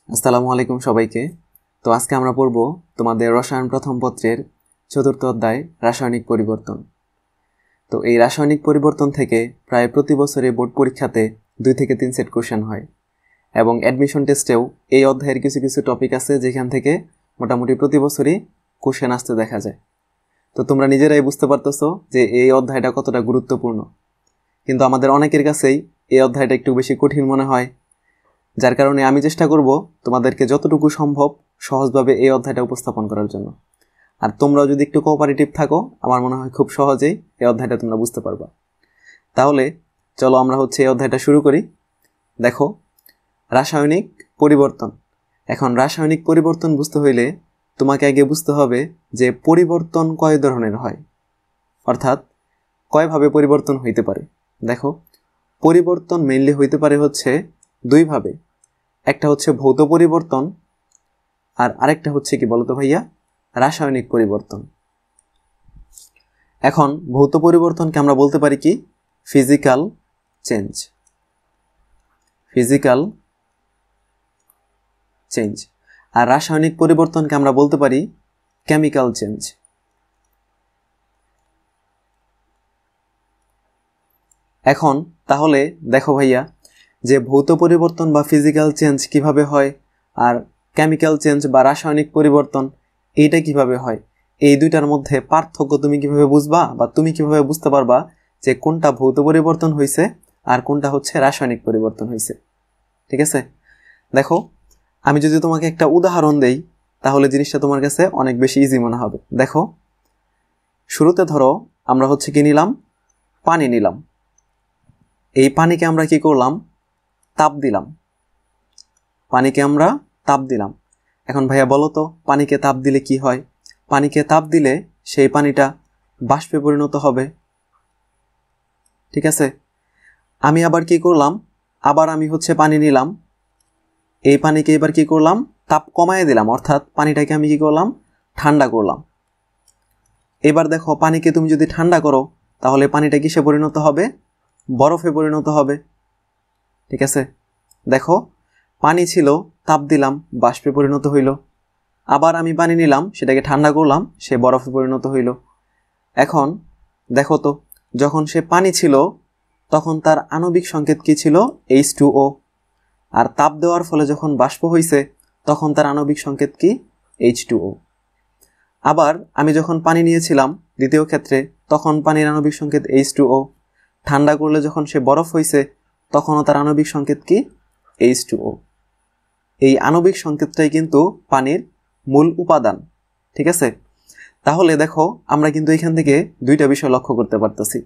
আসসালামু আলাইকুম সবাইকে। তো আজকে আমরা পড়ব তোমাদের রসায়ন প্রথম পত্রের চতুর্থ অধ্যায় রাসায়নিক পরিবর্তন। তো এই রাসায়নিক পরিবর্তন থেকে প্রায় প্রতি বছরে বোর্ড পরীক্ষাতে 2 থেকে 3 সেট কোশ্চেন হয় এবং অ্যাডমিশন টেস্টেও এই অধ্যায়ের কিছু কিছু টপিক আছে যেখান থেকে মোটামুটি প্রতি বছরই কোশ্চেন আসতে দেখা যায়। তো তোমরা নিজেরাই বুঝতে পারতেছো যে এই অধ্যায়টা কতটা গুরুত্বপূর্ণ, কিন্তু আমাদের অনেকের কাছেই এই অধ্যায়টা একটু বেশি কঠিন মনে হয়, যার কারণে আমি চেষ্টা করব তোমাদেরকে যতটুকু সম্ভব সহজভাবে এই অধ্যায়টা উপস্থাপন করার জন্য। আর তোমরাও যদি একটু কোঅপারেটিভ থাকো, আমার মনে হয় খুব সহজেই এই অধ্যায়টা তোমরা বুঝতে পারবা। তাহলে চলো আমরা এই অধ্যায়টা শুরু করি। দেখো, রাসায়নিক পরিবর্তন। এখন রাসায়নিক পরিবর্তন বুঝতে হইলে তোমাকে আগে বুঝতে হবে যে পরিবর্তন কয় ধরনের হয়, অর্থাৎ কয়ভাবে পরিবর্তন হইতে পারে। দেখো, পরিবর্তন মেইনলি হইতে পারে দুই ভাবে। একটা ভৌত পরিবর্তন আর আরেকটা কি বলতো ভাইয়া, রাসায়নিক পরিবর্তন। এখন ভৌত পরিবর্তনকে আমরা বলতে পারি কি, ফিজিক্যাল চেঞ্জ। Physical change. আর রাসায়নিক পরিবর্তনকে আমরা বলতে পারি কেমিক্যাল চেঞ্জ। এখন তাহলে দেখো ভাইয়া, যে ভৌত পরিবর্তন বা ফিজিক্যাল চেঞ্জ কিভাবে হয় আর কেমিক্যাল চেঞ্জ বা রাসায়নিক পরিবর্তন এইটা কিভাবে হয়, এই দুইটার মধ্যে পার্থক্য তুমি কিভাবে বুঝবা বা তুমি কিভাবে বুঝতে পারবা যে কোনটা ভৌত পরিবর্তন হয়েছে আর কোনটা রাসায়নিক পরিবর্তন হয়েছে। ঠিক আছে, দেখো আমি যদি তোমাকে একটা উদাহরণ দেই তাহলে জিনিসটা তোমার কাছে অনেক বেশি ইজি মনে হবে। দেখো, শুরুতে ধরো আমরা কি নিলাম, পানি নিলাম। এই পানিকে আমরা কি করলাম, তাপ দিলাম। পানিকে আমরা তাপ দিলাম। এখন ভাইয়া বলো তো, পানিকে তাপ দিলে কি হয়? পানিকে তাপ দিলে সেই পানিটা বাষ্পে পরিণত হবে। ঠিক আছে, আমি আবার কি করলাম, আবার আমি পানি নিলাম। এই পানিকে এবার কি করলাম, তাপ কমায় দিলাম, অর্থাৎ পানিটাকে আমি কি করলাম, ঠান্ডা করলাম। এবার দেখো, পানিকে তুমি যদি ঠান্ডা করো তাহলে পানিটা কিসে পরিণত হবে, বরফে পরিণত হবে। ঠিক আছে, দেখো পানি ছিল, তাপ দিলাম, বাষ্পে পরিণত হইল। আবার আমি পানি নিলাম, সেটাকে ঠান্ডা করলাম, সে বরফে পরিণত হইল। এখন দেখো তো, যখন সে পানি ছিল তখন তার আণবিক সংকেত কি ছিল, H2O। আর তাপ দেওয়ার ফলে যখন বাষ্প হইছে তখন তার আণবিক সংকেত কি, H2O। আবার আমি যখন পানি নিয়েছিলাম দ্বিতীয় ক্ষেত্রে, তখন পানির আণবিক সংকেত H2O। ঠান্ডা করলে যখন সে বরফ হইছে তখনও তার আণবিক সংকেত কি, H2O। এই আণবিক সংকেতটাই কিন্তু পানির মূল উপাদান। ঠিক আছে, তাহলে দেখো আমরা কিন্তু এখান থেকে দুইটা বিষয় লক্ষ্য করতে পারতেছি,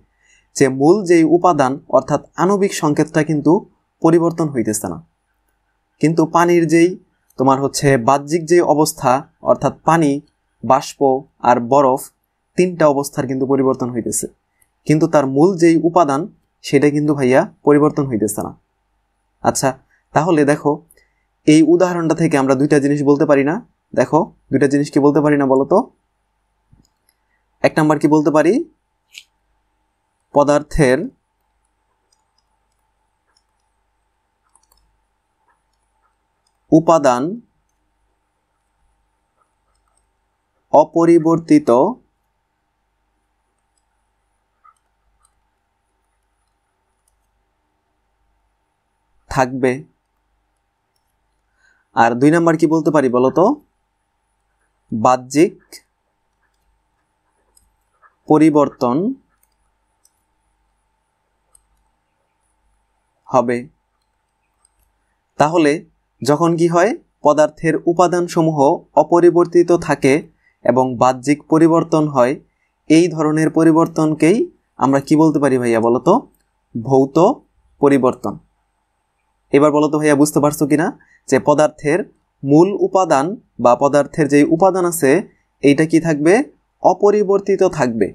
যে মূল যেই উপাদান অর্থাৎ আণবিক সংকেতটা কিন্তু পরিবর্তন হইতেছে না, কিন্তু পানির যেই তোমার বাহ্যিক যে অবস্থা অর্থাৎ পানি, বাষ্প আর বরফ, তিনটা অবস্থার কিন্তু পরিবর্তন হইতেছে, কিন্তু তার মূল যেই উপাদান সেটা কিন্তু ভাইয়া পরিবর্তন হইতেছে না। আচ্ছা, তাহলে দেখো এই উদাহরণটা থেকে আমরা দুইটা জিনিস বলতে পারি না। দেখো, দুইটা জিনিস কি বলতে পারি না বলো তো? এক নাম্বার কি বলতে পারি, পদার্থের উপাদান অপরিবর্তিত থাকবে। আর দুই নাম্বার কি বলতে পারি বলো তো, বাহ্যিক পরিবর্তন হবে। তাহলে যখন কি হয়, পদার্থের উপাদানসমূহ অপরিবর্তিত থাকে এবং বাহ্যিক পরিবর্তন হয়, এই ধরনের পরিবর্তনকেই আমরা কি বলতে পারি ভাইয়া বলো তো, ভৌত পরিবর্তন। এবার বলো তো ভাইয়া, বুঝতে পারছো কিনা যে পদার্থের মূল উপাদান বা পদার্থের যেই উপাদান আছে এইটা কি থাকবে, অপরিবর্তিত থাকবে,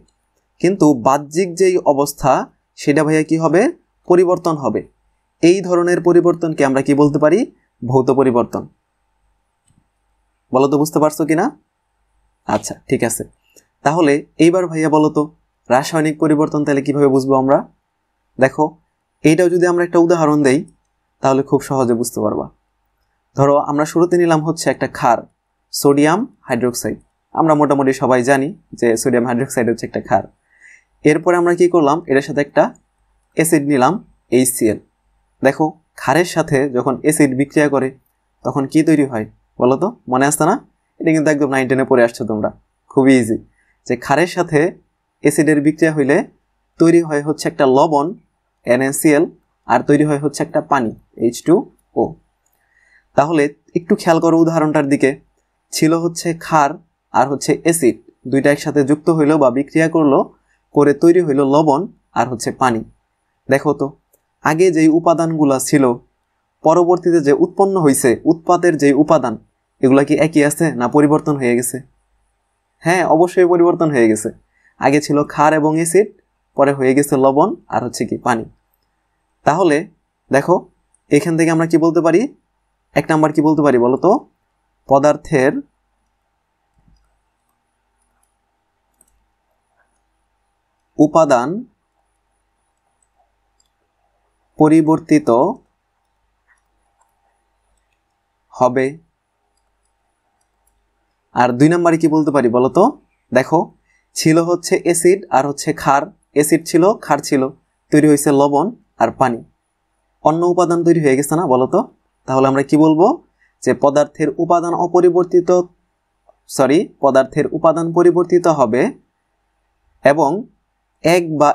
কিন্তু বাহ্যিক যেই অবস্থা সেটা ভাইয়া কি হবে, পরিবর্তন হবে। এই ধরনের পরিবর্তনকে আমরা কি বলতে পারি, ভৌত পরিবর্তন। বলো তো বুঝতে পারছো কিনা? আচ্ছা, ঠিক আছে। তাহলে এইবার ভাইয়া বলো তো, রাসায়নিক পরিবর্তন তাহলে কিভাবে বুঝবো আমরা? দেখো, এইটাও যদি আমরা একটা উদাহরণ দেই তাহলে খুব সহজে বুঝতে পারবা। ধরো আমরা শুরুতে নিলাম হচ্ছে একটা ক্ষার, সোডিয়াম হাইড্রোক্সাইড। আমরা মোটামুটি সবাই জানি যে সোডিয়াম হাইড্রোক্সাইড হচ্ছে একটা ক্ষার। এরপরে আমরা কি করলাম, এটার সাথে একটা অ্যাসিড নিলাম HCl। দেখো ক্ষারের সাথে যখন অ্যাসিড বিক্রিয়া করে তখন কি তৈরি হয় বলো তো, মনে আসছে না? এটা কিন্তু একদম 9 10-এ পড়ে আসছো তোমরা, খুবই ইজি। যে ক্ষারের সাথে অ্যাসিডের বিক্রিয়া হইলে তৈরি হয় হচ্ছে একটা লবণ NaCl, আর তৈরি হয় হচ্ছে একটা পানি H2O। তাহলে একটু খেয়াল করো উদাহরণটার দিকে, ছিল হচ্ছে ক্ষার আর হচ্ছে অ্যাসিড, দুইটা একসাথে যুক্ত হইলো বা বিক্রিয়া করলো, করে তৈরি হইলো লবণ আর হচ্ছে পানি। দেখো তো আগে যেই উপাদানগুলো ছিল পরবর্তীতে যে উৎপন্ন হয়েছে, উৎপাদের যে উপাদান, এগুলা কি একই আছে না পরিবর্তন হয়ে গেছে? হ্যাঁ, অবশ্যই পরিবর্তন হয়ে গেছে। আগে ছিল ক্ষার এবং অ্যাসিড, পরে হয়ে গেছে লবণ আর হচ্ছে কি পানি। তাহলে দেখো এখান থেকে আমরা কি বলতে পারি, 1 নাম্বার কি বলতে পারি বলো তো, পদার্থের উপাদান পরিবর্তিত হবে। আর 2 নাম্বারে কি বলতে পারি বলো তো, দেখো ছিল হচ্ছে অ্যাসিড আর হচ্ছে ক্ষার, অ্যাসিড ছিল ক্ষার ছিল, তৈরি হয়েছে লবণ আর পানি, অন্য উপাদান তৈরি হয়ে গেছে না বলো তো। তাহলে আমরা কি বলবো, যে পদার্থের উপাদান পরিবর্তিত হবে এবং এক বা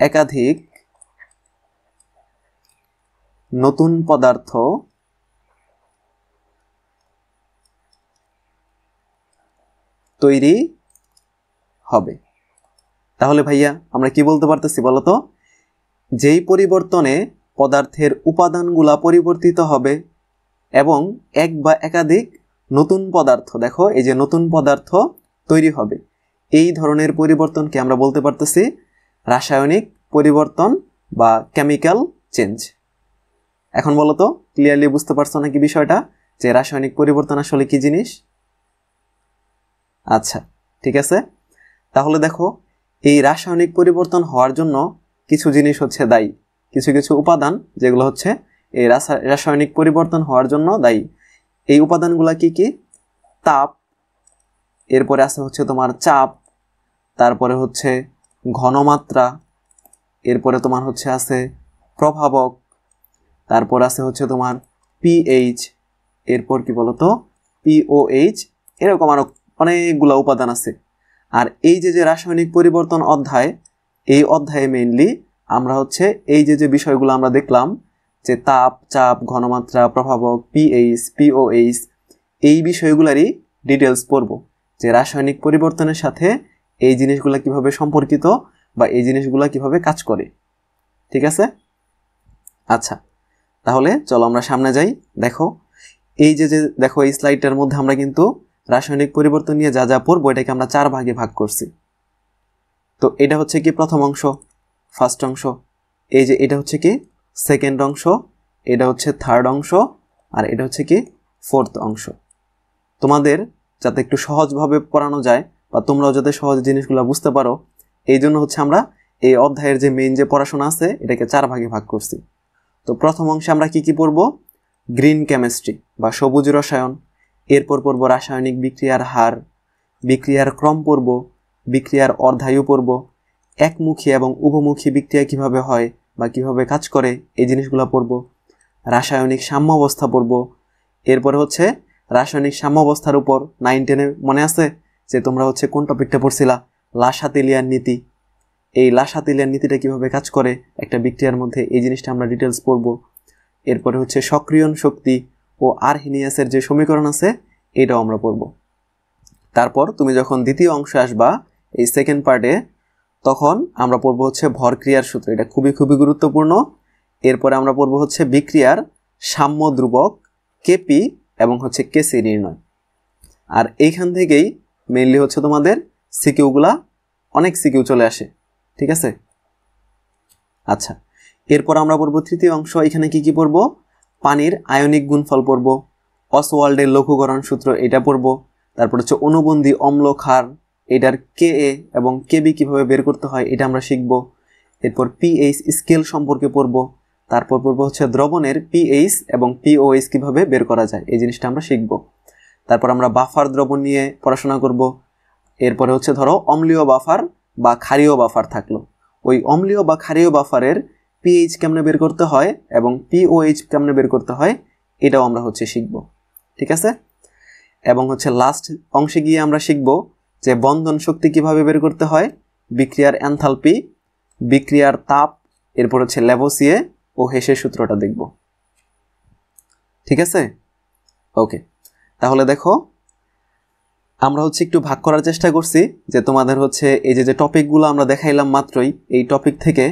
একাধিক নতুন পদার্থ তৈরি হবে। তাহলে ভাইয়া আমরা কি বলতে পারতেছি বলতো, যেই পরিবর্তনে পদার্থের উপাদানগুলা পরিবর্তিত হবে এবং এক বা একাধিক নতুন পদার্থ, দেখো এই যে নতুন পদার্থ তৈরি হবে, এই ধরনের পরিবর্তনকে আমরা বলতে পারতেছি রাসায়নিক পরিবর্তন বা কেমিক্যাল চেঞ্জ। এখন বলো তো ক্লিয়ারলি বুঝতে পারছো নাকি বিষয়টা, যে রাসায়নিক পরিবর্তন আসলে কি জিনিস? আচ্ছা ঠিক আছে। তাহলে দেখো এই রাসায়নিক পরিবর্তন হওয়ার জন্য কিছু জিনিস হচ্ছে দায়ী, কিছু কিছু উপাদান যেগুলো হচ্ছে এই রাসায়নিক পরিবর্তন হওয়ার জন্য দায়ী। এই উপাদানগুলো কি কি? তাপ, এরপরে আছে হচ্ছে তোমার চাপ, তারপরে হচ্ছে ঘনমাত্রা, এরপরে তোমার হচ্ছে আছে প্রভাবক, তারপর আছে হচ্ছে তোমার pH, এরপর কি বলতো pOH, এরকম আরো অনেকগুলা উপাদান আছে। আর এই যে রাসায়নিক পরিবর্তন অধ্যায়, এই অধ্যায়ে মেইনলি আমরা হচ্ছে এই যে বিষয়গুলো আমরা দেখলাম, যে তাপ, চাপ, ঘনমাত্রা, প্রভাবক, pH, pOH, এই বিষয়গুলোরই ডিটেলস পড়ব, যে রাসায়নিক পরিবর্তনের সাথে এই জিনিসগুলো কিভাবে সম্পর্কিত বা এই জিনিসগুলো কিভাবে কাজ করে। ঠিক আছে? আচ্ছা তাহলে চলো আমরা সামনে যাই। দেখো এই যে দেখো এই স্লাইডটার মধ্যে আমরা কিন্তু রাসায়নিক পরিবর্তন নিয়ে যা যা পড়বো এটাকে আমরা 4 ভাগে ভাগ করছি। তো এটা হচ্ছে কি প্রথম অংশ, ফার্স্ট অংশ, এই যে এটা হচ্ছে কি সেকেন্ড অংশ, এটা হচ্ছে থার্ড অংশ, আর এটা হচ্ছে কি ফোর্থ অংশ। তোমাদের যাতে একটু সহজভাবে পড়ানো যায় বা তোমরাও যাতে সহজ জিনিসগুলো বুঝতে পারো, এই জন্য হচ্ছে আমরা এই অধ্যায়ের যে মেইন যে পড়াশোনা আছে এটাকে 4 ভাগে ভাগ করছি। তো প্রথম অংশে আমরা কি পড়বো, গ্রিন কেমিস্ট্রি বা সবুজ রসায়ন, এরপর পড়বো রাসায়নিক বিক্রিয়ার হার, বিক্রিয়ার ক্রম পড়ব, বিক্রিয়ার অর্ধায়ু পড়ব, একমুখী এবং উভমুখী বিক্রিয়া কিভাবে হয় বা কিভাবে কাজ করে এই জিনিসগুলো পড়ব, রাসায়নিক সাম্যাবস্থা পড়ব। এরপরে হচ্ছে রাসায়নিক সাম্যাবস্থার উপর 9 10-এ মনে আছে যে তোমরা হচ্ছে কোন টপিকটা পড়ছিলা, লাসাতিলিয়ার নীতি, এই লাসাতিলিয়ার নীতিটা কিভাবে কাজ করে একটা বিক্রিয়ার মধ্যে, এই জিনিসটা আমরা ডিটেলস পড়ব। এরপরে হচ্ছে সক্রিয়ণ শক্তি ও আরহেনিয়াসের যে সমীকরণ আছে এটাও আমরা পড়ব। তারপর তুমি যখন দ্বিতীয় অংশে আসবা এই সেকেন্ড পার্টে, তখন আমরা পড়ব হচ্ছে ভরক্রিয়ার সূত্র, এটা খুবই খুবই গুরুত্বপূর্ণ। এরপরে আমরা পড়ব হচ্ছে বিক্রিয়ার সাম্য ধ্রুবক কেপি এবং হচ্ছে কেসি নির্ণয়। আর এইখান থেকেই মেইনলি হচ্ছে তোমাদের সিকিউগুলা, অনেক সিকিউ চলে আসে। ঠিক আছে? আচ্ছা এরপর আমরা পড়ব তৃতীয় অংশ, এখানে কি পড়ব, পানির আয়নিক গুণফল পড়ব, অসওয়াল্ডের লঘুকরণ সূত্র এটা পড়ব, তারপর হচ্ছে অনুবন্ধী অম্ল ক্ষার, এটার কে এ এবং কেবি কিভাবে বের করতে হয় এটা আমরা শিখব। এরপর পিএইচ স্কেল সম্পর্কে পড়ব, তারপর পড়বো হচ্ছে দ্রবণের পিএইচ এবং পিওএইচ কিভাবে বের করা যায়, এই জিনিসটা আমরা শিখব। তারপর আমরা বাফার দ্রবণ নিয়ে পড়াশোনা করব। এরপরে হচ্ছে ধরো অম্লীয় বাফার বা ক্ষারীয় বাফার থাকলো, ওই অম্লীয় বা ক্ষারীয় বাফারের পিএইচ কেমনে বের করতে হয় এবং পিওএইচ কেমনে বের করতে হয় এটাও আমরা হচ্ছে শিখব। ঠিক আছে, এবং হচ্ছে লাস্ট অংশে গিয়ে আমরা শিখব যে বন্ধন শক্তি কিভাবে বের করতে হয়, বিক্রিয়ার এনথালপি, বিক্রিয়ার তাপ, এরপর হচ্ছে ল্যাভোসিয়ে ও হেসের সূত্রটা দেখব। ঠিক আছে, ওকে। তাহলে দেখো আমরা হচ্ছে একটু ভাগ করার চেষ্টা করছি যে তোমাদের হচ্ছে এই যে টপিকগুলো আমরা দেখাইলাম মাত্রই, এই টপিক থেকে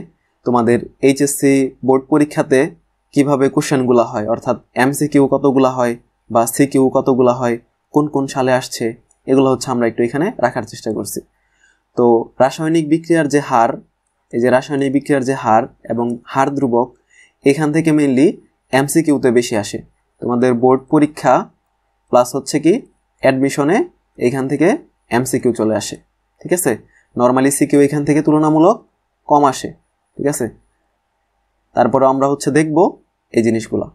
তোমাদের এইচএসসি বোর্ড পরীক্ষাতে কিভাবে কোশ্চেনগুলো হয়, অর্থাৎ এমসিকিউ কতগুলো হয় বা সিকিউ কতগুলো হয়, কোন কোন সালে আসছে, এগুলো হচ্ছে আমরা একটু এখানে রাখার চেষ্টা করছি। তো রাসায়নিক বিক্রিয়ার যে হার, এই যে রাসায়নিক বিক্রিয়ার যে হার এবং হার ধ্রুবক, এখান থেকে মেইনলি এমসিকিউতে বেশি আসে। তোমাদের বোর্ড পরীক্ষা প্লাস হচ্ছে কি অ্যাডমিশনে এইখান থেকে এমসিকিউ চলে আসে। ঠিক আছে, নর্মালি সিকিউ এখান থেকে তুলনামূলক কম আসে। ঠিক আছে, তারপরে আমরা হচ্ছে দেখব এই জিনিসগুলো।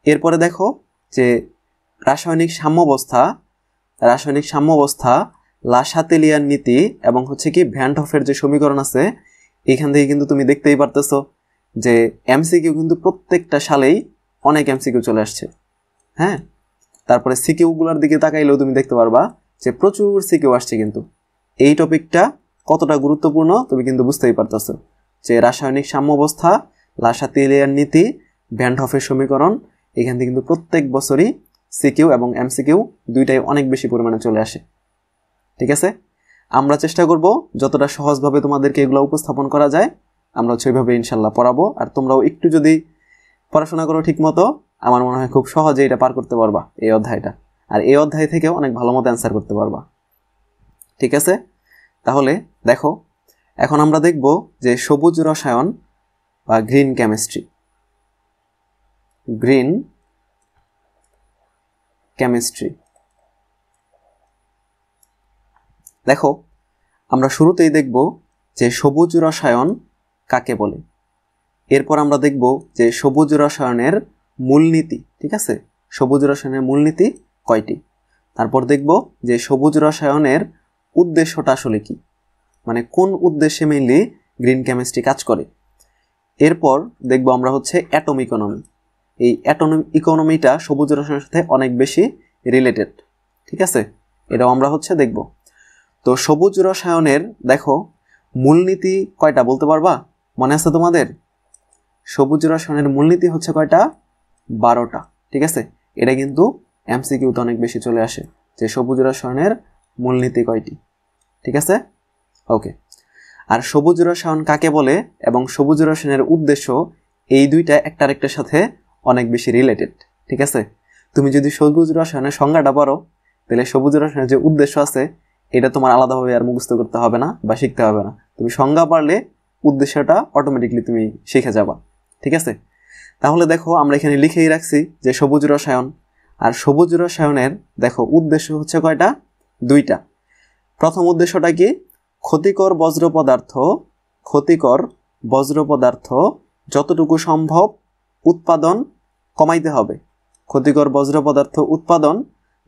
এরপরে দেখো যে রাসায়নিক সাম্যাবস্থা, লাসাতেলিয়ার নীতি এবং হচ্ছে কি ভ্যান হফের যে সমীকরণ আছে, এখান থেকে কিন্তু তুমি দেখতেই পারতেছো যে এমসিকিউ কিন্তু প্রত্যেকটা সালেই অনেক এমসিকিউ চলে আসছে। হ্যাঁ, তারপরে সিকিউগুলোর দিকে তাকাইলেও তুমি দেখতে পারবা যে প্রচুর সিকিউ আসছে। কিন্তু এই টপিকটা কতটা গুরুত্বপূর্ণ তুমি কিন্তু বুঝতেই পারতেছো যে রাসায়নিক সাম্যাবস্থা, লাসাতেলিয়ার নীতি, ভ্যান হফের সমীকরণ, এখান থেকে কিন্তু প্রত্যেক বছরই সিকিউ এবং এমসিকিউ দুইটাই অনেক বেশি পরিমাণে চলে আসে। ঠিক আছে, আমরা চেষ্টা করব যতটা সহজভাবে তোমাদেরকে এগুলো উপস্থাপন করা যায় আমরা হচ্ছে ওইভাবে ইনশাল্লাহ পড়াবো। আর তোমরাও একটু যদি পড়াশোনা করো ঠিক মতো, আমার মনে হয় খুব সহজে এটা পার করতে পারবা এই অধ্যায়টা, আর এই অধ্যায় থেকেও অনেক ভালো মতো অ্যান্সার করতে পারবা। ঠিক আছে, তাহলে দেখো এখন আমরা দেখব যে সবুজ রসায়ন বা গ্রিন কেমিস্ট্রি। দেখো আমরা শুরুতেই দেখব যে সবুজ রসায়ন কাকে বলে, এরপর আমরা দেখব যে সবুজ রসায়নের মূলনীতি। ঠিক আছে, সবুজ রসায়নের মূলনীতি কয়টি, তারপর দেখব যে সবুজ রসায়নের উদ্দেশ্যটা আসলে কি, মানে কোন উদ্দেশ্যে মেইনলি গ্রিন কেমিস্ট্রি কাজ করে। এরপর দেখব আমরা হচ্ছে অ্যাটম ইকোনমি। এই অ্যাটম ইকোনমিটা সবুজ রসায়নের সাথে অনেক বেশি রিলেটেড। ঠিক আছে, এটাও আমরা হচ্ছে দেখব। তো সবুজ রসায়নের দেখো মূলনীতি কয়টা বলতে পারবা, মনে আছে তোমাদের? সবুজ রসায়নের মূলনীতি হচ্ছে কয়টা? 12টা। ঠিক আছে, এটা কিন্তু এমসিকিউতে অনেক বেশি চলে আসে যে সবুজ রসায়নের মূলনীতি কয়টি। ঠিক আছে, ওকে। আর সবুজ রসায়ন কাকে বলে এবং সবুজ রসায়নের উদ্দেশ্য, এই দুইটা একটা আরেকটার সাথে অনেক বেশি রিলেটেড। ঠিক আছে, তুমি যদি সবুজ রসায়নের সংজ্ঞাটা পারো তাহলে সবুজ রসায়নের যে উদ্দেশ্য আছে এটা তোমার আলাদাভাবে আর মুখস্থ করতে হবে না বা শিখতে হবে না। তুমি সংজ্ঞা পারলে উদ্দেশ্যটা অটোমেটিকলি তুমি শিখে যাবা। ঠিক আছে, তাহলে দেখো আমরা এখানে লিখেই রাখছি যে সবুজ রসায়ন। আর সবুজ রসায়নের দেখো উদ্দেশ্য হচ্ছে কয়টা? 2টা। প্রথম উদ্দেশ্যটা কি? ক্ষতিকর বজ্র পদার্থ যতটুকু সম্ভব উৎপাদন কমাইতে হবে। ক্ষতিকর বজ্র পদার্থ উৎপাদন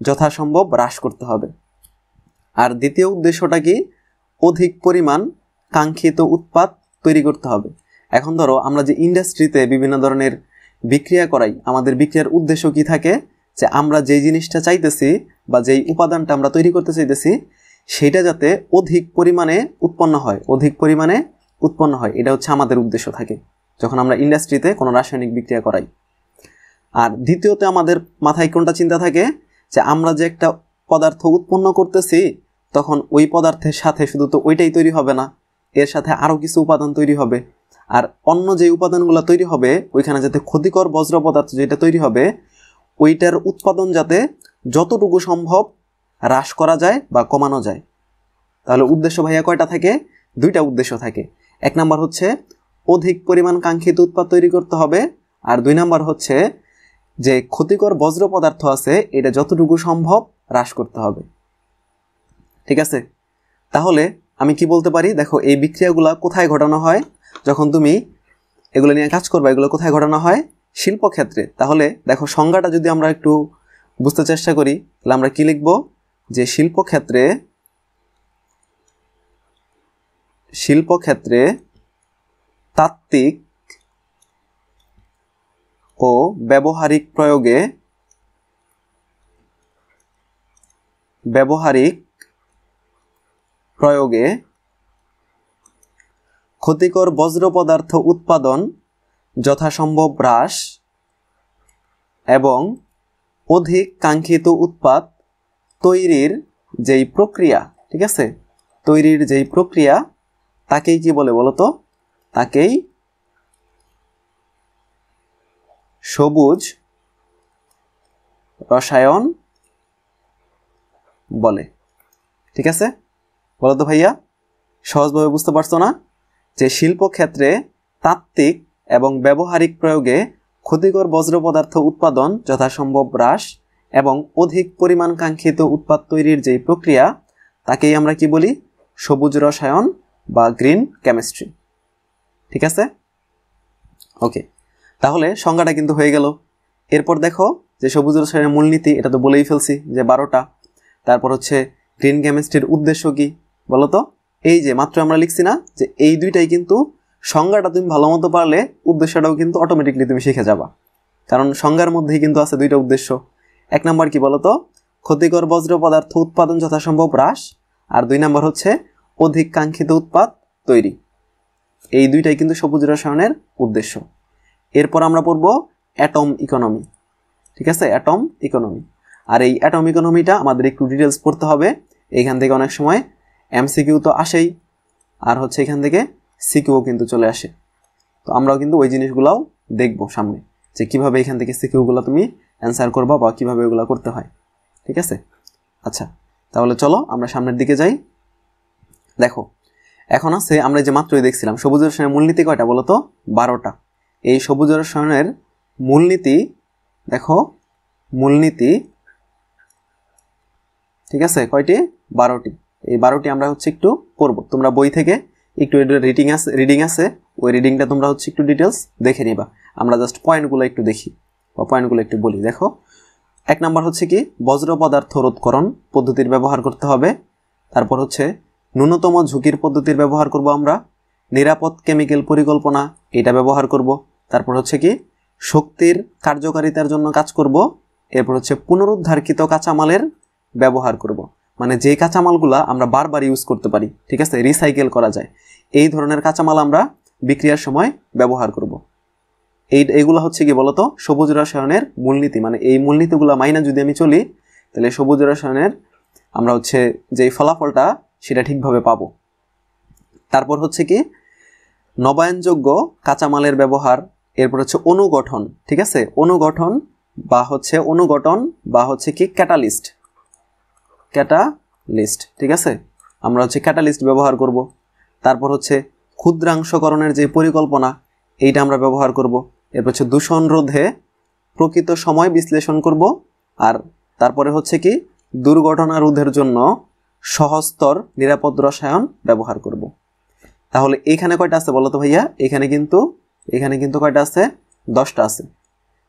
যথাসম্ভব হ্রাস করতে হবে। আর দ্বিতীয় উদ্দেশ্যটা কি? অধিক পরিমাণ কাঙ্ক্ষিত উৎপাদ তৈরি করতে হবে। এখন ধরো আমরা যে ইন্ডাস্ট্রিতে বিভিন্ন ধরনের বিক্রিয়া করাই, আমাদের বিক্রিয়ার উদ্দেশ্য কি থাকে? যে আমরা যেই জিনিসটা চাইতেছি বা যেই উপাদানটা আমরা তৈরি করতে চাইতেছি সেটা যাতে অধিক পরিমাণে উৎপন্ন হয়, এটা হচ্ছে আমাদের উদ্দেশ্য থাকে যখন আমরা ইন্ডাস্ট্রিতে কোনো রাসায়নিক বিক্রিয়া করাই। আর দ্বিতীয়তে আমাদের মাথায় কোনটা চিন্তা থাকে? যে আমরা যে একটা পদার্থ উৎপন্ন করতেছি তখন ওই পদার্থের সাথে শুধু তো ওইটাই তৈরি হবে না, এর সাথে আরও কিছু উপাদান তৈরি হবে। আর অন্য যে উপাদানগুলো তৈরি হবে ওইখানে যাতে ক্ষতিকর বজ্র পদার্থ যেটা তৈরি হবে ওইটার উৎপাদন যাতে যতটুকু সম্ভব হ্রাস করা যায় বা কমানো যায়। তাহলে উদ্দেশ্য ভাইয়া কয়টা থাকে? 2টা উদ্দেশ্য থাকে। 1 নাম্বার হচ্ছে অধিক পরিমাণ কাঙ্ক্ষিত উৎপাদ তৈরি করতে হবে, আর 2 নাম্বার হচ্ছে যে ক্ষতিকর বজ্র পদার্থ আছে এটা যতটুকু সম্ভব হ্রাস করতে হবে। ঠিক আছে, তাহলে আমি কি বলতে পারি? দেখো এই বিক্রিয়াগুলা কোথায় ঘটানো হয়? যখন তুমি এগুলো নিয়ে কাজ করবা, এগুলো কোথায় ঘটানো হয়? শিল্পক্ষেত্রে। তাহলে দেখো সংজ্ঞাটা যদি আমরা একটু বুঝতে চেষ্টা করি, তাহলে আমরা কি লিখব? যে শিল্পক্ষেত্রে তাত্ত্বিক ও ব্যবহারিক প্রয়োগে ক্ষতিকর বজ্র পদার্থ উৎপাদন যথাসম্ভব হ্রাস এবং অধিক কাঙ্ক্ষিত উৎপাদ তৈরির যেই প্রক্রিয়া, ঠিক আছে, তৈরির যেই প্রক্রিয়া তাকেই কি বলে বলতো? তাকেই সবুজ রসায়ন বলে। ঠিক আছে, বলো তো ভাইয়া, সহজভাবে বুঝতে পারছো না? যে শিল্পক্ষেত্রে তাত্ত্বিক এবং ব্যবহারিক প্রয়োগে ক্ষতিকর বজ্র পদার্থ উৎপাদন যথাসম্ভব হ্রাস এবং অধিক পরিমাণ কাঙ্ক্ষিত উৎপাদ তৈরির যেই প্রক্রিয়া তাকেই আমরা কি বলি? সবুজ রসায়ন বা গ্রিন কেমিস্ট্রি। ঠিক আছে, ওকে, তাহলে সংজ্ঞাটা কিন্তু হয়ে গেল। এরপর দেখো যে সবুজ রসায়নের মূলনীতি, এটা তো বলেই ফেলছি যে 12টা। তারপর হচ্ছে গ্রিন কেমিস্ট্রির উদ্দেশ্য কি বলো তো? এই যে মাত্র আমরা লিখছি না যে এই দুইটাই কিন্তু সংজ্ঞাটা তুমি ভালো মতো পারলে উদ্দেশ্যটাও কিন্তু অটোমেটিকলি তুমি শিখে যাবা, কারণ সংজ্ঞার মধ্যেই কিন্তু আছে দুইটা উদ্দেশ্য। 1 নম্বর কি বলতো? ক্ষতিকর বজ্র পদার্থ উৎপাদন যথাসম্ভব হ্রাস, আর 2 নম্বর হচ্ছে অধিক কাঙ্ক্ষিত উৎপাদ তৈরি। এই দুইটাই কিন্তু সবুজ রসায়নের উদ্দেশ্য। এরপর আমরা পড়ব অ্যাটম ইকোনমি। ঠিক আছে, অ্যাটম ইকোনমি। আর এই অ্যাটম ইকোনমিটা আমাদের একটু ডিটেলস পড়তে হবে। এইখান থেকে অনেক সময় এমসিকিউ তো আসেই, আর হচ্ছে এখান থেকে সিকিউও কিন্তু চলে আসে। তো আমরাও কিন্তু ওই জিনিসগুলোও দেখব সামনে, যে কিভাবে এখান থেকে সিকিউগুলো তুমি অ্যান্সার করবা বা কিভাবে ওগুলো করতে হয়। ঠিক আছে, আচ্ছা, তাহলে চলো আমরা সামনের দিকে যাই। দেখো এখন আছে, আমরা যে মাত্রই দেখছিলাম সবুজ রসায়নের মূলনীতি কয়টা বলো তো? 12টা। এই সবুজ রসায়নের মূলনীতি, দেখো মূলনীতি, ঠিক আছে, কয়টি? 12টি। এই 12টি আমরা হচ্ছে একটু পড়বো। তোমরা বই থেকে একটু রিডিং আছে, ওই রিডিংটা তোমরা হচ্ছে একটু ডিটেলস দেখে নিবা। আমরা জাস্ট পয়েন্টগুলো একটু দেখি বা পয়েন্টগুলো একটু বলি। দেখো 1 নম্বর হচ্ছে কি? বজ্র পদার্থ রোধকরণ পদ্ধতির ব্যবহার করতে হবে। তারপর হচ্ছে ন্যূনতম ঝুঁকির পদ্ধতির ব্যবহার করব আমরা। নিরাপদ কেমিক্যাল পরিকল্পনা, এটা ব্যবহার করব। তারপর হচ্ছে কি? শক্তির কার্যকারিতার জন্য কাজ করব। এরপর হচ্ছে পুনরুদ্ধারকৃত কাঁচামালের ব্যবহার করব, মানে যে কাঁচামালগুলা আমরা বারবার ইউজ করতে পারি, ঠিক আছে, রিসাইকেল করা যায়, এই ধরনের কাঁচামাল আমরা বিক্রিয়ার সময় ব্যবহার করব। এইগুলো হচ্ছে কি বলতো? সবুজ রসায়নের মূলনীতি। মানে এই মূলনীতিগুলো মাইনা যদি আমি চলি, তাহলে সবুজ রসায়নের আমরা হচ্ছে যেই ফলাফলটা সেটা ঠিকভাবে পাবো। তারপর হচ্ছে কি? নবায়নযোগ্য কাঁচামালের ব্যবহার। এরপর হচ্ছে অনুগঠন, ঠিক আছে, অনুগঠন বা হচ্ছে কি ক্যাটালিস্ট, ঠিক আছে, আমরা হচ্ছে ক্যাটালিস্ট ব্যবহার করব। তারপর হচ্ছে ক্ষুদ্রাংশকরণের যে পরিকল্পনা, এইটা আমরা ব্যবহার করব। এরপর হচ্ছে দূষণ রোধে প্রকৃত সময় বিশ্লেষণ করব। আর তারপরে হচ্ছে কি? দুর্ঘটনা রোধের জন্য সহস্তর নিরাপদ রসায়ন ব্যবহার করব। তাহলে এইখানে কয়টা আছে বলো তো ভাইয়া? এখানে কিন্তু কয়টা আছে? 10টা আছে।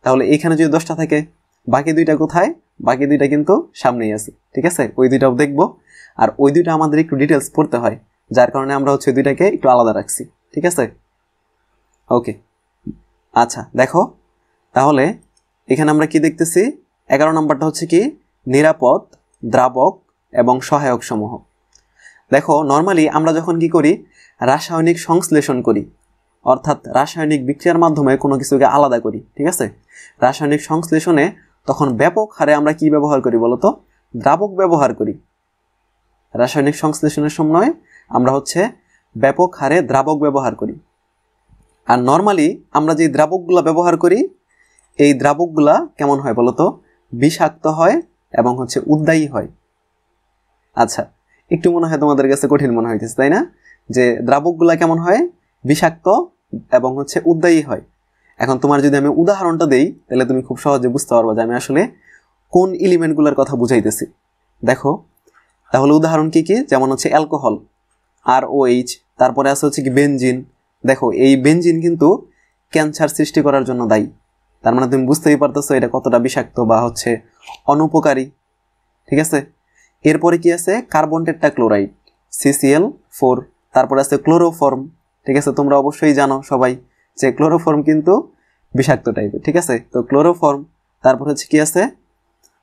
তাহলে এইখানে যদি 10টা থাকে, বাকি দুইটা কোথায়? বাকি দুইটা কিন্তু সামনেই আছে। ঠিক আছে, ওই দুইটাও দেখবো। আর ওই দুইটা আমাদের একটু ডিটেলস পড়তে হয়, যার কারণে আমরা হচ্ছে দুইটাকে একটু আলাদা রাখছি। ঠিক আছে, ওকে, আচ্ছা। দেখো তাহলে এখানে আমরা কি দেখতেছি? 11 নম্বরটা হচ্ছে কি? নিরাপদ দ্রাবক এবং সহায়ক সমূহ। দেখো নর্মালি আমরা যখন কি করি? রাসায়নিক সংশ্লেষণ করি, অর্থাৎ রাসায়নিক বিক্রিয়ার মাধ্যমে কোনো কিছুকে আলাদা করি। ঠিক আছে, রাসায়নিক সংশ্লেষণে তখন ব্যাপক হারে আমরা কি ব্যবহার করি বলতো? দ্রাবক ব্যবহার করি। রাসায়নিক সংশ্লেষণের সময় আমরা হচ্ছে ব্যাপক হারে দ্রাবক ব্যবহার করি। আর নর্মালি আমরা যে দ্রাবকগুলা ব্যবহার করি, এই দ্রাবকগুলা কেমন হয় বলতো? বিষাক্ত হয় এবং হচ্ছে উদ্দায়ী হয়। আচ্ছা, একটু মনে হয় তোমাদের কাছে কঠিন মনে হইতেছে, তাই না? যে দ্রাবকগুলা কেমন হয়? বিষাক্ত এবং হচ্ছে উদ্দায়ী হয়। এখন তোমার যদি আমি উদাহরণটা দেই, তাহলে তুমি খুব সহজে বুঝতে পারবা যে আমি আসলে কোন এলিমেন্টগুলোর কথা বুঝাইতেছি। দেখো তাহলে উদাহরণ কি কি? যেমন হচ্ছে অ্যালকোহল, ROH, তারপরে আছে হচ্ছে কি বেনজিন। দেখো এই বেনজিন কিন্তু ক্যান্সার সৃষ্টি করার জন্য দায়ী। তার মানে তুমি বুঝতেই পারতেছো এটা কতটা বিষাক্ত বা হচ্ছে অনুপকারী। ঠিক আছে, এরপরে কি আছে কার্বন টেট্রাক্লোরাইড CCl4, তারপরে আছে ক্লোরোফর্ম। ঠিক আছে, তোমরা অবশ্যই জানো সবাই যে ক্লোরোফর্ম কিন্তু বিষাক্ত টাইপের। ঠিক আছে, তো ক্লোরোফর্ম, তারপর হচ্ছে কি আছে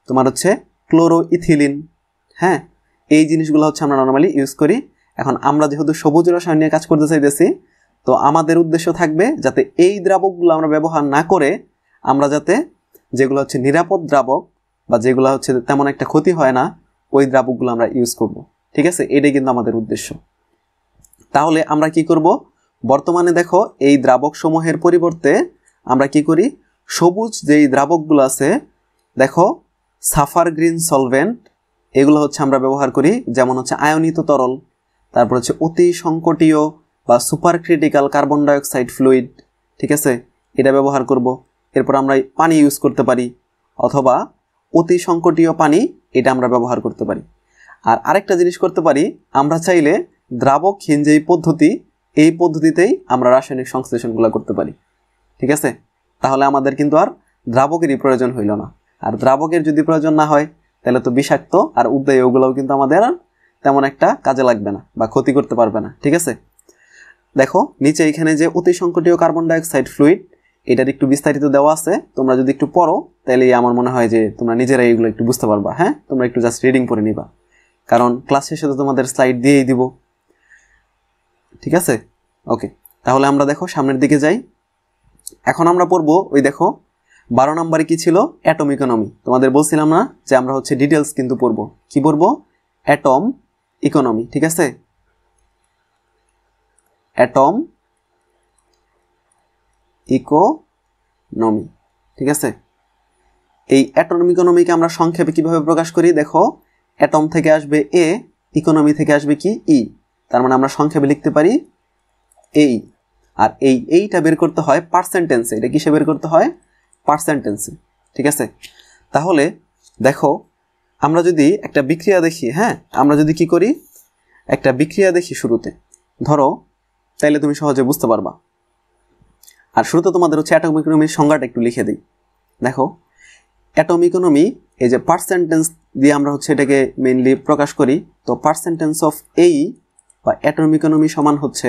তোমার হচ্ছে ক্লোরোইথিলিন। হ্যাঁ, এই জিনিসগুলো হচ্ছে আমরা নর্মালি ইউজ করি। এখন আমরা যেহেতু সবুজ রসায়ন নিয়ে কাজ করতে চাইতেছি, তো আমাদের উদ্দেশ্য থাকবে যাতে এই দ্রাবকগুলো আমরা ব্যবহার না করে আমরা যাতে যেগুলো হচ্ছে নিরাপদ দ্রাবক বা যেগুলো হচ্ছে তেমন একটা ক্ষতি হয় না ওই দ্রাবকগুলো আমরা ইউজ করব। ঠিক আছে, এটাই কিন্তু আমাদের উদ্দেশ্য। তাহলে আমরা কি করব, বর্তমানে দেখো এই দ্রাবক সমূহের পরিবর্তে আমরা কি করি, সবুজ যেই দ্রাবকগুলো আছে দেখো সাফার গ্রিন সলভেন্ট, এগুলো হচ্ছে আমরা ব্যবহার করি। যেমন হচ্ছে আয়নিত তরল, তারপর হচ্ছে অতি সংকটীয় বা super critical carbon dioxide fluid. ঠিক আছে, এটা ব্যবহার করব। এরপর আমরা পানি ইউজ করতে পারি, অথবা অতি সংকটীয় পানি, এটা আমরা ব্যবহার করতে পারি। আর আরেকটা জিনিস করতে পারি, আমরা চাইলে দ্রাবকহীন যেই পদ্ধতি, এই পদ্ধতিতেই আমরা রাসায়নিক সংশ্লেষণগুলো করতে পারি। ঠিক আছে, তাহলে আমাদের কিন্তু আর দ্রাবকেরই প্রয়োজন হইল না। আর দ্রাবকের যদি প্রয়োজন না হয় তাহলে তো বিষাক্ত আর উদ্দায়ী ওগুলোও কিন্তু আমাদের আর তেমন একটা কাজে লাগবে না বা ক্ষতি করতে পারবে না। ঠিক আছে, দেখো নিচে এখানে যে অতি সংকটীয় কার্বন ডাইঅক্সাইড ফ্লুইড, এটার একটু বিস্তারিত দেওয়া আছে। তোমরা যদি একটু পড়ো তাহলে আমার মনে হয় যে তোমরা নিজেরাই এগুলো একটু বুঝতে পারবা। হ্যাঁ, তোমরা একটু জাস্ট রিডিং করে নিবা, কারণ ক্লাস শেষে তো তোমাদের স্লাইড দিয়েই দিব। ঠিক আছে, ওকে, তাহলে আমরা দেখো সামনের দিকে যাই। এখন আমরা পড়বো ওই দেখো 12 নম্বরে কি ছিল, অ্যাটম ইকোনমি। তোমাদের বলছিলাম না যে আমরা হচ্ছে ডিটেলস কিন্তু পড়বো। কি পড়বো, অ্যাটম ইকোনমি। ঠিক আছে, অ্যাটম ইকোনমি। ঠিক আছে, এই অ্যাটম ইকোনমিকে আমরা সংক্ষেপে কিভাবে প্রকাশ করি, দেখো অ্যাটম থেকে আসবে এ, ইকোনমি থেকে আসবে কি ই, তার মানে আমরা সংক্ষেপে লিখতে পারি এই। আর এইটা বের করতে হয় পার্সেন্টেন্সে। এটা কিসে বের করতে হয়, পার্সেন্টেন্সে। ঠিক আছে, তাহলে দেখো আমরা যদি একটা বিক্রিয়া দেখি, হ্যাঁ আমরা যদি কি করি, একটা বিক্রিয়া দেখি শুরুতে, ধরো, তাইলে তুমি সহজে বুঝতে পারবা। আর শুরুতে তোমাদের হচ্ছে অ্যাটম ইকোনমির সংজ্ঞাটা একটু লিখে দিই। দেখো অ্যাটম ইকোনমি, এই যে পার্সেন্টেন্স দিয়ে আমরা হচ্ছে এটাকে মেইনলি প্রকাশ করি। তো পার্সেন্টেন্স অফ এই বা অ্যাটম ইকোনমি সমান হচ্ছে,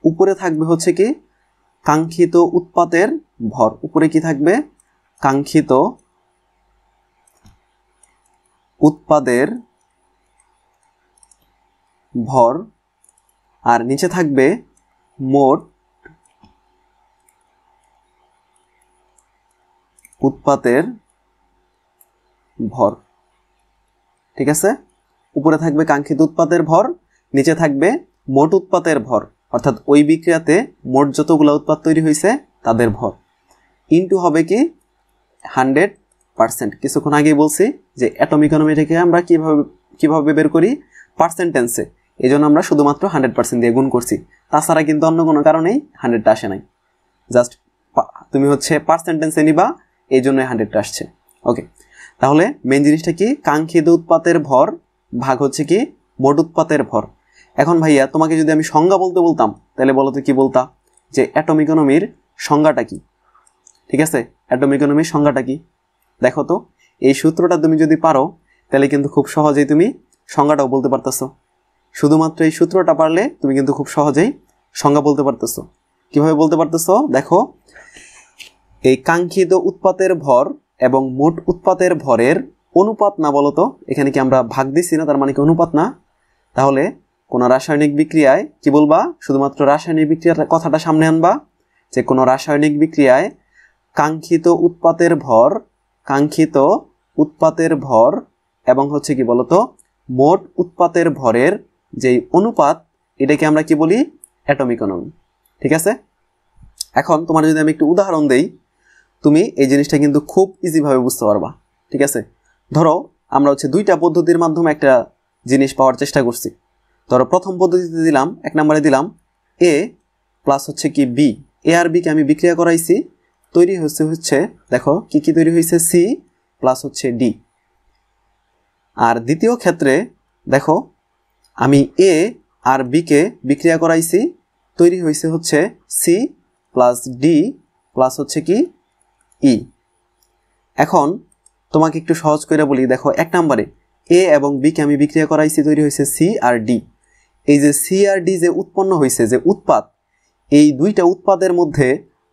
উপরে থাকবে হচ্ছে কি কাঙ্ক্ষিত উৎপাদের ভর, উপরে কি থাকবে কাঙ্ক্ষিত উৎপাদের ভর, আর নিচে থাকবে মোট উৎপাদের ভর। ঠিক আছে, উপরে থাকবে কাঙ্ক্ষিত উৎপাদের ভর, নিচে থাকবে মোট উৎপাদের ভর, অর্থাৎ ওই বিক্রিয়াতে মোট যতগুলো উৎপাদ তৈরি হয়েছে তাদের ভর, ইনটু হবে কি 100%। কিছুক্ষণ আগেই বলছি যে অ্যাটম ইকোনমি থেকে আমরা কিভাবে বের করি, পার্সেন্টেন্সে। এই জন্য আমরা শুধুমাত্র 100% দিয়ে গুণ করছি, তাছাড়া কিন্তু অন্য কোনো কারণেই 100টা আসে নাই। জাস্ট তুমি হচ্ছে পার্সেন্টেন্সে নিবা, এই জন্যই 100টা আসছে। ওকে, তাহলে মেন জিনিসটা কি, কাঙ্ক্ষিত উৎপাদের ভর ভাগ হচ্ছে কি মোট উৎপাদের ভর। এখন ভাইয়া তোমাকে যদি আমি সংজ্ঞা বলতে বলতাম, তাহলে বলো তো কি বলতা, যে অ্যাটম ইকোনমির সংজ্ঞাটা কি। ঠিক আছে, অ্যাটম ইকোনমির সংজ্ঞাটা কি, দেখো তো এই সূত্রটা তুমি যদি পারো তাহলে কিন্তু খুব সহজেই তুমি সংজ্ঞাটাও বলতে পারতেছো। শুধুমাত্র এই সূত্রটা পারলে তুমি কিন্তু খুব সহজেই সংজ্ঞা বলতে পারতেছো। কিভাবে বলতে পারতেছো, দেখো এই কাঙ্ক্ষিত উৎপাদের ভর এবং মোট উৎপাদের ভরের অনুপাত না, বলতো এখানে কি আমরা ভাগ দিচ্ছি না, তার মানে কি অনুপাত না। তাহলে কোন রাসায়নিক বিক্রিয়ায় কি বলবা, শুধুমাত্র রাসায়নিক বিক্রিয়ার কথাটা সামনে আনবা, যে কোনো রাসায়নিক বিক্রিয়ায় কাঙ্ক্ষিত উৎপাদের ভর এবং হচ্ছে কি বলতো মোট উৎপাদের ভরের যেই অনুপাত, এটাকে আমরা কি বলি, অ্যাটম ইকোনমি। ঠিক আছে, এখন তোমার যদি আমি একটু উদাহরণ দেই, তুমি এই জিনিসটা কিন্তু খুব ইজিভাবে বুঝতে পারবা। ঠিক আছে, ধরো আমরা হচ্ছে দুইটা পদ্ধতির মাধ্যমে একটা জিনিস পাওয়ার চেষ্টা করছি। ধরো প্রথম পদ্ধতিতে দিলাম, 1 নম্বরে দিলাম এ প্লাস হচ্ছে কি বি, এ আর বিকে আমি বিক্রিয়া করাইছি, তৈরি হচ্ছে দেখো কি কি তৈরি হয়েছে, সি প্লাস হচ্ছে ডি। আর দ্বিতীয় ক্ষেত্রে দেখো আমি এ আর বিকে বিক্রিয়া করাইছি, তৈরি হয়েছে হচ্ছে সি প্লাস ডি প্লাস হচ্ছে কি ই। এখন তোমাকে একটু সহজ করে বলি, দেখো 1 নম্বরে এ এবং বি কে আমি বিক্রিয়া করাইছি, তৈরি হয়েছে সি আর ডি। এই যে সি আর ডি যে উৎপন্ন হয়েছে, যে উৎপাদ, এই দুইটা উৎপাদের মধ্যে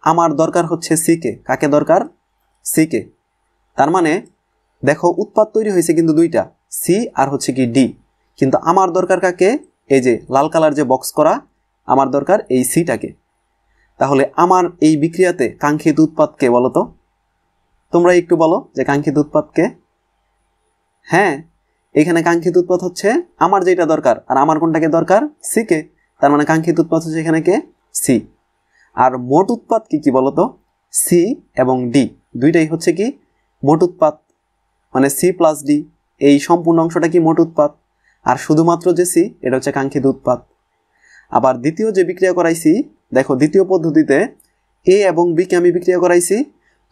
আমার দরকার হচ্ছে সি কে। কাকে দরকার? C K. তার মানে দেখো উৎপাদ তৈরি হয়েছে কিন্তু দুইটা, সি আর হচ্ছে কি ডি, কিন্তু আমার দরকার কাকে? এই যে লাল কালার যে বক্স করা, আমার দরকার এই সিটাকে। তাহলে আমার এই বিক্রিয়াতে কাঙ্ক্ষিত উৎপাদকে বলো তো, তোমরা একটু বলো যে কাঙ্ক্ষিত উৎপাদকে। হ্যাঁ, এখানে কাঙ্ক্ষিত উৎপাদ হচ্ছে আমার যেটা দরকার, আর আমার কোনটাকে দরকার? C K. তার মানে কাঙ্ক্ষিত উৎপাদ হচ্ছে এখানে কে? সি। আর মোট উৎপাদ কি কি বলো তো? সি এবং ডি দুইটাই হচ্ছে কি মোট উৎপাদ, মানে সি প্লাস ডি, এই সম্পূর্ণ অংশটা কি মোট উৎপাদ, আর শুধুমাত্র যে সি এটা হচ্ছে কাঙ্ক্ষিত উৎপাদ। আবার দ্বিতীয় যে বিক্রিয়া করাইছি, দেখো দ্বিতীয় পদ্ধতিতে এ এবং বি কে আমি বিক্রিয়া করাইছি,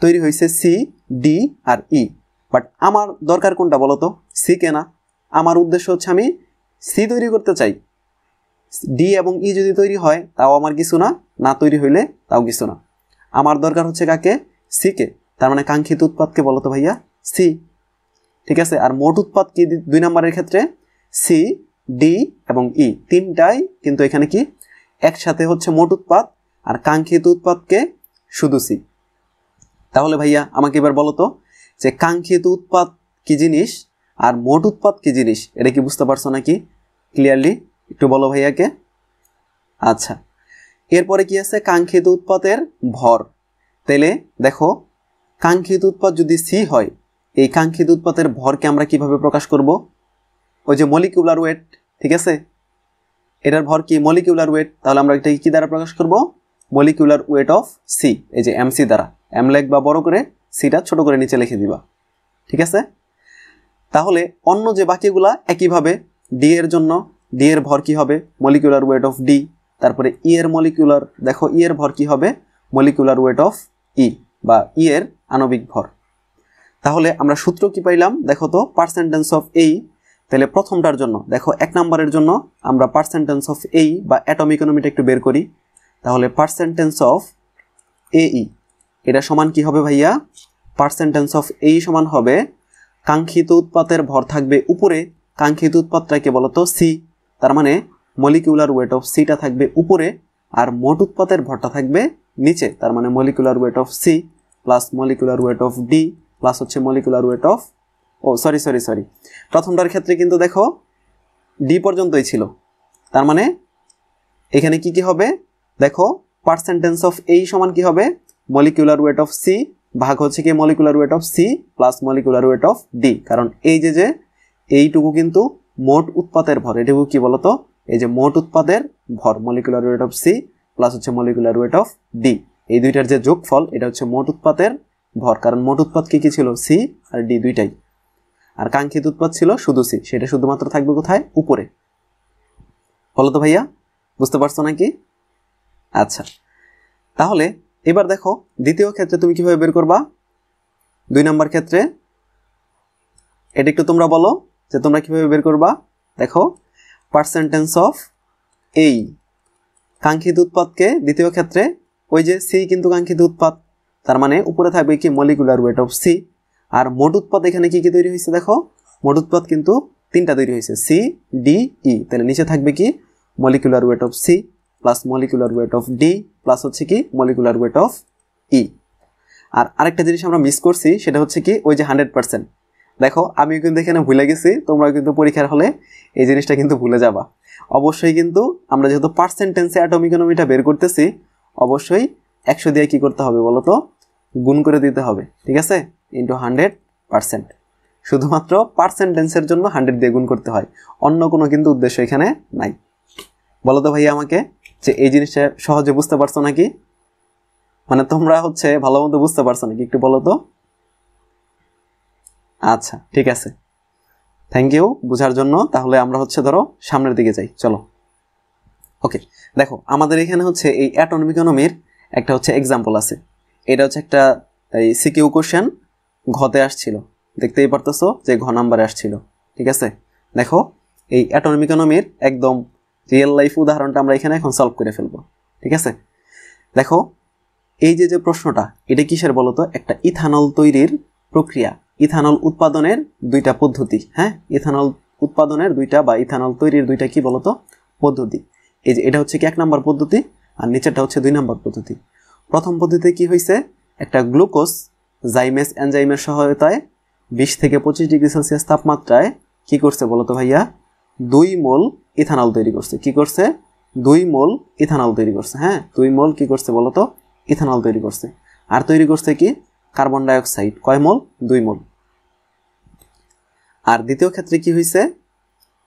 তৈরি হয়েছে সি, ডি আর ই। বাট আমার দরকার কোনটা বলো তো? সি কে না। আমার উদ্দেশ্য হচ্ছে আমি সি তৈরি করতে চাই। ডি এবং ই যদি তৈরি হয় তাও আমার কিছু না, না তৈরি হইলে তাও কিছু না। আমার দরকার হচ্ছে কাকে? C K. তার মানে কাঙ্ক্ষিত উৎপাদকে বলো তো ভাইয়া? সি। ঠিক আছে। আর মোট উৎপাদ কি 2 নম্বরের ক্ষেত্রে? সি, ডি এবং ই, তিনটাই কিন্তু এখানে কি একসাথে হচ্ছে মোট উৎপাদ, আর কাঙ্ক্ষিত উৎপাদকে শুধু সি। তাহলে ভাইয়া আমাকে এবার বলো তো যে কাঙ্ক্ষিত উৎপাদ কি জিনিস আর মোট উৎপাদ কি জিনিস, এটা কি বুঝতে পারছো নাকি ক্লিয়ারলি? একটু বলো ভাইয়াকে। আচ্ছা, এরপরে কি আছে? কাঙ্ক্ষিত উৎপাদের ভর। তাহলে দেখো কাঙ্ক্ষিত উৎপাদ যদি সি হয়, এই কাঙ্ক্ষিত উৎপাদের ভরকে আমরা কিভাবে প্রকাশ করব? ওই যে মলিকিউলার ওয়েট, ঠিক আছে, এটার ভর কি? Molecular weight. তাহলে আমরা এটাকে কি দ্বারা প্রকাশ করব? মলিকিউলার ওয়েট অফ সি, এই যে এমসি দ্বারা। এম লিখবা বড় করে, সিটা ছোট করে নিচে লিখে দিবা, ঠিক আছে। তাহলে অন্য যে বাকিগুলা একইভাবে, ডি এর জন্য ডি এর ভর কি হবে? Molecular wait of D. তারপরে ই এর মলিকিউলার, দেখো ই এর ভর কি হবে? মলিকিউলার ওয়েট অফ ই, বা ই এর আণবিক ভর। তাহলে আমরা সূত্র কি পাইলাম দেখো তো? পার্সেন্টেজ অফ এই। তাহলে প্রথমটার জন্য দেখো 1 নম্বরের জন্য আমরা পার্সেন্টেজ অফ এই বা অ্যাটমিক ইকোনমিটা একটু বের করি। তাহলে পার্সেন্টেজ অফ এই এটা সমান কি হবে ভাইয়া? পার্সেন্টেজ অফ এই সমান হবে কাঙ্ক্ষিত উৎপাদের ভর থাকবে উপরে, কাঙ্ক্ষিত উৎপাদটাকে বলতো সি, তার মানে মলিকিউলার ওয়েট অফ সিটা থাকবে উপরে, আর মোট উৎপাদের ভরটা থাকবে নিচে, তার মানে molecular weight of C plus molecular weight of D plus হচ্ছে মলিকুলার ওয়েট অফ, সরি প্রথমটার ক্ষেত্রে কিন্তু দেখো ডি পর্যন্তই ছিল। তার মানে এখানে কি কি হবে দেখো? পার্সেন্টেজ অফ এই সমান কি হবে? মলিকুলার ওয়েট অফ সি ভাগ হচ্ছে কি molecular weight of C plus molecular weight of D. কারণ এই যে এইটুকু কিন্তু মোট উৎপাদের ভর, এটুকু কি বলতো? এই যে মোট উৎপাদের ভর, molecular weight of C plus হচ্ছে মলিকুলার ওয়েট অফ ডি, এই দুইটার যে যোগফল এটা হচ্ছে মোট উৎপাদের ভর। কারণ মোট উৎপাদ কি ছিল? সি আর ডি দুইটাই। আর কাঙ্ক্ষিত উৎপাদ ছিল শুধু সি, সেটা শুধুমাত্র থাকবে কোথায়? উপরে। বলো তো ভাইয়া, বুঝতে পারছো নাকি? আচ্ছা, তাহলে এবার দেখো দ্বিতীয় ক্ষেত্রে তুমি কিভাবে বের করবা? 2 নম্বর ক্ষেত্রে এটা একটু তোমরা বলো যে তোমরা কিভাবে বের করবা। দেখো পার্সেন্টেজ অফ এই কাঙ্ক্ষিত উৎপাদকে দ্বিতীয় ক্ষেত্রে, ওই যে সি কিন্তু কাঙ্ক্ষিত উৎপাদ, তার মানে উপরে থাকবে কি মলিকুলার ওয়েট অফ সি। আর মোট উৎপাদ এখানে কি কি তৈরি হয়েছে দেখো? মোট উৎপাদ কিন্তু 3টা তৈরি হয়েছে, সি, ডি, ই। তাহলে নিচে থাকবে কি molecular weight of C plus molecular weight of D plus হচ্ছে কি মলিকুলার ওয়েট অফ ই। আর আরেকটা জিনিস আমরা মিস করছি, সেটা হচ্ছে কি ওই যে 100%। দেখো আমিও কিন্তু এখানে ভুলে গেছি, তোমরাও কিন্তু পরীক্ষার হলে এই জিনিসটা কিন্তু ভুলে যাবা। অবশ্যই কিন্তু আমরা যেহেতু পার্সেন্টেজে অ্যাটমিক ইকোনমিটা বের করতেছি, অবশ্যই 100 দিয়ে কি করতে হবে বলো তো? গুণ করে দিতে হবে, ঠিক আছে, ইন্টু 100%। শুধুমাত্র পার্সেন্টেজের জন্য 100 দিয়ে গুণ করতে হয়, অন্য কোনো কিন্তু উদ্দেশ্য এখানে নাই। বলো তো ভাইয়া আমাকে যে এই জিনিসটা সহজে বুঝতে পারছো নাকি? মানে তোমরা হচ্ছে ভালো মতো বুঝতে পারছো নাকি একটু বলো তো? আচ্ছা ঠিক আছে, থ্যাংক ইউ বোঝার জন্য। তাহলে আমরা হচ্ছে ধরো সামনের দিকে যাই, চলো। ওকে, দেখো আমাদের এখানে হচ্ছে এই অ্যাটমিক ইকোনমির একটা হচ্ছে এক্সাম্পল আছে। এটা হচ্ছে একটা এই সিকিউ কোশ্চেন, ঘতে আসছিল, দেখতেই পারতেছো যে ঘ নাম্বারে আসছিল, ঠিক আছে। দেখো এই অ্যাটমিক ইকোনমির একদম রিয়েল লাইফ উদাহরণটা আমরা এখানে এখন সলভ করে ফেলবো, ঠিক আছে। দেখো এই যে প্রশ্নটা, এটা কিসের বলতো? একটা ইথানল তৈরির প্রক্রিয়া, ইথানল উৎপাদনের দুইটা পদ্ধতি। হ্যাঁ, ইথানল উৎপাদনের দুইটা বা ইথানল তৈরির দুইটা কি বলতো পদ্ধতি। এই যে এটা হচ্ছে কি 1 নম্বর পদ্ধতি, আর নিচেরটা হচ্ছে 2 নম্বর পদ্ধতি। প্রথম পদ্ধতিতে কি হয়েছে? একটা গ্লুকোজ জাইমেস এনজাইমের সহায়তায় 20 থেকে 25 ডিগ্রি সেলসিয়াস তাপমাত্রায় কি করছে বলতো ভাইয়া? 2 মোল ইথানল তৈরি করছে। কি করছে? 2 মোল ইথানল তৈরি করছে। হ্যাঁ, 2 মোল কি করছে বলতো? ইথানল তৈরি করছে। আর তৈরি করছে কি? Carbon dioxide. কয় মোল? 2 মোল। আর দ্বিতীয় ক্ষেত্রে কি হয়েছে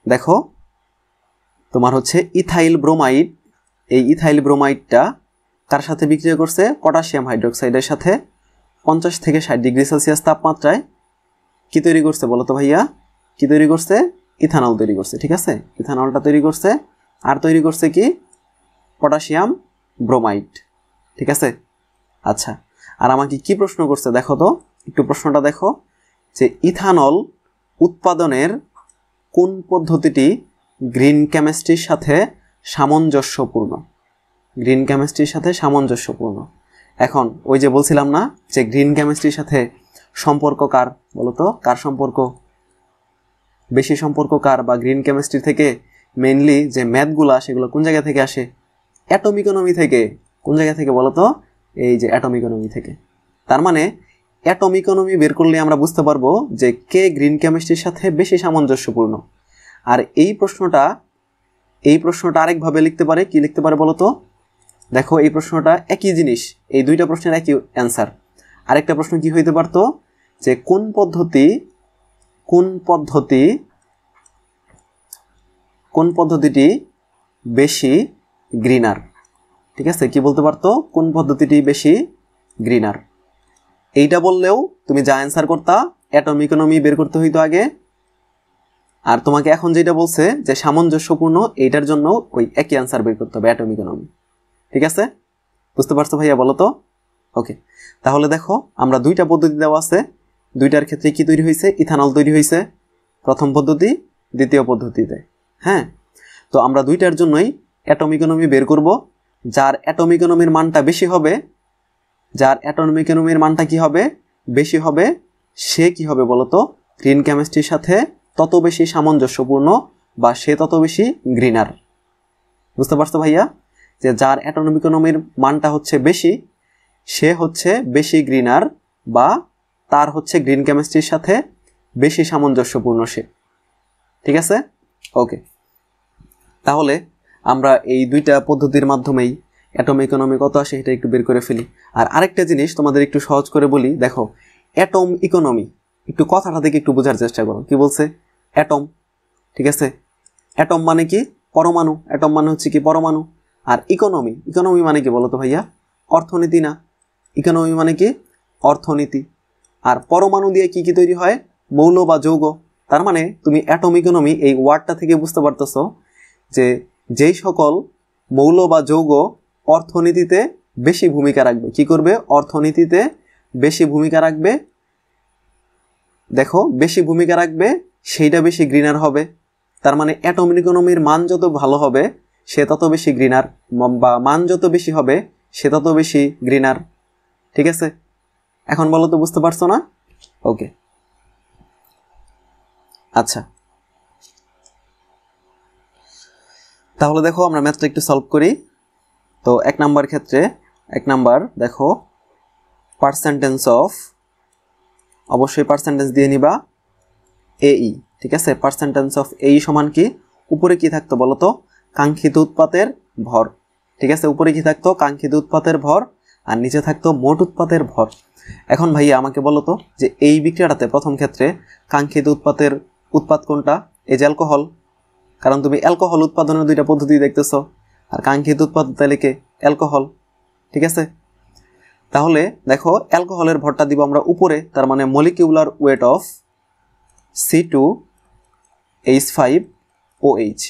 দেখো, তোমার হচ্ছে ইথাইল ব্রোমাইড। এই ইথাইল ব্রোমাইডটা কার সাথে বিক্রিয়া করছে? পটাশিয়াম হাইড্রোক্সাইডের সাথে 50 থেকে 60 ডিগ্রি সেলসিয়াস তাপমাত্রায় কি তৈরি করছে বলতো ভাইয়া? কি তৈরি করছে? ইথানল তৈরি করছে। ঠিক আছে, ইথানলটা তৈরি করছে। আর তৈরি করছে কি? Potassium bromide. ঠিক আছে, আচ্ছা। আর আমাকে কি প্রশ্ন করছে দেখো তো, একটু প্রশ্নটা দেখো, যে ইথানল উৎপাদনের কোন পদ্ধতিটি গ্রিন কেমিস্ট্রির সাথে সামঞ্জস্যপূর্ণ? গ্রিন কেমিস্ট্রির সাথে সামঞ্জস্যপূর্ণ। এখন ওই যে বলছিলাম না যে গ্রিন কেমিস্ট্রির সাথে সম্পর্ক কার বলতো? কার সম্পর্ক বেশি? সম্পর্ক কার? বা গ্রিন কেমিস্ট্রি থেকে মেইনলি যে ম্যাথগুলা সেগুলো কোন জায়গা থেকে আসে? অ্যাটম ইকোনমি থেকে। কোন জায়গা থেকে বলতো? এই যে অ্যাটম ইকোনমি থেকে। তার মানে অ্যাটম ইকোনমি বের করলে আমরা বুঝতে পারবো যে কে গ্রিন কেমিস্ট্রির সাথে বেশি সামঞ্জস্যপূর্ণ। আর এই প্রশ্নটা আরেকভাবে লিখতে পারে। কি লিখতে পারে বলতো? দেখো, এই প্রশ্নটা একই জিনিস, এই দুইটা প্রশ্নের একই অ্যান্সার। আরেকটা প্রশ্ন কি হইতে পারতো? যে কোন পদ্ধতিটি বেশি গ্রিনার? ঠিক আছে, কি বলতে পারতো? কোন পদ্ধতিটি বেশি গ্রিনার? এইটা বললেও তুমি যা অ্যান্সার করতা, অ্যাটম ইকোনমি বের করতে হইতো আগে। আর তোমাকে এখন যেটা বলছে যে সামঞ্জস্যপূর্ণ, এইটার জন্য ওই একই অ্যান্সার বের করতে হবে, অ্যাটম ইকোনমি। ঠিক আছে, বুঝতে পারছো ভাইয়া? বলো তো। ওকে, তাহলে দেখো আমরা দুইটা পদ্ধতি দেওয়া আছে, দুইটার ক্ষেত্রে কি তৈরি হয়েছে? ইথানল তৈরি হয়েছে, প্রথম পদ্ধতি, দ্বিতীয় পদ্ধতিতে। হ্যাঁ, তো আমরা দুইটার জন্যই অ্যাটম ইকোনমি বের করব। যার অ্যাটম ইকোনমির মানটা বেশি হবে, যার অ্যাটম ইকোনমির মানটা কি হবে? বেশি হবে, সে কি হবে বলতো? গ্রিন কেমিস্ট্রির সাথে তত বেশি সামঞ্জস্যপূর্ণ, বা সে তত বেশি গ্রিনার। বুঝতে পারছো ভাইয়া? যে যার অ্যাটম ইকোনমির মানটা হচ্ছে বেশি, সে হচ্ছে বেশি গ্রিনার, বা তার হচ্ছে গ্রিন কেমিস্ট্রির সাথে বেশি সামঞ্জস্যপূর্ণ সে। ঠিক আছে, ওকে। তাহলে আমরা এই দুইটা পদ্ধতির মাধ্যমেই অ্যাটম ইকোনমি কত আসে এটা একটু বের করে ফেলি। আর আরেকটা জিনিস তোমাদের একটু সহজ করে বলি, দেখো অ্যাটম ইকোনমি, একটু কথাটা থেকে একটু বোঝার চেষ্টা করো। কি বলছে? অ্যাটম। ঠিক আছে, অ্যাটম মানে কি? পরমাণু। অ্যাটম মানে হচ্ছে কি? পরমাণু। আর ইকোনমি, ইকোনমি মানে কি বলতো ভাইয়া? অর্থনীতি না? ইকোনমি মানে কি? অর্থনীতি। আর পরমাণু দিয়ে কি কি তৈরি হয়? মৌল বা যৌগ। তার মানে তুমি অ্যাটম ইকোনমি এই ওয়ার্ডটা থেকে বুঝতে পারতেছো যে যেই সকল মৌল বা যৌগ অর্থনীতিতে বেশি ভূমিকা রাখবে, কি করবে? অর্থনীতিতে বেশি ভূমিকা রাখবে। দেখো, বেশি ভূমিকা রাখবে, সেইটা বেশি গ্রিনার হবে। তার মানে অ্যাটম ইকোনমির মান যত ভালো হবে সে তত বেশি গ্রিনার, বা মান যত বেশি হবে সে তত বেশি গ্রিনার। ঠিক আছে, এখন বলো তো, বুঝতে পারছো না? ওকে, আচ্ছা। তাহলে দেখো আমরা ম্যাথটা একটু সলভ করি। তো 1 নাম্বার ক্ষেত্রে, 1 নাম্বার দেখো পার্সেন্টেজ অফ, অবশ্যই পার্সেন্টেজ দিয়ে নিবা এই। ঠিক আছে, পার্সেন্টেজ অফ এই সমান কি? উপরে কি থাকতো বলো তো? কাঙ্ক্ষিত উৎপাতের ভর। ঠিক আছে, উপরে কি থাকতো? কাঙ্ক্ষিত উৎপাতের ভর, আর নিচে থাকতো মোট উৎপাতের ভর। এখন ভাইয়া আমাকে বলো তো, যে এই বিক্রিয়াটাতে প্রথম ক্ষেত্রে কাঙ্ক্ষিত উৎপাদ কোনটা? এই যে অ্যালকোহল, কারণ তুমি অ্যালকোহল উৎপাদনের দুইটা পদ্ধতি দেখতেছো, আর কাঙ্ক্ষিত উৎপাদ তাহলে কে? অ্যালকোহল। ঠিক আছে, তাহলে দেখো অ্যালকোহলের ভরটা দিব আমরা উপরে, তার মানে মলিকিউলার ওয়েট অফ C2H5OH।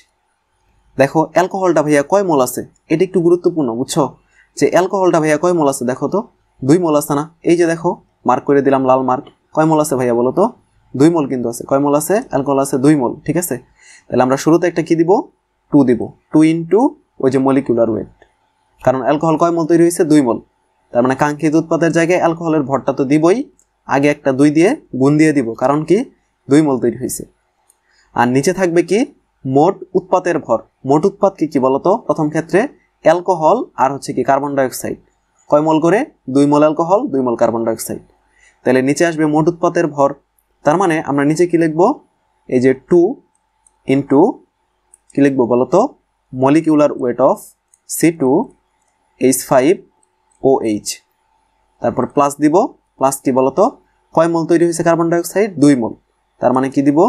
দেখো অ্যালকোহলটা ভাইয়া কয় মোল আছে? এটা একটু গুরুত্বপূর্ণ, বুঝছো? যে অ্যালকোহলটা ভাইয়া কয় মোল আছে দেখো তো? 2 মোল আছে না? এই যে দেখো মার্ক করে দিলাম, লাল মার্ক। কয় মোল আছে ভাইয়া বলো তো? 2 মোল কিন্তু আছে। কয় মোল আছে? অ্যালকোহল আছে 2 মোল। ঠিক আছে, তাহলে আমরা শুরুতে একটা কি দিব? 2 দিব। 2 ইন্টু ওই যে মলিকিউলার ওয়েট, কারণ অ্যালকোহল কয় মোল তৈরি হয়েছে? 2 মোল। তার মানে কাঙ্ক্ষিত উৎপাদের জায়গায় অ্যালকোহলের ভরটা তো দিবই, আগে একটা 2 দিয়ে গুণ দিয়ে দিব, কারণ কি 2 মোল তৈরি হয়েছে। আর নিচে থাকবে কি মোট উৎপাদের ভর। মোট উৎপাদ কি বলতো, প্রথম ক্ষেত্রে অ্যালকোহল আর হচ্ছে কি কার্বন ডাইঅক্সাইড, কয় মোল করে 2 মোল অ্যালকোহল 2 মোল কার্বন ডাইঅক্সাইড। তাহলে নিচে আসবে মোট উৎপাদের ভর। তার মানে আমরা নিচে কি লিখব, এই যে 2 ইন্টু কি লিখবো বলতো, মলিকিউলার ওয়েট অফ C2H5OH, তারপর প্লাস দিব, প্লাস কি বলতো, কয় মোল তৈরি হয়েছে কার্বন ডাইঅক্সাইড 2 মোল, তার মানে কি দিব,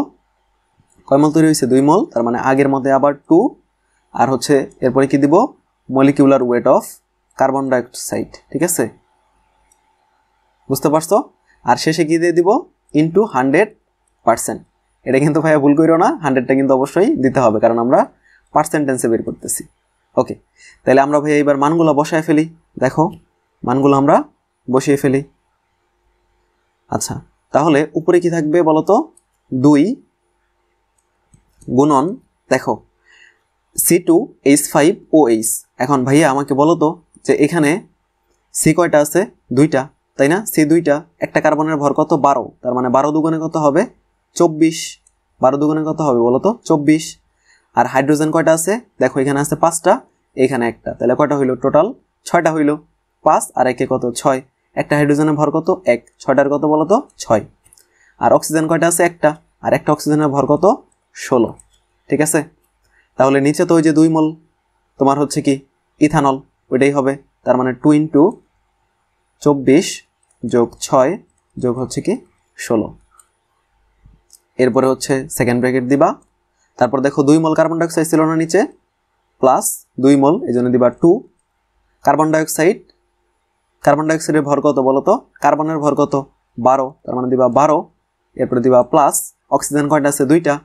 কয় মোল তৈরি হয়েছে 2 মোল, তার মানে আগের মধ্যে আবার 2, আর হচ্ছে এরপরে কি দিব, molecular weight of carbon dioxide. ঠিক আছে, বুঝতে পারছো? আর শেষে কি দিয়ে দিব, ইন্টু 100%। এটা কিন্তু ভাইয়া ভুল করিও না, 100টা কিন্তু অবশ্যই দিতে হবে, কারণ আমরা পার্সেন্টেন্সে বের করতেছি। ওকে, তাহলে আমরা ভাইয়া এবার মানগুলো বসায় ফেলি। দেখো মানগুলো আমরা বসিয়ে ফেলি। আচ্ছা, তাহলে উপরে কি থাকবে বলতো, 2 গুণন, দেখো C2H5OH। এখন ভাইয়া আমাকে বলো তো যে এখানে সি কয়টা আছে, 2টা, তাই না? সি 2টা, একটা কার্বনের ভর কত, 12, তার মানে 12 দুগুণে কত হবে, 24। 12 দুগুণে কত হবে বলো তো, 24। আর হাইড্রোজেন কয়টা আছে, দেখো এখানে আছে 5টা, এখানে একটা, তাহলে কয়টা হইলো, টোটাল 6টা হইলো। 5 আর 1 কত, 6। একটা হাইড্রোজেনের ভর কত, 1, 6টার কত বলো তো, 6। আর অক্সিজেন কয়টা আছে, একটা, আর একটা অক্সিজেনের ভর কত, 16। ঠিক আছে, তাহলে নিচে তো ওই যে 2 মোল তোমার হচ্ছে কি ইথানল, ওইটাই হবে। তার মানে 2 ইন্টু 24 যোগ 6 যোগ হচ্ছে কি 16। এরপরে হচ্ছে সেকেন্ড ব্র্যাকেট দিবা, তারপর দেখো 2 মোল কার্বন ডাইঅক্সাইড ছিল না নিচে, প্লাস 2 মোল, এই জন্য দিবা 2। কার্বন ডাইঅক্সাইডের ভর কত বলো তো, কার্বনের ভর কত, 12, তার মানে দিবা 12। এরপরে দিবা প্লাস অক্সিজেন কয়টা আছে, 2টা,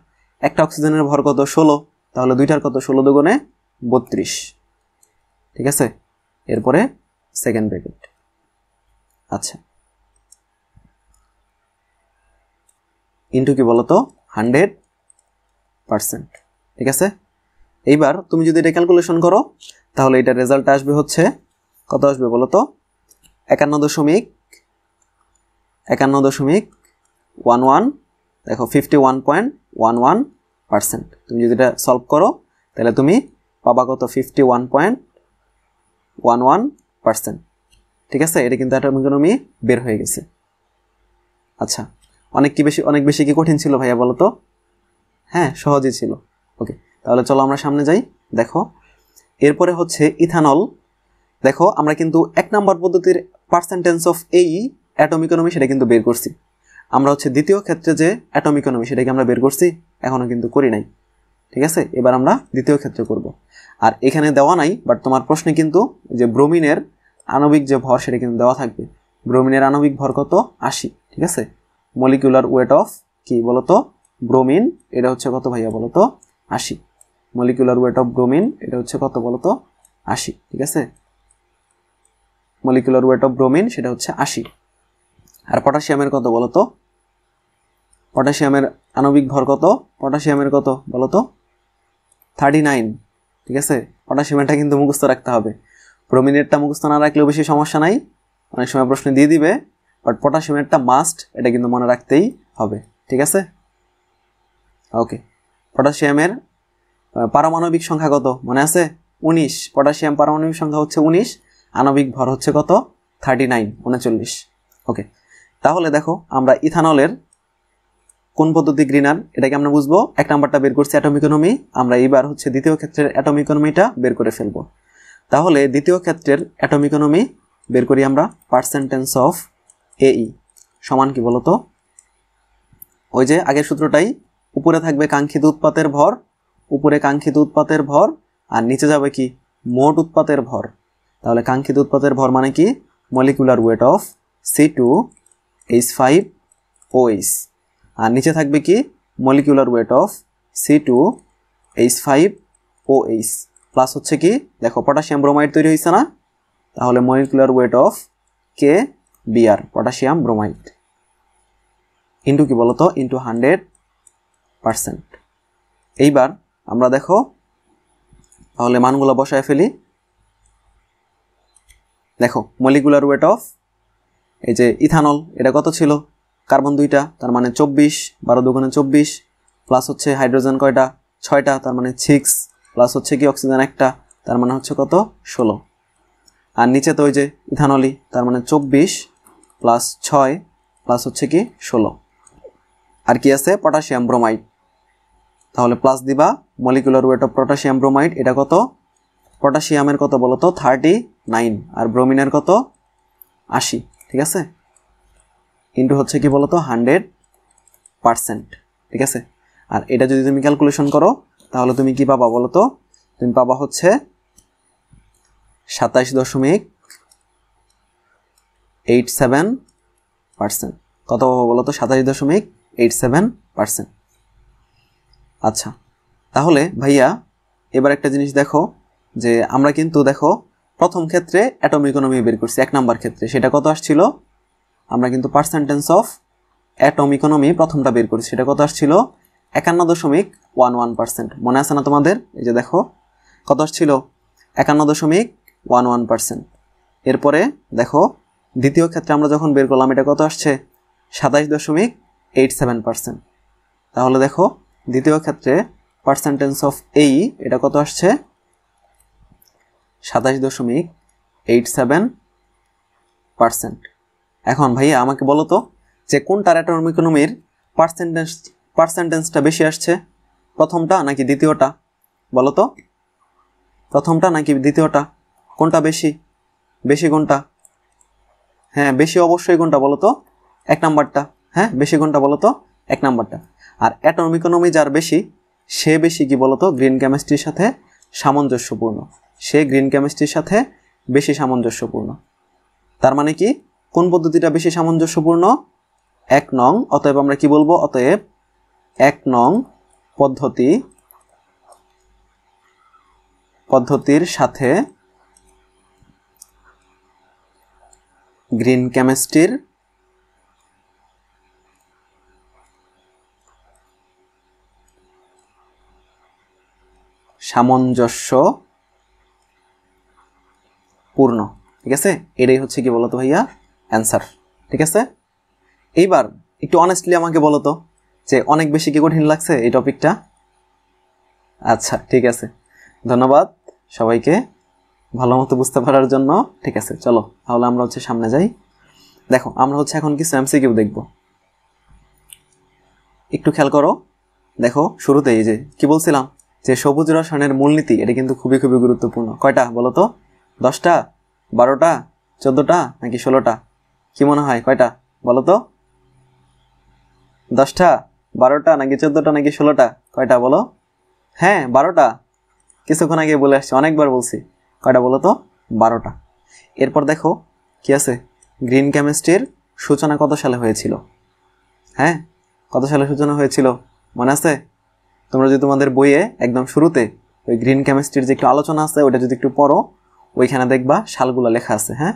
একটা অক্সিজেনের ভর কত, 16, তাহলে 2টার কত, 16 দুগুণে 32। ঠিক আছে, এরপরে সেকেন্ড ব্র্যাকেট। আচ্ছা, ইন্টু কি বলতো, 100%। ঠিক আছে, এইবার তুমি যদি এটা ক্যালকুলেশন করো, তাহলে এটার রেজাল্ট আসবে হচ্ছে কত আসবে বলতো, 51.11, দেখো 51.11%। তুমি যদি এটা সলভ করো তাহলে তুমি পাবা কত, 51.11%। ঠিক আছে, এটা কিন্তু অ্যাটমিক ইকোনমি বের হয়ে গেছে। আচ্ছা, অনেক বেশি কি কঠিন ছিল ভাইয়া বলো তো? হ্যাঁ, সহজই ছিল। ওকে, তাহলে চলো আমরা সামনে যাই। দেখো এরপরে হচ্ছে ইথানল। দেখো আমরা কিন্তু 1 নাম্বার পদ্ধতির পার্সেন্টেজ অফ এই অ্যাটমিক ইকোনমি সেটা কিন্তু বের করছি। আমরা হচ্ছে দ্বিতীয় ক্ষেত্রে যে অ্যাটমিক ইকোনমি সেটাকে আমরা বের করছি, এখনো কিন্তু করি নাই। ঠিক আছে, এবার আমরা দ্বিতীয় ক্ষেত্রে করব। আর এখানে দেওয়া নাই, বাট তোমার প্রশ্নে কিন্তু যে ব্রোমিনের আণবিক যে ভর সেটা কিন্তু দেওয়া থাকবে। ব্রোমিনের আণবিক ভর কত, 80। ঠিক আছে, মলিকিউলার ওয়েট অফ কি বলতো, ব্রোমিন, এটা হচ্ছে কত ভাইয়া বলতো, 80। মলিকিউলার ওয়েট অফ ব্রোমিন এটা হচ্ছে কত বলতো, 80। ঠিক আছে, মলিকুলার ওয়েট অফ ব্রোমিন সেটা হচ্ছে 80। আর পটাশিয়ামের কত বলতো, পটাশিয়ামের আণবিক ভর কত, পটাশিয়ামের কত বলতো, 39। ঠিক আছে, পটাশিয়ামটা কিন্তু মুখস্থ রাখতে হবে। ব্রোমিনেরটা মুখস্থ না রাখলেও বেশি সমস্যা নাই, অনেক সময় প্রশ্ন দিয়ে দিবে, বাট পটাশিয়ামেরটা মাস্ট, এটা কিন্তু মনে রাখতেই হবে। ঠিক আছে, ওকে। পটাশিয়ামের পারমাণবিক সংখ্যা কত মনে আছে, 19। পটাশিয়াম পারমাণবিক সংখ্যা হচ্ছে 19, আণবিক ভর হচ্ছে কত, 39, 39। ওকে, তাহলে দেখো আমরা ইথানলের কোন পদ্ধতি গ্রিনার এটাকে আমরা বুঝবো। 1 নাম্বারটা বের করছি অ্যাটমিক ইকোনমি, আমরা এইবার হচ্ছে দ্বিতীয় ক্ষেত্রের অ্যাটমিক ইকোনমিটা বের করে ফেলবো। তাহলে দ্বিতীয় ক্ষেত্রের অ্যাটমিক ইকোনমি বের করি আমরা, পার্সেন্টেজ অফ এই সমান কি বলতো, ওই যে আগের সূত্রটাই, উপরে থাকবে কাঙ্ক্ষিত উৎপাতের ভর, উপরে কাঙ্ক্ষিত উৎপাতের ভর, আর নিচে যাবে কি মোট উৎপাতের ভর। তাহলে কাঙ্ক্ষিত উৎপাতের ভর মানে কি, মলিকুলার ওয়েট অফ C2H5OH, আর নিচে থাকবে কি molecular weight of C2H5OH, plus হচ্ছে কি দেখো পটাশিয়াম ব্রোমাইড তৈরি হয়েছে না, তাহলে molecular weight of KBr, potassium bromide, into কি বলতো, ইন্টু 100%। এইবার আমরা দেখো তাহলে মানগুলো বসায় ফেলি। দেখো মলিকুলার ওয়েট অফ এই যে ইথানল এটা কত ছিল, কার্বন 2টা তার মানে 24, 12 দুগুণে 24, প্লাস হচ্ছে হাইড্রোজেন কয়টা, 6টা তার মানে 6, প্লাস হচ্ছে কি অক্সিজেন 1টা তার মানে হচ্ছে কত 16। আর নিচে তো ওই যে ইথানলই তার মানে 24 প্লাস 6 প্লাস হচ্ছে কি 16। আর কি আছে পটাশিয়াম ব্রোমাইড, তাহলে প্লাস দিবা molecular weight of potassium bromide এটা কত, পটাশিয়ামের কত বলো তো 39 আর ব্রোমিনের কত 80, ঠিক আছে, ইন্টু হচ্ছে কি বলো তো 100%, ঠিক আছে। আর এটা যদি তুমি ক্যালকুলেশন করো তাহলে তুমি কি পাবা বলো তো, তুমি পাবা হচ্ছে 27.87%। কত পাবো বলো তো 27.87%। আচ্ছা তাহলে ভাইয়া এবার একটা জিনিস দেখো যে আমরা কিন্তু দেখো প্রথম ক্ষেত্রে অ্যাটম ইকোনমি বের করছি 1 নাম্বার ক্ষেত্রে, সেটা কত আসছিল, আমরা কিন্তু পার্সেন্টেজ অফ অ্যাটম ইকোনমি প্রথমটা বের করছি, সেটা কত আসছিল 51.11%। মনে আছে না তোমাদের, এই যে দেখো কত আসছিল 51.11%। এরপরে দেখো দ্বিতীয় ক্ষেত্রে আমরা যখন বের করলাম এটা কত আসছে 27.87%। তাহলে দেখো দ্বিতীয় ক্ষেত্রে পার্সেন্টেজ অফ এই এটা কত আসছে 27.87%। এখন ভাইয়া আমাকে বলো তো যে কোনটার অ্যাটম ইকোনমির পার্সেন্টেজটা বেশি আসছে, প্রথমটা নাকি দ্বিতীয়টা বলো তো, প্রথমটা নাকি দ্বিতীয়টা, কোনটা বেশি, বেশি কোনটা, হ্যাঁ বেশি অবশ্যই কোনটা বলো তো 1 নাম্বারটা, হ্যাঁ বেশি কোনটা বলো তো 1 নাম্বারটা। আর অ্যাটম ইকোনমি যার বেশি সে বেশি কি বলো তো গ্রিন কেমিস্ট্রির সাথে সামঞ্জস্যপূর্ণ, সে গ্রিন কেমিস্ট্রির সাথে বেশি সামঞ্জস্যপূর্ণ। তার মানে কি কোন পদ্ধতিটা বেশি সামঞ্জস্যপূর্ণ, 1 নং, অতএব আমরা কি বলবো, অতএব 1 নং পদ্ধতির সাথে গ্রিন কেমিস্ট্রির সামঞ্জস্যপূর্ণ, ঠিক আছে, এটাই হচ্ছে কি বলতো ভাইয়া অ্যান্সার, ঠিক আছে। এইবার একটু অনেস্টলি আমাকে বলো তো যে অনেক বেশি কি কঠিন লাগছে এই টপিকটা, আচ্ছা ঠিক আছে, ধন্যবাদ সবাইকে ভালো মতো বুঝতে পারার জন্য, ঠিক আছে। চলো তাহলে আমরা হচ্ছে সামনে যাই। দেখো আমরা হচ্ছে এখন কিছু এমসিকিউ দেখব, একটু খেয়াল করো। দেখো শুরুতেই যে কি বলছিলাম যে সবুজ রসায়নের মূলনীতি, এটা কিন্তু খুবই খুবই গুরুত্বপূর্ণ। কয়টা বলো তো, 10টা, 12টা, 14টা নাকি 16টা, কি মনে হয় কয়টা বলো তো, 10টা, 12টা নাকি 14টা নাকি 16টা, কয়টা বলো, হ্যাঁ 12টা, কিছুক্ষণ আগে বলে আসছি, অনেকবার বলছি, কয়টা বলো তো 12টা। এরপর দেখো কি আছে, গ্রিন কেমিস্ট্রির সূচনা কত সালে হয়েছিল, হ্যাঁ কত সালে সূচনা হয়েছিল মনে আছে, তোমরা যদি তোমাদের বইয়ে একদম শুরুতে ওই গ্রিন কেমিস্ট্রির যে একটু আলোচনা আছে ওটা যদি একটু পড়ো, ওইখানে দেখবা সালগুলো লেখা আছে, হ্যাঁ।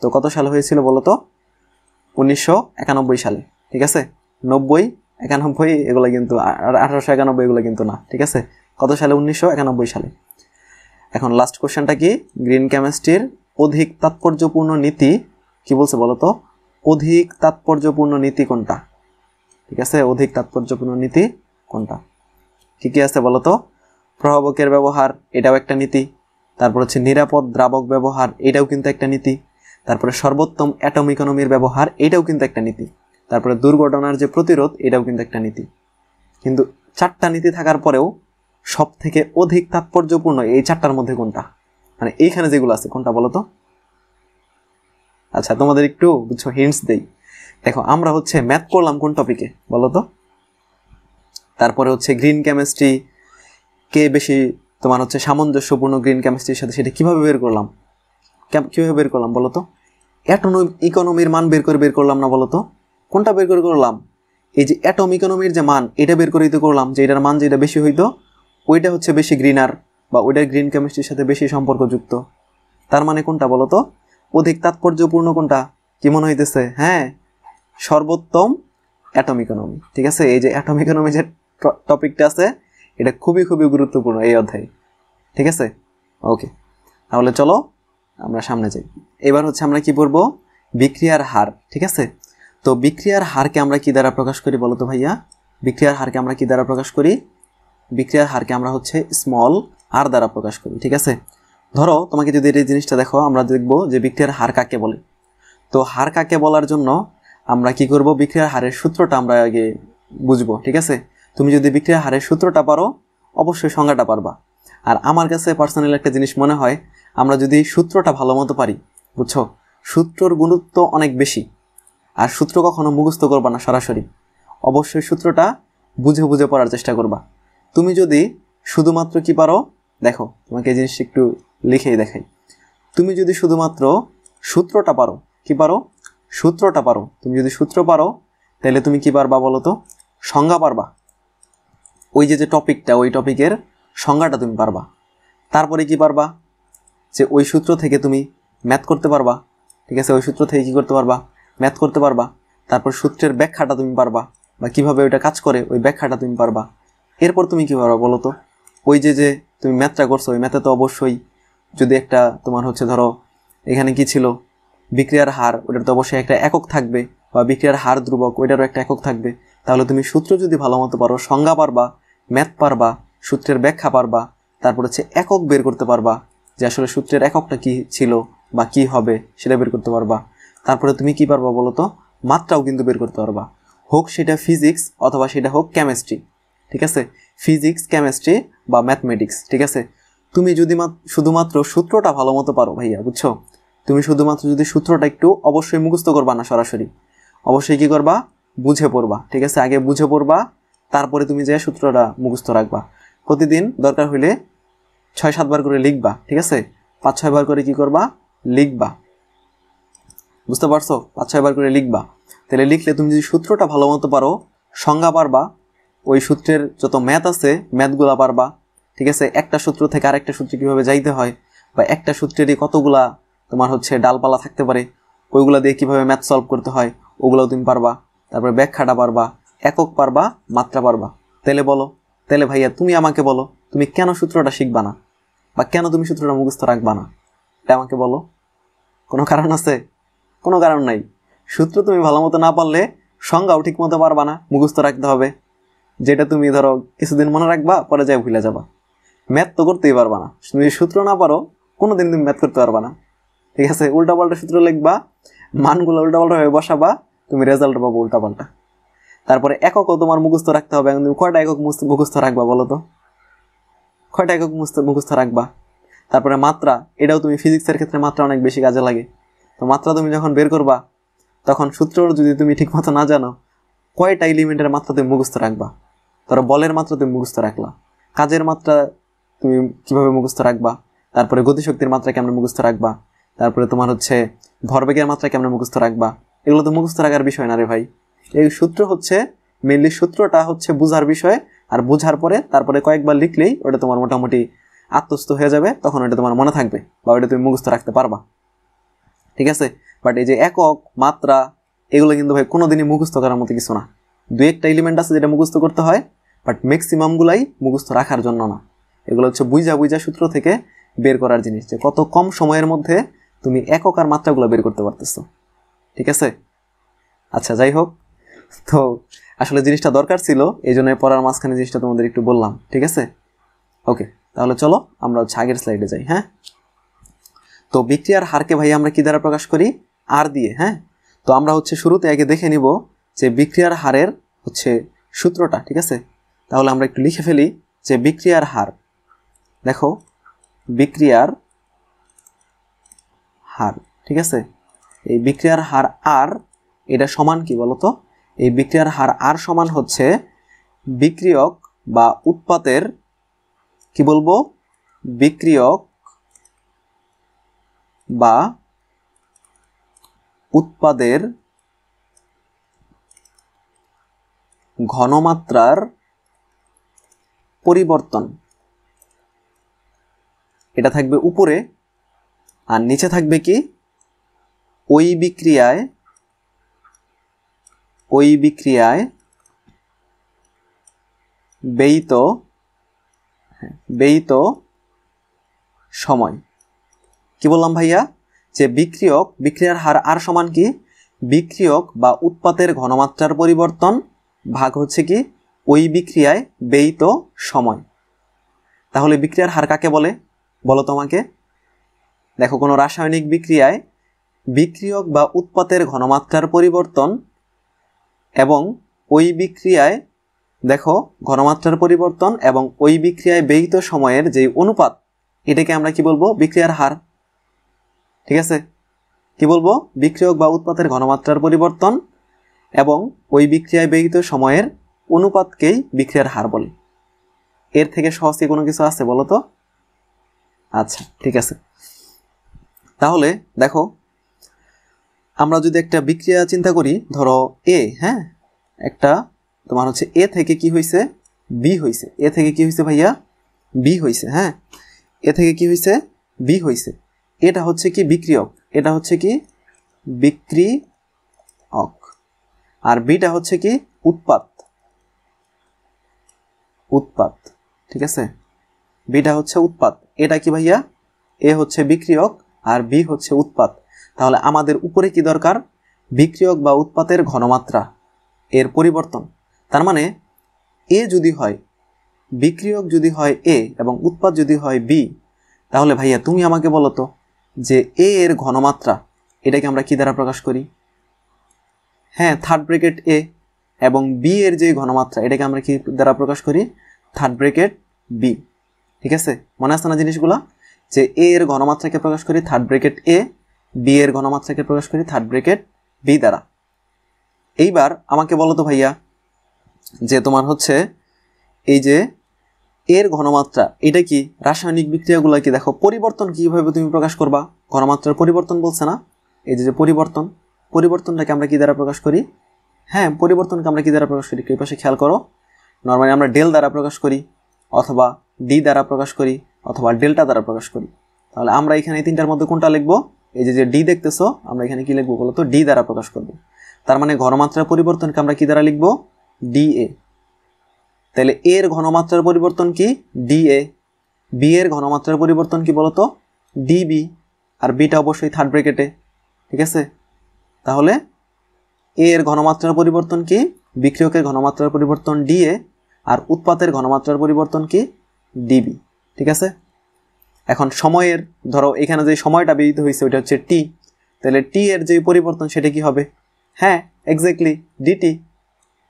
তো কত সালে হয়েছিল বলো তো, 1991 সালে, ঠিক আছে, 90, 91 এগুলো কিন্তু, 1891 এগুলো কিন্তু না, ঠিক আছে, কত সালে, 1991 সালে। এখন লাস্ট কোশ্চেনটা কি, গ্রিন কেমিস্ট্রির অধিক তাৎপর্যপূর্ণ নীতি কি বলছে বলো তো, অধিক তাৎপর্যপূর্ণ নীতি কোনটা, ঠিক আছে, অধিক তাৎপর্যপূর্ণ নীতি কোনটা, কি কি আছে বলো তো, প্রভাবকের ব্যবহার এটাও একটা নীতি, তারপর হচ্ছে নিরাপদ দ্রাবক ব্যবহার এটাও কিন্তু একটা নীতি, তারপরে সর্বোত্তম অ্যাটম ইকোনমির ব্যবহার এটাও কিন্তু একটা নীতি, তারপরে দুর্ঘটনার যে প্রতিরোধ এটাও কিন্তু একটা নীতি। কিন্তু 4টা নীতি থাকার পরেও সব থেকে অধিক তাৎপর্যপূর্ণ এই 4টার মধ্যে কোনটা, মানে এইখানে যেগুলো আছে কোনটা বলো তো। আচ্ছা তোমাদের একটু বুঝছো হিন্টস দেই, দেখো আমরা হচ্ছে ম্যাথ করলাম কোন টপিকে বলো তো, তারপরে হচ্ছে গ্রিন কেমিস্ট্রি কে বেশি তোমার হচ্ছে সামঞ্জস্যপূর্ণ গ্রিন কেমিস্ট্রির সাথে, সেটা কিভাবে বের করলাম, কিভাবে বের করলাম বলো তো, অ্যাটম ইকোনমির মান বের করলাম না বলো তো, কোনটা বের করলাম, এই যে অ্যাটম ইকোনমির যে মান এটা বের করে দিতে করলাম, যে এটার মান যেটা বেশি হইতো ওইটা হচ্ছে বেশি গ্রিনার বা ওইটার গ্রিন কেমিস্ট্রির সাথে বেশি সম্পর্কযুক্ত। তার মানে কোনটা বলো তো, অধিক তাৎপর্যপূর্ণ কোনটা, কি মনে হইতেছে, হ্যাঁ সর্বোত্তম অ্যাটম ইকোনমি, ঠিক আছে। এই যে অ্যাটম ইকোনমি যে টপিকটা আছে এটা খুবই খুবই গুরুত্বপূর্ণ এই অধ্যায়ে, ঠিক আছে। ওকে তাহলে চলো আমরা সামনে যাই। এবার হচ্ছে আমরা কি পড়বো, বিক্রিয়ার হার। ঠিক আছে, তো বিক্রিয়ার হারকে আমরা কি দ্বারা প্রকাশ করি বলো তো ভাইয়া? বিক্রিয়ার হারকে আমরা কি দ্বারা প্রকাশ করি? বিক্রিয়ার হারকে আমরা হচ্ছে স্মল আর দ্বারা প্রকাশ করি। ঠিক আছে, ধরো তোমাকে যদি এই জিনিসটা দেখো, আমরা দেখবো যে বিক্রিয়ার হার কাকে বলে। তো হার কাকে বলার জন্য আমরা কি করব, বিক্রিয়ার হারের সূত্রটা আমরা আগে বুঝবো। ঠিক আছে, তুমি যদি বিক্রিয়ার হারের সূত্রটা পারো অবশ্যই সংজ্ঞাটা পারবা। আর আমার কাছে পার্সোনালি একটা জিনিস মনে হয়, আমরা যদি সূত্রটা ভালো মতো পারি, বুঝছো, সূত্রর গুরুত্ব অনেক বেশি। আর সূত্র কখনো মুখস্থ করবা না সরাসরি, অবশ্যই সূত্রটা বুঝে বুঝে পড়ার চেষ্টা করবা। তুমি যদি শুধুমাত্র কি পারো, দেখো তোমাকে এই জিনিসটা একটু লিখেই দেখাই। তুমি যদি শুধুমাত্র সূত্রটা পারো, কি পারো, সূত্রটা পারো, তুমি যদি সূত্র পারো তাহলে তুমি কি পারবা বলো তো, সংজ্ঞা পারবা। ওই যে টপিকটা, ওই টপিকের সংজ্ঞাটা তুমি পারবা। তারপরে কি পারবা, যে ওই সূত্র থেকে তুমি ম্যাথ করতে পারবা। ঠিক আছে, ওই সূত্র থেকে কি করতে পারবা, ম্যাথ করতে পারবা। তারপর সূত্রের ব্যাখ্যাটা তুমি পারবা, বা কিভাবে ওইটা কাজ করে ওই ব্যাখ্যাটা তুমি পারবা। এরপর তুমি কি পারবা বলো তো, ওই যে তুমি ম্যাথটা করছো, ওই ম্যাথে তো অবশ্যই যদি একটা তোমার হচ্ছে ধরো এখানে কি ছিল, বিক্রিয়ার হার, ওটার তো অবশ্যই একটা একক থাকবে, বা বিক্রিয়ার হার ধ্রুবক, ওইটারও একটা একক থাকবে। তাহলে তুমি সূত্র যদি ভালো মতো পারো, সংজ্ঞা পারবা, ম্যাথ পারবা, সূত্রের ব্যাখ্যা পারবা, তারপর হচ্ছে একক বের করতে পারবা, যে আসলে সূত্রের এককটা কি ছিল বা কি হবে সেটা বের করতে পারবা। তারপরে তুমি কি পারবা বলো তো, মাত্রাও কিন্তু বের করতে পারবা, হোক সেটা ফিজিক্স অথবা সেটা হোক কেমিস্ট্রি। ঠিক আছে, ফিজিক্স, কেমিস্ট্রি বা ম্যাথমেটিক্স। ঠিক আছে, তুমি যদি শুধুমাত্র সূত্রটা ভালো মতো পারো ভাইয়া, বুঝছো, তুমি শুধুমাত্র যদি সূত্রটা একটু অবশ্যই মুখস্থ করবা না সরাসরি, অবশ্যই কি করবা, বুঝে পড়বা। ঠিক আছে, আগে বুঝে পড়বা, তারপরে তুমি যে সূত্রটা মুখস্থ রাখবা। প্রতিদিন দরকার হইলে 6-7 বার করে লিখবা। ঠিক আছে, 5-6 বার করে কি করবা, লিখবা। বুঝতে পারছো, 5-6 বার করে লিখবা। তাহলে লিখলে তুমি যদি সূত্রটা ভালো মতো পারো, সংজ্ঞা পারবা, ওই সূত্রের যত ম্যাথ আছে ম্যাথগুলা পারবা। ঠিক আছে, একটা সূত্র থেকে আরেকটা সূত্রে কীভাবে যাইতে হয়, বা একটা সূত্রেরই কতগুলা তোমার হচ্ছে ডালপালা থাকতে পারে, ওইগুলা দিয়ে কীভাবে ম্যাথ সলভ করতে হয় ওগুলোও তুমি পারবা। তারপরে ব্যাখ্যাটা পারবা, একক পারবা, মাত্রা পারবা। তাহলে বলো, তাহলে ভাইয়া তুমি আমাকে বলো, তুমি কেন সূত্রটা শিখবা না, বা কেন তুমি সূত্রটা মুখস্থ রাখবা না, এটা আমাকে বলো। কোনো কারণ আছে? কোনো কারণ নাই। সূত্র তুমি ভালো মতো না পারলে সংজ্ঞাও ঠিক মতো পারবা না, মুখস্থ রাখতে হবে, যেটা তুমি ধরো কিছুদিন মনে রাখবা, পরে যাই ভুলে যাবা। ম্যাথ তো করতেই পারবা না, তুমি সূত্র না পারো কোনোদিন তুমি ম্যাথ করতে পারবা না। ঠিক আছে, উল্টাপাল্টা সূত্র লিখবা, মানগুলো উল্টাপাল্টা হয়ে বসাবা, তুমি রেজাল্ট পাবো উল্টাপাল্টা। তারপরে এককও তোমার মুখস্থ রাখতে হবে। এখন তুমি কয়টা একক মুখস্থ রাখবা বলো তো, কয়টা একক মুখস্থ রাখবা? তারপরে মাত্রা, এটাও তুমি ফিজিক্সের ক্ষেত্রে মাত্রা অনেক বেশি কাজে লাগে। তো মাত্রা তুমি যখন বের করবা, তখন সূত্র যদি তুমি ঠিক মতো না জানো, কয়টা এলিমেন্টের মাত্রা তুমি মুখস্থ রাখবা? ধরো বলের মাত্রা তুমি মুখস্থ রাখলা, কাজের মাত্রা তুমি কিভাবে মুখস্থ রাখবা, তারপরে গতিশক্তির মাত্রা কেমন মুখস্থ রাখবা, তারপরে তোমার হচ্ছে ভরবেগের মাত্রা কেমন মুখস্থ রাখবা, এগুলো তো মুখস্থ রাখার বিষয় না রে ভাই। এই সূত্র হচ্ছে মেইনলি, সূত্রটা হচ্ছে বুঝার বিষয়। আর বুঝার পরে তারপরে কয়েকবার লিখলেই ওটা তোমার মোটামুটি আত্মস্থ হয়ে যাবে, তখন ওটা তোমার মনে থাকবে, বা ওটা তুমি মুখস্থ রাখতে পারবা। ঠিক আছে, বাট এই যে একক, মাত্রা, এগুলো কিন্তু ভাই কোনোদিনই মুখস্থ করার মতো কিছু না। দু একটা এলিমেন্ট আছে যেটা মুখস্থ করতে হয়, বাট ম্যাক্সিমামগুলাই মুখস্থ রাখার জন্য না। এগুলো হচ্ছে বুঝা সূত্র থেকে বের করার জিনিস, যে কত কম সময়ের মধ্যে তুমি একক আর মাত্রাগুলো বের করতে পারতেছো। ঠিক আছে, আচ্ছা যাই হোক, তো আসলে জিনিসটা দরকার ছিল, এই জন্য পড়ার মাঝখানে জিনিসটা তোমাদের একটু বললাম। ঠিক আছে, ওকে, তাহলে চলো আমরা হচ্ছে আগের স্লাইডে যাই। হ্যাঁ, তো বিক্রিয়ার হারকে ভাই আমরা কি দ্বারা প্রকাশ করি, আর দিয়ে। হ্যাঁ, তো আমরা হচ্ছে শুরুতে আগে দেখে নিব যে বিক্রিয়ার হারের হচ্ছে সূত্রটা। ঠিক আছে, তাহলে আমরা একটু লিখে ফেলি যে বিক্রিয়ার হার, দেখো বিক্রিয়ার হার। ঠিক আছে, এই বিক্রিয়ার হার আর, এটা সমান কি বলতো, এই বিক্রিয়ার হার আর সমান হচ্ছে বিক্রিয়ক বা উৎপাতের, কি বলবো, বিক্রিয়ক বা উৎপাদের ঘনমাত্রার পরিবর্তন। এটা থাকবে উপরে, আর নিচে থাকবে কি, ওই বিক্রিয়ায় ব্যয়িত সময়। কি বললাম ভাইয়া, যে বিক্রিয়ার হার আর সমান কি বিক্রিয়ক বা উৎপাতের ঘনমাত্রার পরিবর্তন ভাগ হচ্ছে কি ওই বিক্রিয়ায় ব্যয়িত সময়। তাহলে বিক্রিয়ার হার কাকে বলে বলো তোমাকে? দেখো, কোনো রাসায়নিক বিক্রিয়ায় বিক্রিয়ক বা উৎপাতের ঘনমাত্রার পরিবর্তন এবং ওই বিক্রিয়ায় ঘনমাত্রার পরিবর্তন এবং ওই বিক্রিয়ায় ব্যয়িত সময়ের যে অনুপাত, এটাকে আমরা কি বলবো? বিক্রিয়ার হার। ঠিক আছে, কি বলবো? বিক্রিয়ক বা উৎপাতের ঘনমাত্রার পরিবর্তন এবং ওই বিক্রিয়ায় ব্যয়িত সময়ের অনুপাতকেই বিক্রিয়ার হার বলে। এর থেকে সহজ কি কোনো কিছু আছে বলো তো? আচ্ছা, ঠিক আছে। তাহলে দেখো, আমরা যদি একটা বিক্রিয়া চিন্তা করি, ধরো এ, হ্যাঁ, একটা তোমার হচ্ছে এ থেকে কি হয়েছে? বি হয়েছে। এ থেকে কি হয়েছে ভাইয়া? বি হয়েছে। হ্যাঁ, এ থেকে কি হয়েছে? বি হয়েছে। এটা হচ্ছে কি বিক্রিয়ক, এটা হচ্ছে কি বিক্রিয়ক, আর বিটা হচ্ছে কি উৎপাত। ঠিক আছে, বিটা হচ্ছে উৎপাত। এটা কি ভাইয়া? এ হচ্ছে বিক্রিয়ক আর বি হচ্ছে উৎপাত। তাহলে আমাদের উপরে কি দরকার? বিক্রিয়ক বা উৎপাতের ঘনমাত্রা এর পরিবর্তন। তার মানে এ যদি হয়, বিক্রিয়ক যদি হয় এ এবং উৎপাত যদি হয় বি, তাহলে ভাইয়া তুমি আমাকে বলো তো যে এ এর ঘনমাত্রা এটাকে আমরা কি দ্বারা প্রকাশ করি? হ্যাঁ, থার্ড ব্র্যাকেট এ, এবং বি এর যে ঘনমাত্রা এটাকে আমরা কি দ্বারা প্রকাশ করি? Third bracket B. ঠিক আছে, মনে আছে না জিনিসগুলা? যে এ এর ঘনমাত্রাকে প্রকাশ করি থার্ড ব্র্যাকেট এ, বি এর ঘনমাত্রাকে প্রকাশ করি থার্ড ব্র্যাকেট বি দ্বারা। এইবার আমাকে বলো তো ভাইয়া, যে তোমার হচ্ছে এই যে এর ঘনমাত্রা, এটা কি রাসায়নিক বিক্রিয়াগুলো কি দেখো পরিবর্তন কিভাবে তুমি প্রকাশ করবা? ঘনমাত্রার পরিবর্তন বলছে না? এই যে পরিবর্তনটাকে আমরা কি দ্বারা প্রকাশ করি? হ্যাঁ, পরিবর্তনকে আমরা কি দ্বারা প্রকাশ করি? এই পাশে খেয়াল করো, নর্মালি আমরা ডেল দ্বারা প্রকাশ করি, অথবা ডি দ্বারা প্রকাশ করি, অথবা ডেল্টা দ্বারা প্রকাশ করি। তাহলে আমরা এখানে এই তিনটার মধ্যে কোনটা লিখবো? এই যে ডি দেখতেছো, আমরা এখানে কি লিখবো বলো তো? ডি দ্বারা প্রকাশ করবো। তার মানে ঘনমাত্রার পরিবর্তনকে আমরা কি দ্বারা লিখবো? D A. তাহলে এর ঘনমাত্রার পরিবর্তন কি? D A. বি এর ঘনমাত্রার পরিবর্তন কি বলতো? ডিবি। আর বিটা অবশ্যই থার্ড ব্র্যাকেটে। ঠিক আছে, তাহলে এ এর ঘনমাত্রার পরিবর্তন কি? বিক্রিয়কের ঘনমাত্রার পরিবর্তন ডি এ, আর উৎপাতের ঘনমাত্রার পরিবর্তন কি? ডিবি। ঠিক আছে, এখন সময়ের, ধরো এখানে যে সময়টা ব্যয়িত হয়েছে ওইটা হচ্ছে টি, তাহলে টি এর যে পরিবর্তন সেটা কি হবে? হ্যাঁ, এক্স্যাক্টলি ডিটি।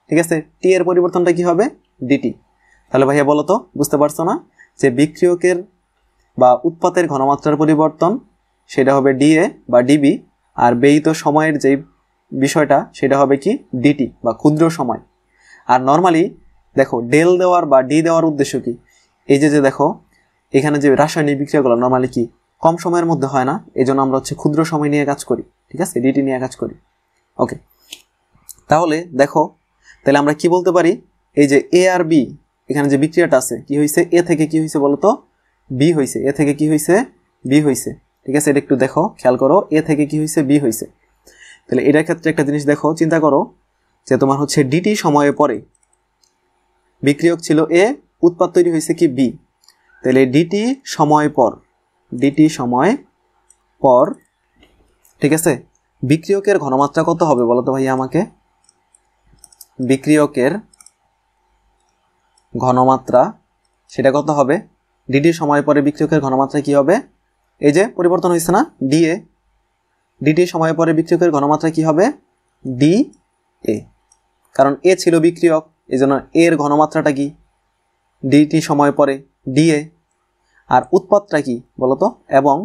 ঠিক আছে, টি এর পরিবর্তনটা কি হবে? ডিটি। তাহলে ভাইয়া বলো তো, বুঝতে পারছো না যে বিক্রিয়কের বা উৎপাতের ঘনমাত্রার পরিবর্তন সেটা হবে ডিএ বা ডিবি, আর ব্যয়িত সময়ের যে বিষয়টা সেটা হবে কি? ডিটি বা ক্ষুদ্র সময়। আর নর্মালি দেখো, ডেল দেওয়ার বা ডি দেওয়ার উদ্দেশ্য কি? এই যে দেখো, এখানে যে রাসায়নিক বিক্রিয়াগুলো নর্মালি কি কম সময়ের মধ্যে হয় না, এই জন্য আমরা হচ্ছে ক্ষুদ্র সময় নিয়ে কাজ করি। ঠিক আছে, ডিটি নিয়ে কাজ করি। ওকে, তাহলে দেখো, তাহলে আমরা কি বলতে পারি? এই যে এ আর বি, এখানে যে বিক্রিয়াটা আছে, কি হয়েছে? এ থেকে কি হয়েছে বলতো? বি হয়েছে। এ থেকে কি হয়েছে? বি হয়েছে। ঠিক আছে, এটা একটু দেখো, খেয়াল করো, এ থেকে কি হয়েছে? বি হয়েছে। তাহলে এটার ক্ষেত্রে একটা জিনিস দেখো, চিন্তা করো যে তোমার হচ্ছে ডিটি সময়ে পরে বিক্রিয়ক ছিল এ, উৎপাদ তৈরি হয়েছে কি? বি। তাহলে ডিটি সময় পর, ঠিক আছে, বিক্রিয়কের ঘনমাত্রা কত হবে বলো তো ভাইয়া আমাকে? বিক্রিয়কের ঘনমাত্রা সেটা কত হবে? ডিটি সময় পরে বিক্রিয়কের ঘনমাত্রা কি হবে? এই যে পরিবর্তন হয়েছে না, ডিএ। ডিটি সময় পরে বিক্রিয়কের ঘনমাত্রা কি হবে? D A. কারণ এ ছিল বিক্রিয়ক, এই জন্য এর ঘনমাত্রাটা কি? ডিটি সময় পরে ডিএ। আর উৎপাদটা কি বলতো? এবং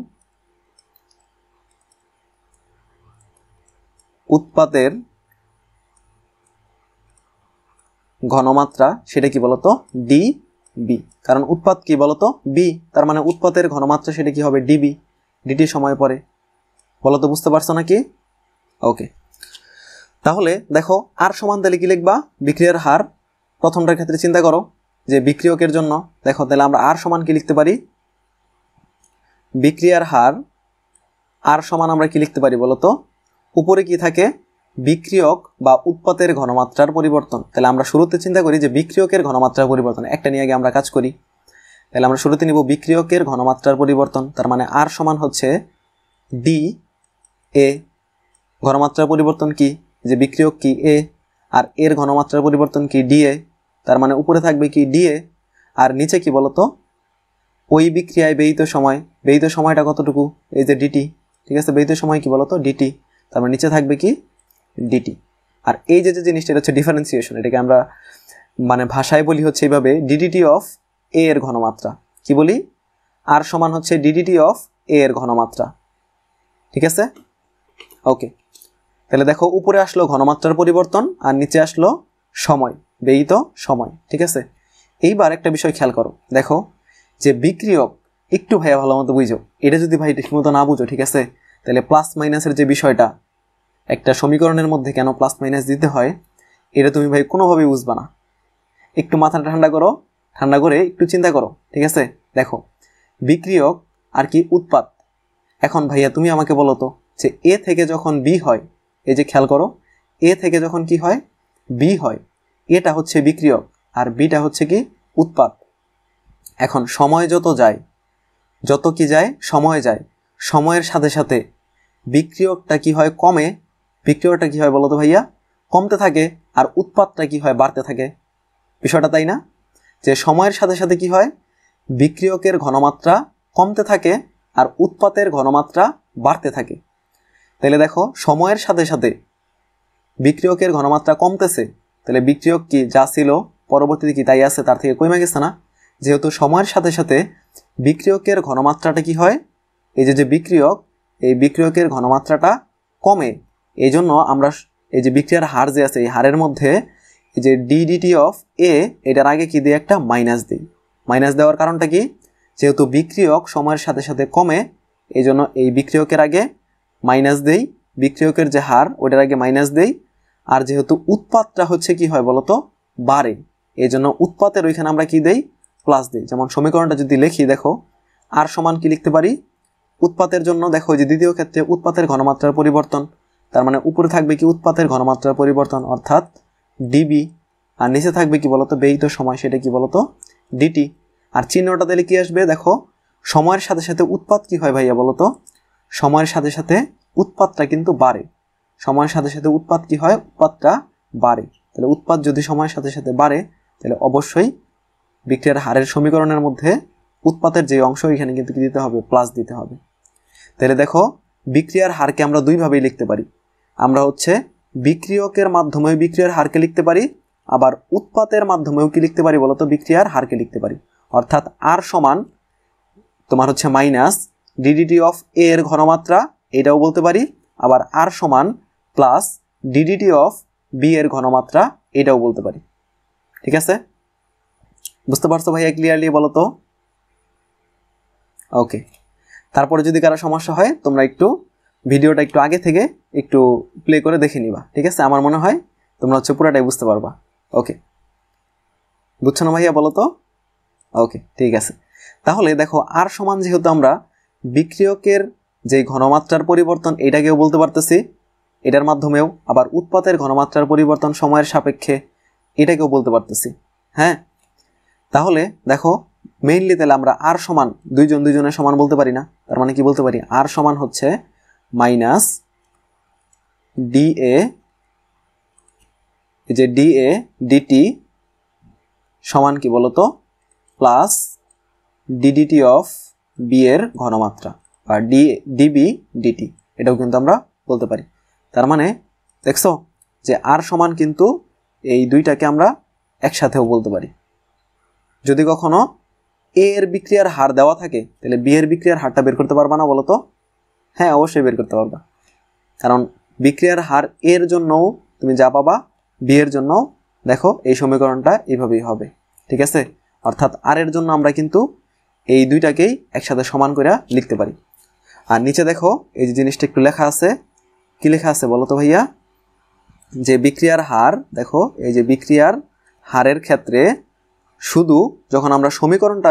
উৎপাদের ঘনমাত্রা সেটা কি বলতো? D B. কারণ উৎপাদ কি বলতো? বি, তার মানে উৎপাদের ঘনমাত্রা সেটা কি হবে? ডিবি, ডিটি সময় পরে। বলতো, বুঝতে পারছো নাকি? ওকে, তাহলে দেখো, আর সমান তাহলে কি লিখবা? বিক্রিয়ার হার। প্রথমটার ক্ষেত্রে চিন্তা করো যে বিক্রিয়কের জন্য, দেখো তাহলে আমরা আর সমান কি লিখতে পারি? বিক্রিয়ার হার আর সমান আমরা কি লিখতে পারি বলতো? উপরে কি থাকে? বিক্রিয়ক বা উৎপাতের ঘনমাত্রার পরিবর্তন। তাহলে আমরা শুরুতে চিন্তা করি যে বিক্রিয়কের ঘনমাত্রার পরিবর্তন, একটা নিয়ে আগে আমরা কাজ করি। তাহলে আমরা শুরুতে নিব বিক্রিয়কের ঘনমাত্রার পরিবর্তন, তার মানে আর সমান হচ্ছে ডি এ, ঘনমাত্রার পরিবর্তন কি, যে বিক্রিয়ক কি এ, আর এর ঘনমাত্রার পরিবর্তন কি ডিএ, তার মানে উপরে থাকবে কি ডিএ, আর নিচে কি বলতো ওই বিক্রিয়ায় ব্যয়িত সময়টা কতটুকু, এই যে ডিটি, ঠিক আছে, ব্যয়িত সময় কি বলতো ডিটি, তার মানে নিচে থাকবে কি ডিটি। আর এই যে জিনিসটা হচ্ছে ডিফারেন্সিয়েশন, এটাকে আমরা মানে ভাষায় বলি হচ্ছে এইভাবে ডিডিটি অফ এ এর ঘনমাত্রা, কি বলি, আর সমান হচ্ছে ডিডিটি অফ এ এর ঘনমাত্রা, ঠিক আছে। ওকে, তাহলে দেখো উপরে আসলো ঘনমাত্রার পরিবর্তন আর নিচে আসলো সময়, ব্যয়িত সময়, ঠিক আছে। এইবার একটা বিষয় খেয়াল করো, দেখো যে বিক্রিয়ক, একটু ভাইয়া ভালো মতো বুঝো, এটা যদি ভাই ঠিকমতো না বুঝো, ঠিক আছে, তাহলে প্লাস মাইনাসের যে বিষয়টা, একটা সমীকরণের মধ্যে কেন প্লাস মাইনাস দিতে হয়, এটা তুমি ভাই কোনোভাবেই বুঝবা না। একটু মাথাটা ঠান্ডা করে একটু চিন্তা করো, ঠিক আছে। দেখো বিক্রিয়ক আর কি উৎপাদ, এখন ভাইয়া তুমি আমাকে বলো তো যে এ থেকে যখন বি হয়, এই যে খেয়াল করো, এ থেকে যখন কি হয় বি হয়, এটা হচ্ছে বিক্রিয়ক আর বিটা হচ্ছে কি উৎপাদ। এখন সময় যত যায় সময় যায়, সময়ের সাথে সাথে বিক্রিয়কটা কি হয় কমে, বিক্রিয়কটা কি হয় বলো তো ভাইয়া কমতে থাকে, আর উৎপাদটা কি হয় বাড়তে থাকে, বিষয়টা তাই না, যে সময়ের সাথে সাথে কি হয় বিক্রিয়কের ঘনমাত্রা কমতে থাকে আর উৎপাদের ঘনমাত্রা বাড়তে থাকে। তাহলে দেখো সময়ের সাথে সাথে বিক্রিয়কের ঘনমাত্রা কমতেছে, তাহলে বিক্রিয়ক কি যা ছিল পরবর্তীতে কি তাই আছে, তার থেকে কমে গেছে না। যেহেতু সময়ের সাথে সাথে বিক্রিয়কের ঘনমাত্রাটা কি হয়, এই যে বিক্রিয়ক, এই বিক্রিয়কের ঘনমাত্রাটা কমে, এই জন্য আমরা এই যে বিক্রিয়ার হার যে আছে, এই হারের মধ্যে এই যে ডিডিটি অফ এ, এটার আগে কি দিয়ে একটা মাইনাস দিই। মাইনাস দেওয়ার কারণটা কি, যেহেতু বিক্রিয়ক সময়ের সাথে সাথে কমে, এই জন্য এই বিক্রিয়কের আগে মাইনাস দেই, বিক্রিয়কের যে হার ওটার আগে মাইনাস দেই, আর যেহেতু উৎপাদটা হচ্ছে কি হয় বলতো বাড়ে, এই জন্য উৎপাদের ওইখানে আমরা কি দেই প্লাস দিই। যেমন সমীকরণটা যদি লিখি, দেখো আর সমান কি লিখতে পারি, উৎপাদের জন্য দেখো যে দ্বিতীয় ক্ষেত্রে উৎপাদের ঘনমাত্রার পরিবর্তন, তার মানে উপরে থাকবে কি উৎপাদের ঘনমাত্রার পরিবর্তন অর্থাৎ ডিবি, আর নিচে থাকবে কি বলতো ব্যয়িত সময়, সেটা কি বলতো ডিটি। আর চিহ্নটা দিলে কি আসবে, দেখো সময়ের সাথে সাথে উৎপাদ কি হয় ভাইয়া বলতো, সময়ের সাথে সাথে উৎপাদটা কিন্তু বাড়ে, সময়ের সাথে সাথে উৎপাদ কি হয়, উৎপাদটা বাড়ে। তাহলে উৎপাদ যদি সময়ের সাথে সাথে বাড়ে, তাহলে অবশ্যই বিক্রিয়ার হারের সমীকরণের মধ্যে উৎপাদের যে অংশ এখানে কিন্তু কি দিতে হবে, প্লাস দিতে হবে। তাহলে দেখো বিক্রিয়ার হারকে আমরা দুইভাবেই লিখতে পারি, আমরা হচ্ছে বিক্রিয়কের মাধ্যমে বিক্রিয়ার হারকে লিখতে পারি, আবার উৎপাদের মাধ্যমেও কি লিখতে পারি বলতো বিক্রিয়ার হারকে লিখতে পারি। অর্থাৎ আর সমান তোমার হচ্ছে মাইনাস ডিডিটি অফ এ এর ঘনমাত্রা, এটাও বলতে পারি, আবার আর সমান প্লাস ডিডিটি অফ বি এর ঘনমাত্রা, এটাও বলতে পারি, ঠিক আছে। বুঝতে পারছো ভাইয়া ক্লিয়ারলি বলো তো? ওকে, তারপরে যদি কারো সমস্যা হয় তোমরা একটু ভিডিওটা একটু আগে থেকে একটু প্লে করে দেখে নিবা, ঠিক আছে। আমার মনে হয় তোমরা হচ্ছে পুরোটাই বুঝতে পারবা। ওকে, বুঝছো না ভাইয়া বলো তো? ওকে, ঠিক আছে। তাহলে দেখো আর সমান যেহেতু আমরা বিক্রিয়কের যে ঘনমাত্রার পরিবর্তন এটাকেও বলতে পারতেছি, এটার মাধ্যমেও, আবার উৎপাদের ঘনমাত্রার পরিবর্তন সময়ের সাপেক্ষে এটাকেও বলতে পারতেছি। হ্যাঁ, তাহলে দেখো মেইনলি তাহলে আমরা আর সমান দুইজনের সমান বলতে পারি না, তার মানে কি বলতে পারি, আর সমান হচ্ছে মাইনাস ডিএ, এই যে ডিএ ডিটি সমান কি বলতো প্লাস ডিডিটি অফ বি এর ঘনমাত্রা বা ডিবি ডিটি, এটাও কিন্তু আমরা বলতে পারি। তার মানে দেখছো যে আর সমান কিন্তু এই দুইটাকে আমরা একসাথেও বলতে পারি। যদি কখনো এ এর বিক্রিয়ার হার দেওয়া থাকে, তাহলে বি এর বিক্রিয়ার হারটা বের করতে পারবা না বলো তো? হ্যাঁ, অবশ্যই বের করতে পারবা, কারণ বিক্রিয়ার হার এর জন্যও তুমি যা পাবা বি এর জন্য দেখো এই সমীকরণটা এইভাবেই হবে, ঠিক আছে। অর্থাৎ আর এর জন্য আমরা কিন্তু এই দুইটাকেই একসাথে সমান করে লিখতে পারি। আর নিচে দেখো এই যে জিনিসটা একটু লেখা আছে, কি লেখা আছে বলো তো ভাইয়া, যে বিক্রিয়ার হার, দেখো এই যে বিক্রিয়ার হারের ক্ষেত্রে শুধু যখন আমরা সমীকরণটা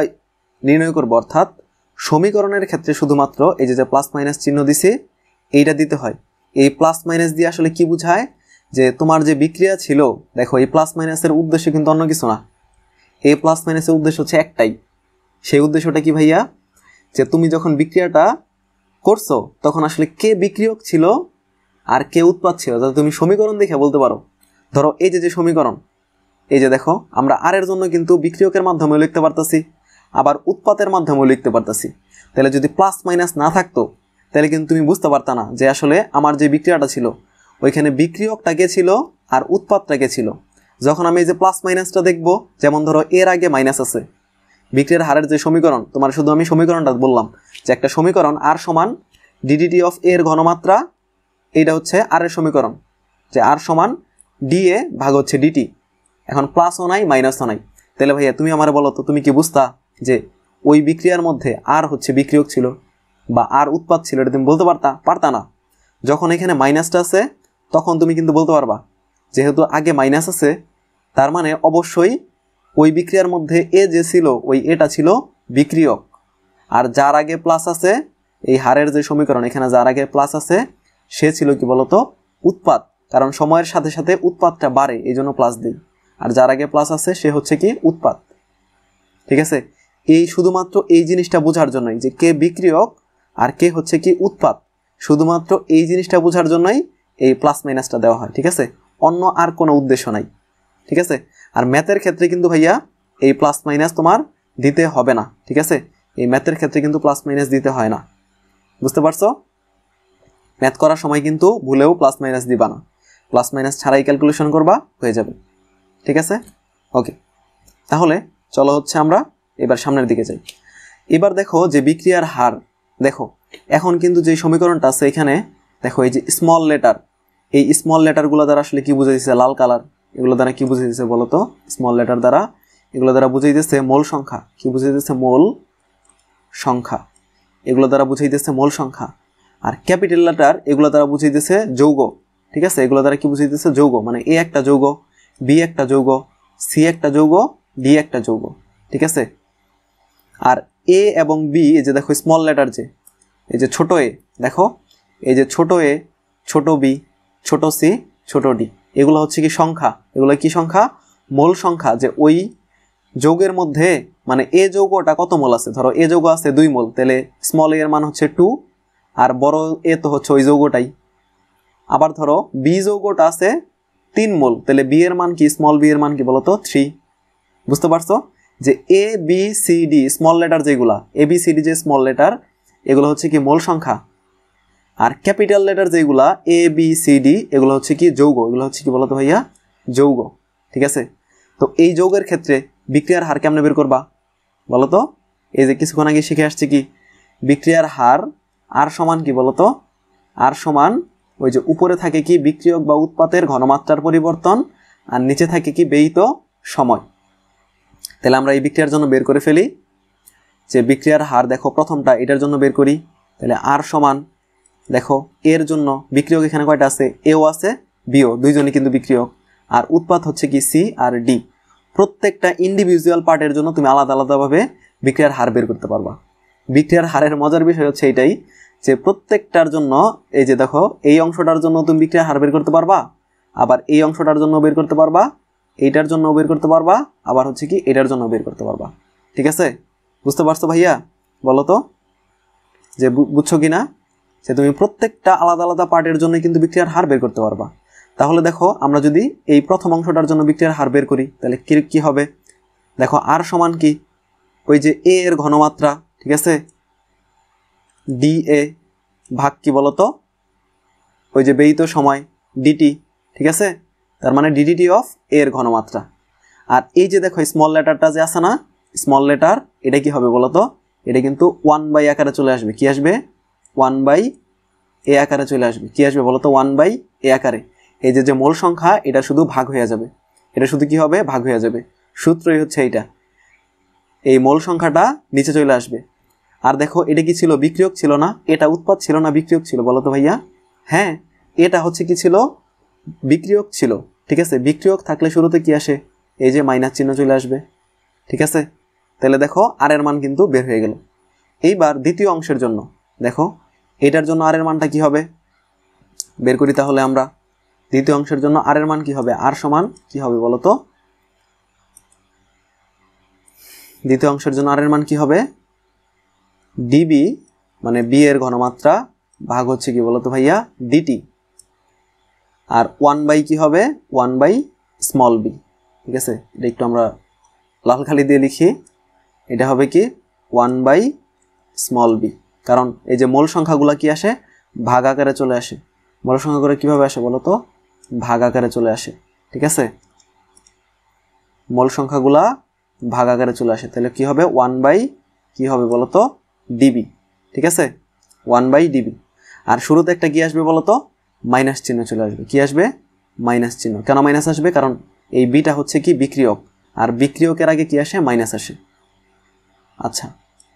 নির্ণয় করব, অর্থাৎ সমীকরণের ক্ষেত্রে শুধুমাত্র এই যে প্লাস মাইনাস চিহ্ন দিছি এইটা দিতে হয়। এই প্লাস মাইনাস দিয়ে আসলে কি বোঝায়, যে তোমার যে বিক্রিয়া ছিল, দেখো এই প্লাস মাইনাসের উদ্দেশ্য কিন্তু অন্য কিছু না, এই প্লাস মাইনাসের উদ্দেশ্য হচ্ছে একটাই। সেই উদ্দেশ্যটা কি ভাইয়া, যে তুমি যখন বিক্রিয়াটা করছো তখন আসলে কে বিক্রিয়ক ছিল আর কে উৎপাদ ছিল, যাতে তুমি সমীকরণ দেখে বলতে পারো। ধরো এই যে সমীকরণ, এই যে দেখো আমরা আর এর জন্য কিন্তু বিক্রিয়কের মাধ্যমে লিখতে পারতাছি, আবার উৎপাদের মাধ্যমেও লিখতে পারতাছি। তাহলে যদি প্লাস মাইনাস না থাকতো তাহলে কিন্তু তুমি বুঝতে পারতা না যে আসলে আমার যে বিক্রিয়াটা ছিল ওইখানে বিক্রিয়কটা কে ছিল আর উৎপাদটা কে ছিল। যখন আমি এই যে প্লাস মাইনাসটা দেখবো, যেমন ধরো এর আগে মাইনাস আছে, বিক্রিয়ার হারের যে সমীকরণ, তোমার শুধু আমি সমীকরণটা বললাম যে একটা সমীকরণ আর সমান ডিডিটি অফ এর ঘনমাত্রা, এইটা হচ্ছে আর এর সমীকরণ, যে আর সমান ডি এ ভাগ হচ্ছে ডিটি। এখন প্লাসও নাই মাইনাসও নাই, তাহলে ভাইয়া তুমি আমার বলো তো তুমি কি বুঝতা যে ওই বিক্রিয়ার মধ্যে আর হচ্ছে বিক্রিয়ক ছিল বা আর উৎপাদ ছিল? এটা তুমি বলতে পারতা না। যখন এখানে মাইনাসটা আছে তখন তুমি কিন্তু বলতে পারবা, যেহেতু আগে মাইনাস আছে তার মানে অবশ্যই ওই বিক্রিয়ার মধ্যে এ যে ছিল ওই এটা ছিল বিক্রিয়ক, আর যার আগে প্লাস আছে এই হারের যে সমীকরণ এখানে যার আগে প্লাস আছে সে ছিল কি বলতো উৎপাদ, কারণ সময়ের সাথে সাথে উৎপাদটা বাড়ে এই জন্য প্লাস দিই, আর যার আগে প্লাস আছে সে হচ্ছে কি উৎপাদ। ঠিক আছে, এই শুধুমাত্র এই জিনিসটা বোঝার জন্যই যে কে বিক্রিয়ক আর কে হচ্ছে কি উৎপাদ, শুধুমাত্র এই জিনিসটা বোঝার জন্যই এই প্লাস মাইনাসটা দেওয়া হয়। ঠিক আছে, অন্য আর কোনো উদ্দেশ্য নাই। ঠিক আছে, আর ম্যাথের ক্ষেত্রে কিন্তু ভাইয়া এই প্লাস মাইনাস তোমার দিতে হবে না। ঠিক আছে, এই ম্যাথের ক্ষেত্রে কিন্তু প্লাস মাইনাস দিতে হয় না, বুঝতে পারছো? ম্যাথ করার সময় কিন্তু ভুলেও প্লাস মাইনাস দিবা না, প্লাস মাইনাস ছাড়াই ক্যালকুলেশন করবা, হয়ে যাবে। ঠিক আছে, ওকে। তাহলে চলো হচ্ছে আমরা এবার সামনের দিকে যাই। এবার দেখো যে বিক্রিয়ার হার, দেখো এখন কিন্তু যে সমীকরণটা আছে এখানে দেখো এই যে স্মল লেটার, এই স্মল লেটারগুলো দ্বারা আসলে কি বুঝাই দিচ্ছে, লাল কালার, এগুলো দ্বারা কি বুঝাই দিচ্ছে বলো তো? স্মল লেটার দ্বারা এগুলো দ্বারা বুঝাই দিচ্ছে মোল সংখ্যা। কি বুঝাই দিচ্ছে? মোল সংখ্যা। এগুলো দ্বারা বুঝাই দিচ্ছে মোল সংখ্যা। আর ক্যাপিটাল লেটার এগুলো দ্বারা বুঝাই দিচ্ছে যৌগ। ঠিক আছে, এগুলো দ্বারা কি বুঝাই দিচ্ছে? যৌগ, মানে এ একটা যৌগ, বি একটা যৌগ, সি একটা যৌগ, ডি একটা যৌগ। ঠিক আছে, আর এ এবং বি এই যে দেখো স্মল লেটার, যে এই যে ছোট এ, দেখো এই যে ছোট এ, ছোট বি, ছোট সি, ছোট ডি, এগুলো হচ্ছে কি সংখ্যা। এগুলো কি সংখ্যা? মোল সংখ্যা। যে ওই যৌগের মধ্যে মানে এ যৌগটা কত মোল আছে, ধরো এ যৌগ আছে 2 মোল, তাহলে স্মল এর মান হচ্ছে 2, আর বড় এ তো হচ্ছে ওই যৌগটাই। আবার ধরো বি যৌগটা আছে 3 মোল, তাহলে বি এর মান কি, স্মল বি এর মান কি বলতো? 3। বুঝতে পারছো যে A B C D small letter যেগুলা, এ বি সি ডি যে স্মল লেটার এগুলো হচ্ছে কি মোল সংখ্যা, আর ক্যাপিটাল লেটার যেগুলা এ বি সি ডি এগুলো হচ্ছে কি যৌগ, এগুলো হচ্ছে কি বলতো ভাইয়া? যৌগ। ঠিক আছে, তো এই যৌগের ক্ষেত্রে বিক্রিয়ার হার কেমনে বের করবা বলতো? এই যে কিছুক্ষণ আগে শিখে আসছে কি বিক্রিয়ার হার, আর সমান কি বলতো? আর সমান ওই যে উপরে থাকে কি বিক্রিয়ক বা উৎপাদের ঘনমাত্রার পরিবর্তন, আর নিচে থাকে কি ব্যয়িত সময়। তাহলে আমরা এই বিক্রিয়ার জন্য বের করে ফেলি যে বিক্রিয়ার হার, দেখো প্রথমটা এটার জন্য বের করি। তাহলে আর সমান, দেখো এর জন্য বিক্রিয়ক এখানে কয়টা আছে? এও আছে বিও, দুইজনই কিন্তু বিক্রিয়ক, আর উৎপাদ হচ্ছে কি সি আর ডি। প্রত্যেকটা ইন্ডিভিজুয়াল পার্টের জন্য তুমি আলাদা আলাদাভাবে বিক্রিয়ার হার বের করতে পারবা। বিক্রিয়ার হারের মজার বিষয় হচ্ছে এইটাই যে প্রত্যেকটার জন্য এই যে দেখো এই অংশটার জন্য তুমি বিক্রিয়ার হার বের করতে পারবা, আবার এই অংশটার জন্য বের করতে পারবা, এইটার জন্য বের করতে পারবা, আবার হচ্ছে কি এটার জন্য বের করতে পারবা। ঠিক আছে, বুঝতে পারছো ভাইয়া? বলো তো যে বুঝছো কিনা যে তুমি প্রত্যেকটা আলাদা আলাদা পার্টের জন্য কিন্তু বিক্রিয়ার হার বের করতে পারবা। তাহলে দেখো আমরা যদি এই প্রথম অংশটার জন্য বিক্রিয়ার হার বের করি তাহলে কি হবে? দেখো আর সমান কি ওই যে এ এর ঘনমাত্রা, ঠিক আছে, ডি এ ভাগ কি বলতো? ওই যে ব্যয়িত সময় ডিটি। ঠিক আছে, তার মানে ডিডিটি অফ এর ঘনমাত্রা। আর এই যে দেখো স্মল লেটারটা যে আছে না, স্মল লেটার, এটা কি হবে বলতো? এটা কিন্তু 1/, আকারে চলে আসবে। কি আসবে? 1/, আকারে চলে আসবে। কি আসবে বলতো? 1/, আকারে। এই যে মোল সংখ্যা এটা শুধু ভাগ হয়ে যাবে, এটা শুধু কি হবে? ভাগ হয়ে যাবে। সূত্রই হচ্ছে এইটা, এই মোল সংখ্যাটা নিচে চলে আসবে। আর দেখো এটা কি ছিল? বিক্রিয়ক ছিল না? এটা উৎপাদ ছিল না বিক্রিয়ক ছিল বলতো ভাইয়া? হ্যাঁ, এটা হচ্ছে কি ছিল? বিক্রিয়ক ছিল। ঠিক আছে, বিক্রিয়ক থাকলে শুরুতে কি আসে? এই যে মাইনাস চিহ্ন চলে আসবে। ঠিক আছে, তাহলে দেখো আর এর মান কিন্তু বের হয়ে গেল। এইবার দ্বিতীয় অংশের জন্য দেখো এটার জন্য আর এর মানটা কি হবে বের করি। তাহলে আমরা দ্বিতীয় অংশের জন্য আর এর মান কি হবে? আর সমান কি হবে বলতো? দ্বিতীয় অংশের জন্য আর এর মান কি হবে? ডিবি মানে বি এর ঘনমাত্রা ভাগ হচ্ছে কি বলতো ভাইয়া ডিটি। আর 1/, কি হবে 1/, স্মল বি। ঠিক আছে, এটা একটু আমরা লাল খালি দিয়ে লিখি, এটা হবে কি 1/, স্মল বি। কারণ এই যে মোল সংখ্যাগুলো কি আসে, ভাগ আকারে চলে আসে। মোল সংখ্যাগুলো কিভাবে আসে বলতো, ভাগ আকারে চলে আসে। ঠিক আছে, মোল সংখ্যাগুলা ভাগ আকারে চলে আসে, তাহলে কি হবে 1/, কি হবে বলতো ডিবি। ঠিক আছে, 1/, ডিবি। আর শুরুতে একটা কি আসবে বলতো, মাইনাস চিহ্ন চলে আসবে। কি আসবে, মাইনাস চিহ্ন। কেন মাইনাস আসবে, কারণ এই বিটা হচ্ছে কি বিক্রিয়ক, আর বিক্রিয়কের আগে কি আসে, মাইনাস আসে। আচ্ছা,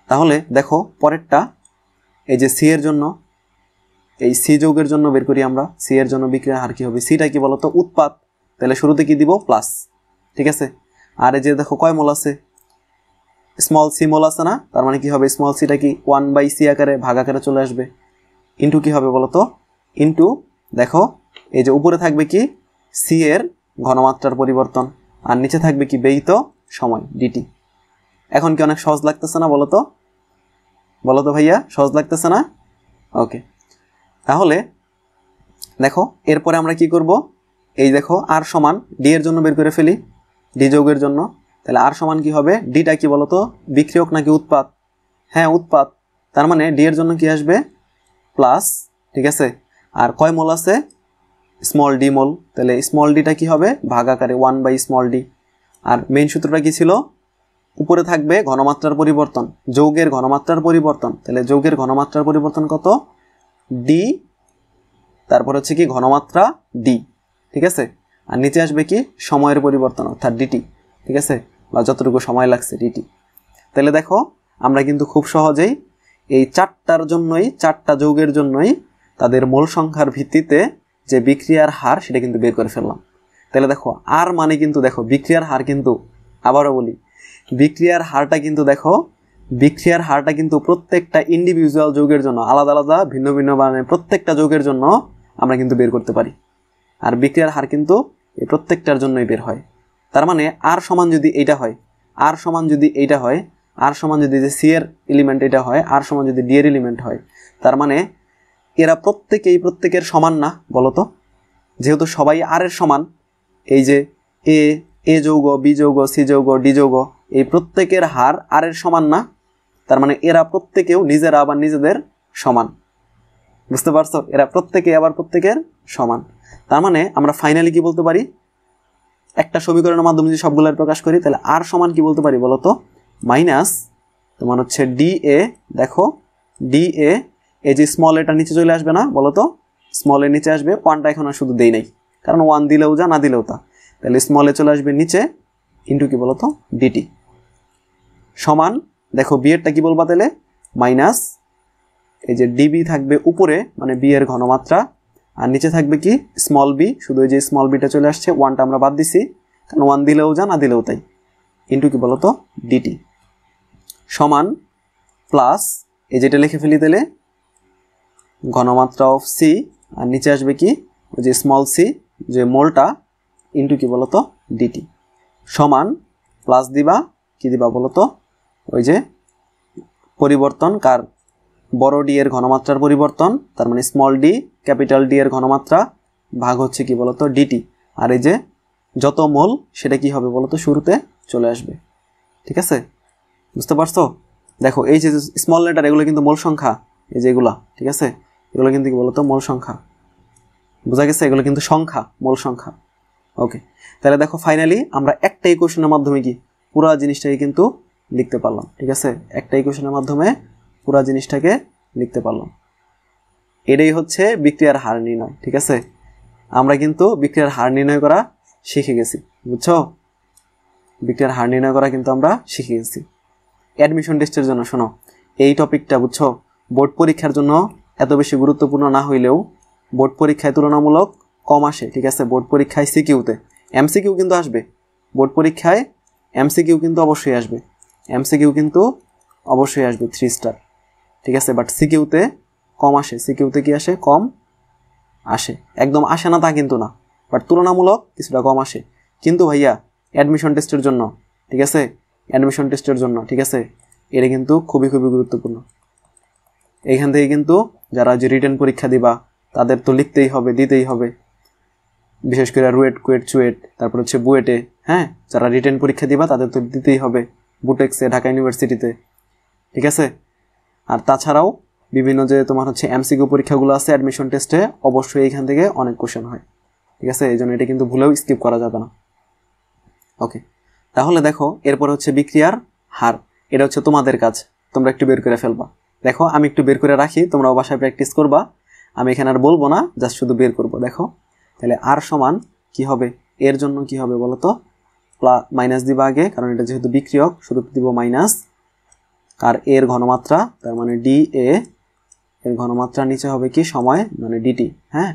তাহলে দেখো পরেরটা, এই যে সি এর জন্য, এই সি যৌগের জন্য বের করি আমরা। সি এর জন্য বিক্রিয়ার হার কি হবে, সিটা কি বলতো উৎপাদ, তাহলে শুরুতে কি দিব প্লাস। ঠিক আছে, আর এই যে দেখো কয় মোল আছে, স্মল সি মোল আছে না, তার মানে কি হবে স্মল সিটা কি 1/, সি আকারে ভাগ আকারে চলে আসবে। ইন্টু কি হবে বলতো, ইন্টু দেখো এই যে উপরে থাকবে কি সি এর ঘনমাত্রার পরিবর্তন, আর নিচে থাকবে কি ব্যয়িত সময় ডিটি। এখন কি অনেক সহজ লাগতেছে না বলতো, বলতো ভাইয়া সহজ লাগতেছে না? ওকে, তাহলে দেখো এরপরে আমরা কি করব, এই দেখো আর সমান ডি এর জন্য বের করে ফেলি, ডি যৌগের জন্য। তাহলে আর সমান কি হবে, ডিটা কি বলতো বিক্রিয়ক নাকি উৎপাদ, হ্যাঁ উৎপাদ, তার মানে ডি এর জন্য কি আসবে প্লাস। ঠিক আছে, আর কয় মোল আছে, স্মল ডি মোল, তাহলে স্মল ডিটা কি হবে ভাগ আকারে 1/, স্মল ডি। আর মেইন সূত্রটা কি ছিল, উপরে থাকবে ঘনমাত্রার পরিবর্তন, যৌগের ঘনমাত্রার পরিবর্তন, তাহলে যৌগের ঘনমাত্রার পরিবর্তন কত, ডি, তারপর হচ্ছে কি ঘনমাত্রা ডি। ঠিক আছে, আর নিচে আসবে কি সময়ের পরিবর্তন অর্থাৎ ডিটি। ঠিক আছে, বা যতটুকু সময় লাগছে ডিটি। তাহলে দেখো আমরা কিন্তু খুব সহজেই এই চারটার জন্যই, চারটা যৌগের জন্যই তাদের মোল সংখ্যার ভিত্তিতে যে বিক্রিয়ার হার সেটা কিন্তু বের করে ফেললাম। তাহলে দেখো আর মানে কিন্তু দেখো বিক্রিয়ার হার কিন্তু, আবারও বলি বিক্রিয়ার হারটা কিন্তু দেখো, বিক্রিয়ার হারটা কিন্তু প্রত্যেকটা ইন্ডিভিজুয়াল যৌগের জন্য আলাদা আলাদা ভিন্ন ভিন্ন, মানে প্রত্যেকটা যৌগের জন্য আমরা কিন্তু বের করতে পারি। আর বিক্রিয়ার হার কিন্তু এই প্রত্যেকটার জন্যই বের হয়। তার মানে আর সমান যদি এইটা হয়, আর সমান যদি এইটা হয়, আর সমান যদি যে সি এর এলিমেন্ট এটা হয়, আর সমান যদি ডি এর এলিমেন্ট হয়, তার মানে এরা প্রত্যেকের সমান না বলতো, যেহেতু সবাই আর এর সমান। এই যে এ যৌগ, বি যৌগ, সি যৌগ, ডি যৌগ, এই প্রত্যেকের হার আর এর সমান না, তার মানে এরা প্রত্যেকেও নিজেরা আবার নিজেদের সমান। বুঝতে পারছো, এরা প্রত্যেকে আবার প্রত্যেকের সমান। তার মানে আমরা ফাইনালি কি বলতে পারি, একটা সমীকরণের মাধ্যমে যদি সবগুলোর প্রকাশ করি, তাহলে আর সমান কি বলতে পারি বলতো, মাইনাস তোমার হচ্ছে ডি এ। দেখো ডি এ, এই যে স্মল এটা নিচে চলে আসবে না বলতো, স্মল এর নিচে আসবে, ওয়ানটা এখন আর শুধু দেই নাই, কারণ ওয়ান দিলেও যা না দিলেও তা, তাহলে স্মল এ চলে আসবে নিচে, ইন্টু কি বলতো ডিটি সমান, দেখো বি এরটা কি বলবা তাহলে মাইনাস, এই যে ডিবি থাকবে উপরে মানে বি এর ঘনমাত্রা, আর নিচে থাকবে কি স্মল বি, শুধু এই যে স্মল বিটা চলে আসছে, ওয়ানটা আমরা বাদ দিছি কারণ ওয়ান দিলেও যা না দিলেও তাই, ইন্টু কি বলতো ডিটি সমান প্লাস, এই যেটা লিখে ফেলি তাহলে ঘনমাত্রা অফ সি, আর নিচে আসবে কি ওই যে স্মল সি যে মোলটা, ইন্টু কি বলতো ডিটি সমান প্লাস দিবা, কি দিবা বলতো ওই যে পরিবর্তন কার, বড় ডি এর ঘনমাত্রার পরিবর্তন, তার মানে স্মল ডি ক্যাপিটাল ডি এর ঘনমাত্রা ভাগ হচ্ছে কি বলতো ডিটি। আর এই যে যত মোল সেটা কি হবে বলতো শুরুতে চলে আসবে। ঠিক আছে, বুঝতে পারছো? দেখো এই যে স্মল লেটার এগুলো কিন্তু মোল সংখ্যা, এই যে এগুলা, ঠিক আছে, এগুলো কিন্তু কি বলতো মোল সংখ্যা, বোঝা গেছে, এগুলো কিন্তু সংখ্যা, মোল সংখ্যা। ওকে, তাহলে দেখো ফাইনালি আমরা একটা ইকুয়েশনের মাধ্যমে কি পুরো জিনিসটাকে কিন্তু লিখতে পারলাম। ঠিক আছে, একটা ইকুয়েশনের মাধ্যমে পুরো জিনিসটাকে লিখতে পারলাম। এটাই হচ্ছে বিক্রিয়ার হার নির্ণয়। ঠিক আছে, আমরা কিন্তু বিক্রিয়ার হার নির্ণয় করা শিখে গেছি, বুঝছো? বিক্রিয়ার হার নির্ণয় করা কিন্তু আমরা শিখে গেছি। অ্যাডমিশন টেস্টের জন্য শোনো এই টপিকটা, বুঝছো, বোর্ড পরীক্ষার জন্য এত বেশি গুরুত্বপূর্ণ না হইলেও বোর্ড পরীক্ষায় তুলনামূলক কম আসে। ঠিক আছে, বোর্ড পরীক্ষায় সিকিউতে, এমসিকিউ কিন্তু আসবে, বোর্ড পরীক্ষায় এমসিকিউ কিন্তু অবশ্যই আসবে, এমসিকিউ কিন্তু অবশ্যই আসবে 3 স্টার। ঠিক আছে, বাট সিকিউতে কম আসে, সিকিউতে কি আসে কম আসে, একদম আসে না তা কিন্তু না, বাট তুলনামূলক কিছুটা কম আসে। কিন্তু ভাইয়া অ্যাডমিশন টেস্টের জন্য, ঠিক আছে, অ্যাডমিশন টেস্টের জন্য, ঠিক আছে, এটা কিন্তু খুবই খুবই গুরুত্বপূর্ণ। এইখান থেকে কিন্তু যারা যে রিটেন পরীক্ষা দিবা তাদের তো লিখতেই হবে, দিতেই হবে, বিশেষ করে রুয়েট, কুয়েট, চুয়েট, তারপর হচ্ছে বুয়েটে, হ্যাঁ, যারা রিটেন পরীক্ষা দিবা তাদের তো দিতেই হবে, বুটেক্সে, ঢাকা ইউনিভার্সিটিতে, ঠিক আছে। আর তাছাড়াও বিভিন্ন যে তোমার হচ্ছে এমসিকিউ পরীক্ষাগুলো আছে অ্যাডমিশন টেস্টে, অবশ্যই এইখান থেকে অনেক কোশ্চেন হয়, ঠিক আছে। এই জন্য এটা কিন্তু ভুলেও স্কিপ করা যাবে না। ওকে, তাহলে দেখো এরপর হচ্ছে বিক্রিয়ার হার। এটা হচ্ছে তোমাদের কাজ, তোমরা একটু বের করে ফেলবা। দেখো আমি একটু বের করে রাখি, তোমরাও বাসায় প্র্যাকটিস করবা, আমি এখানে আর বলবো না, জাস্ট শুধু বের করবো। দেখো তাহলে আর সমান কি হবে, এর জন্য কি হবে বলো তো, মাইনাস দিবা আগে, কারণ এটা যেহেতু বিক্রিয়ক, শুধু দিব মাইনাস, আর এর ঘনমাত্রা তার মানে ডি এ, এর ঘনমাত্রা নিচে হবে কি সময় মানে ডিটি, হ্যাঁ।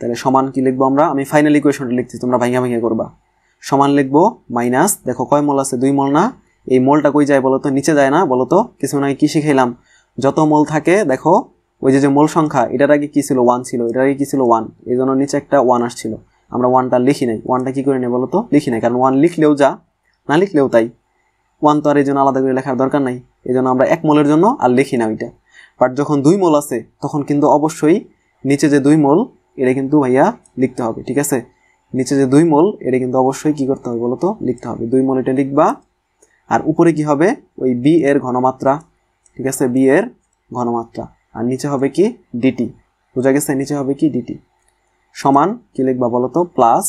তাহলে সমান কি লিখবো আমরা, আমি ফাইনাল ইকুয়েশনটা লিখছি, তোমরা ভাঙা ভাঙা করবা। সমান লিখবো মাইনাস, দেখো কয় মোল আছে, 2 মোল না, এই মোলটা কই যায় বলতো, নিচে যায় না বলতো, কিছু আগে কি শিখাইলাম, যত মোল থাকে দেখো ওই যে মোল সংখ্যা, এটার আগে কি ছিল 1 ছিল, এটার আগে কি ছিল 1, এই জন্য নিচে একটা 1 আসছিল, আমরা 1টা লিখি নাই। 1টা কি করে নেই বলতো, লিখি নাই, কারণ 1 লিখলেও যা, না লিখলেও তাই, 1 তো আর এই জন্য আলাদা করে লেখার দরকার নাই, এই জন্য আমরা 1 মোলের জন্য আর লিখি না ওইটা। বাট যখন 2 মোল আছে তখন কিন্তু অবশ্যই নিচে যে 2 মোল এটা কিন্তু ভাইয়া লিখতে হবে, ঠিক আছে। নিচে যে 2 মোল এটা কিন্তু অবশ্যই কি করতে হবে বলতো, লিখতে হবে, 2 মোল এটা লিখবা। আর উপরে কি হবে, ওই বি এর ঘনমাত্রা, ঠিক আছে, বি এর ঘনমাত্রা, আর নিচে হবে কি ডিটি, বোঝা গেছে, নিচে হবে কি ডিটি, সমান কি লিখবা বলতো, প্লাস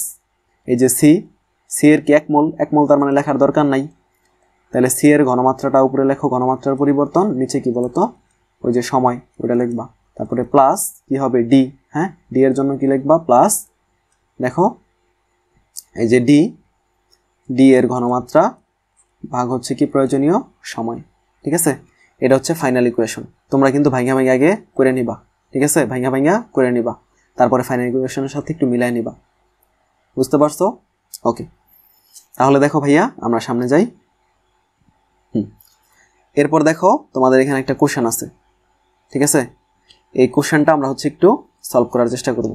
এই যে সি, সি এর কি 1 মোল, 1 মোল তার মানে লেখার দরকার নাই, তাহলে সি এর ঘনমাত্রাটা উপরে লেখো, ঘনমাত্রার পরিবর্তন, নিচে কি বলতো ওই যে সময়, ওটা লিখবা। তারপরে প্লাস কি হবে ডি, হ্যাঁ, ডি এর জন্য কি লিখবা প্লাস, দেখো এই যে ডি, ডি এর ঘনমাত্রা ভাগ হচ্ছে কি প্রয়োজনীয় সময়, ঠিক আছে। এটা হচ্ছে ফাইনাল ইকুয়েশন, তোমরা কিন্তু ভাঙা ভাঙা আগে করে নিবা, ঠিক আছে, ভাঙা ভাঙা করে নিবা, তারপরে ফাইনাল ইকুয়েশনের সাথে একটু মিলাই নিবা, বুঝতে পারছো? ওকে, তাহলে দেখো ভাইয়া আমরা সামনে যাই। এরপর দেখো তোমাদের এখানে একটা কোশ্চেন আছে, ঠিক আছে, এই কোশ্চেনটা আমরা হচ্ছে একটু সলভ করার চেষ্টা করব।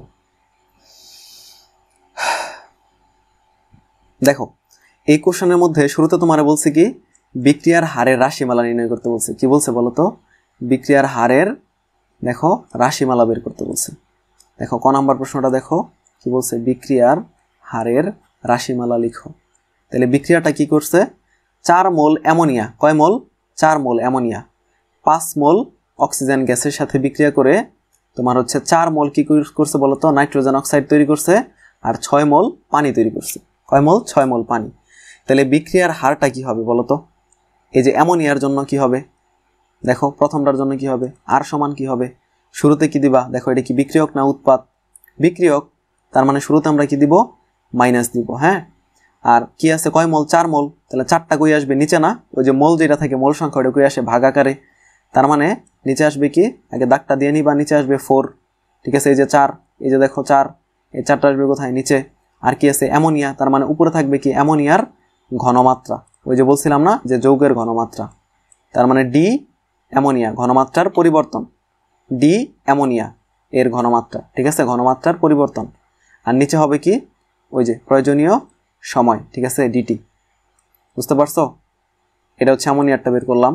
দেখো এই কোশ্চেনের মধ্যে শুরুতে তোমার বলছে কি বিক্রিয়ার হারের রাশিমালা নির্ণয় করতে বলছে, কি বলছে বলো তো, বিক্রিয়ার হারের দেখো রাশিমালা বের করতে বলছে। দেখো ক নাম্বার প্রশ্নটা দেখো কি বলছে, বিক্রিয়ার হারের রাশিমালা লিখো। তাহলে বিক্রিয়াটা কি করছে, 4 মোল অ্যামোনিয়া, কয় মোল, 4 মোল অ্যামোনিয়া 5 মোল অক্সিজেন গ্যাসের সাথে বিক্রিয়া করে তোমার হচ্ছে 4 মোল কি করছে বলতো, নাইট্রোজেন অক্সাইড তৈরি করছে, আর 6 মোল পানি তৈরি করছে, কয় মোল, 6 মোল পানি। তাহলে বিক্রিয়ার হারটা কি হবে বলতো, এই যে অ্যামোনিয়ার জন্য কি হবে, দেখো প্রথমটার জন্য কি হবে, আর সমান কি হবে, শুরুতে কি দিবা, দেখো এটা কি বিক্রিয়ক না উৎপাদ, বিক্রিয়ক, তার মানে শুরুতে আমরা কি দিব, মাইনাস দিব, হ্যাঁ। আর কি আছে কয় মোল, 4 মোল, তাহলে 4টা কই আসবে নিচে না, ওই যে মোল যেটা থাকে মোল সংখ্যা ওটা কই আসে ভাগ আকারে, তার মানে নিচে আসবে কি, আগে দাগটা দিয়ে নিবা, নিচে আসবে 4, ঠিক আছে, এই যে 4, এই যে দেখো 4, এই 4টা আসবে কোথায়, নিচে। আর কি আছে অ্যামোনিয়া, তার মানে উপরে থাকবে কি অ্যামোনিয়ার ঘনমাত্রা, ওই যে বলছিলাম না যে যৌগের ঘনমাত্রা, তার মানে ডি অ্যামোনিয়া, ঘনমাত্রার পরিবর্তন, ডি অ্যামোনিয়া এর ঘনমাত্রা, ঠিক আছে, ঘনমাত্রার পরিবর্তন। আর নিচে হবে কি ওই যে প্রয়োজনীয় সময়, ঠিক আছে, ডিটি, বুঝতে পারছো? এটা হচ্ছে অ্যামোনিয়ারটা বের করলাম।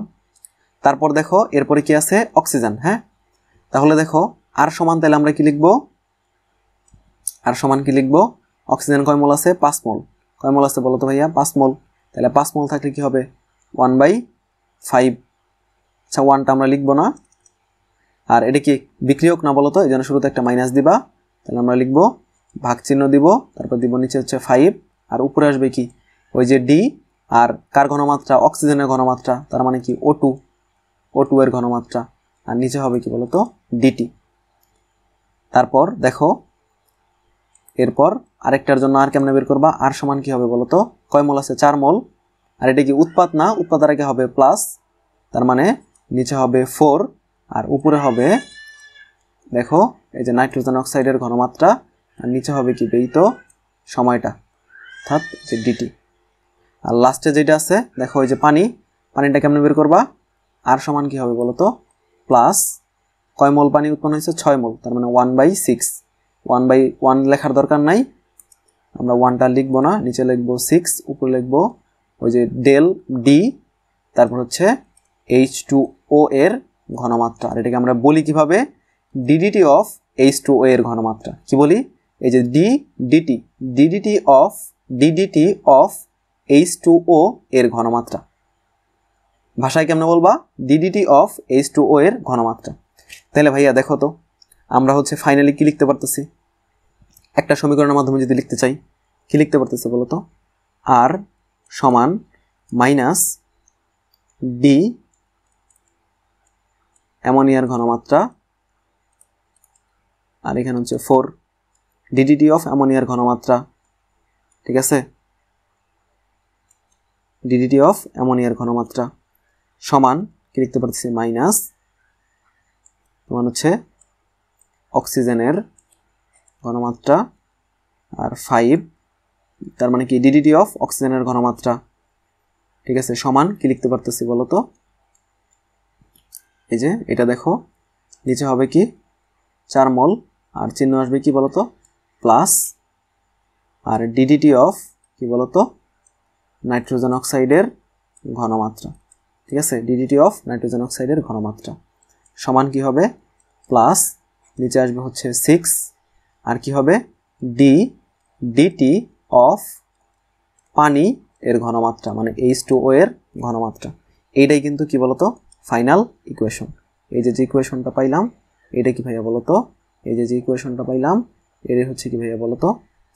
তারপর দেখো এরপরে কি আছে, অক্সিজেন, হ্যাঁ। তাহলে দেখো আর সমান, তাহলে আমরা কি লিখবো, আর সমান কি লিখবো, অক্সিজেন কয় মোল আছে, 5 মোল, কয় মোল আছে বলো তো ভাইয়া, 5 মোল। তাহলে 5 মোল থাকলে কি হবে 1/5, আচ্ছা 1টা আমরা লিখবো না, আর এটা কি বিক্রিয়ক না বলো তো, এই জন্য শুরুতে একটা মাইনাস দিবা, তাহলে আমরা লিখবো ভাগ চিহ্ন দিব, তারপর দিব নিচে হচ্ছে 5, আর উপরে আসবে কি ওই যে ডি, আর কার ঘনমাত্রা, অক্সিজেনের ঘনমাত্রা, তার মানে কি O2 এর ঘনমাত্রা, আর নিচে হবে কি বলতো ডিটি। তারপর দেখো এরপর আরেকটার জন্য আর কেমনে বের করবা, আর সমান কি হবে বলতো, কয় মোল আছে, 4 মোল, আর এটা কি উৎপাদ না, উৎপাদ আর আগে হবে প্লাস, তার মানে নিচে হবে 4, আর উপরে হবে দেখো এই যে নাইট্রোজেন অক্সাইডের ঘনমাত্রা, আর নিচে হবে কি বেইত সময়টা, অর্থাৎ যে ডিটি। আর লাস্টে যেটা আছে দেখো ওই যে পানিটা কেমনে বের করবা, আর সমান কি হবে বলতো প্লাস, কয় মোল পানি উৎপন্ন হয়েছে, 6 মোল, তার মানে 1/6, 1/1 লেখার দরকার নাই, আমরা 1টা লিখবো না, নিচে লিখবো 6, উপরে লিখবো ওই যে ডেল ডি, তারপর হচ্ছে H2O এর ঘনমাত্রা। আর এটাকে আমরা বলি কিভাবে, ডিডিটি অফ H2O এর ঘনমাত্রা। কি বলি, এই যে ডিডিটি অফ H2O এর ঘনমাত্রা। ভাষায় কেমনে বলবা, ডিডিটি অফ H2O এর ঘনমাত্রা। তাহলে ভাইয়া দেখো তো আমরা হচ্ছে ফাইনালি কি লিখতে পারতেছি, একটা সমীকরণের মাধ্যমে যদি লিখতে চাই কি লিখতে পারতেছে বলো তো, আর সমান মাইনাস ডি অ্যামোনিয়ার ঘনমাত্রা, আর এখানে হচ্ছে 4 ডিডিটি অফ অ্যামোনিয়ার ঘনমাত্রা। ঠিক আছে, ডিডিটি অফ অ্যামোনিয়ার ঘনমাত্রা সমান কি লিখতে পারতেছি, মাইনাস তোমার হচ্ছে অক্সিজেনের ঘনমাত্রা আর 5, তার মানে কি ডিডিটি অফ অক্সিজেনের ঘনমাত্রা। ঠিক আছে, সমান কি লিখতে পারতেছি বলো তো, এই যে এটা দেখো নিচে হবে কি 4 মোল, আর চিহ্ন আসবে কি বলতো প্লাস, আর ডিডিটি অফ কি বলতো নাইট্রোজেন অক্সাইডের ঘনমাত্রা। ঠিক আছে, ডিডিটি অফ নাইট্রোজেন অক্সাইডের ঘনমাত্রা সমান কি হবে প্লাস, নিচে আসবে হচ্ছে 6, আর কি হবে ডিটি অফ পানি এর ঘনমাত্রা, মানে H2O এর ঘনমাত্রা। এইটাই কিন্তু কি বলতো ফাইনাল ইকুয়েশন। এই যে ইকুয়েশনটা পাইলাম এটা কি ভাইয়া বলতো, এই যে ইকুয়েশনটা পাইলাম এটাই হচ্ছে কি ভাইয়া বলতো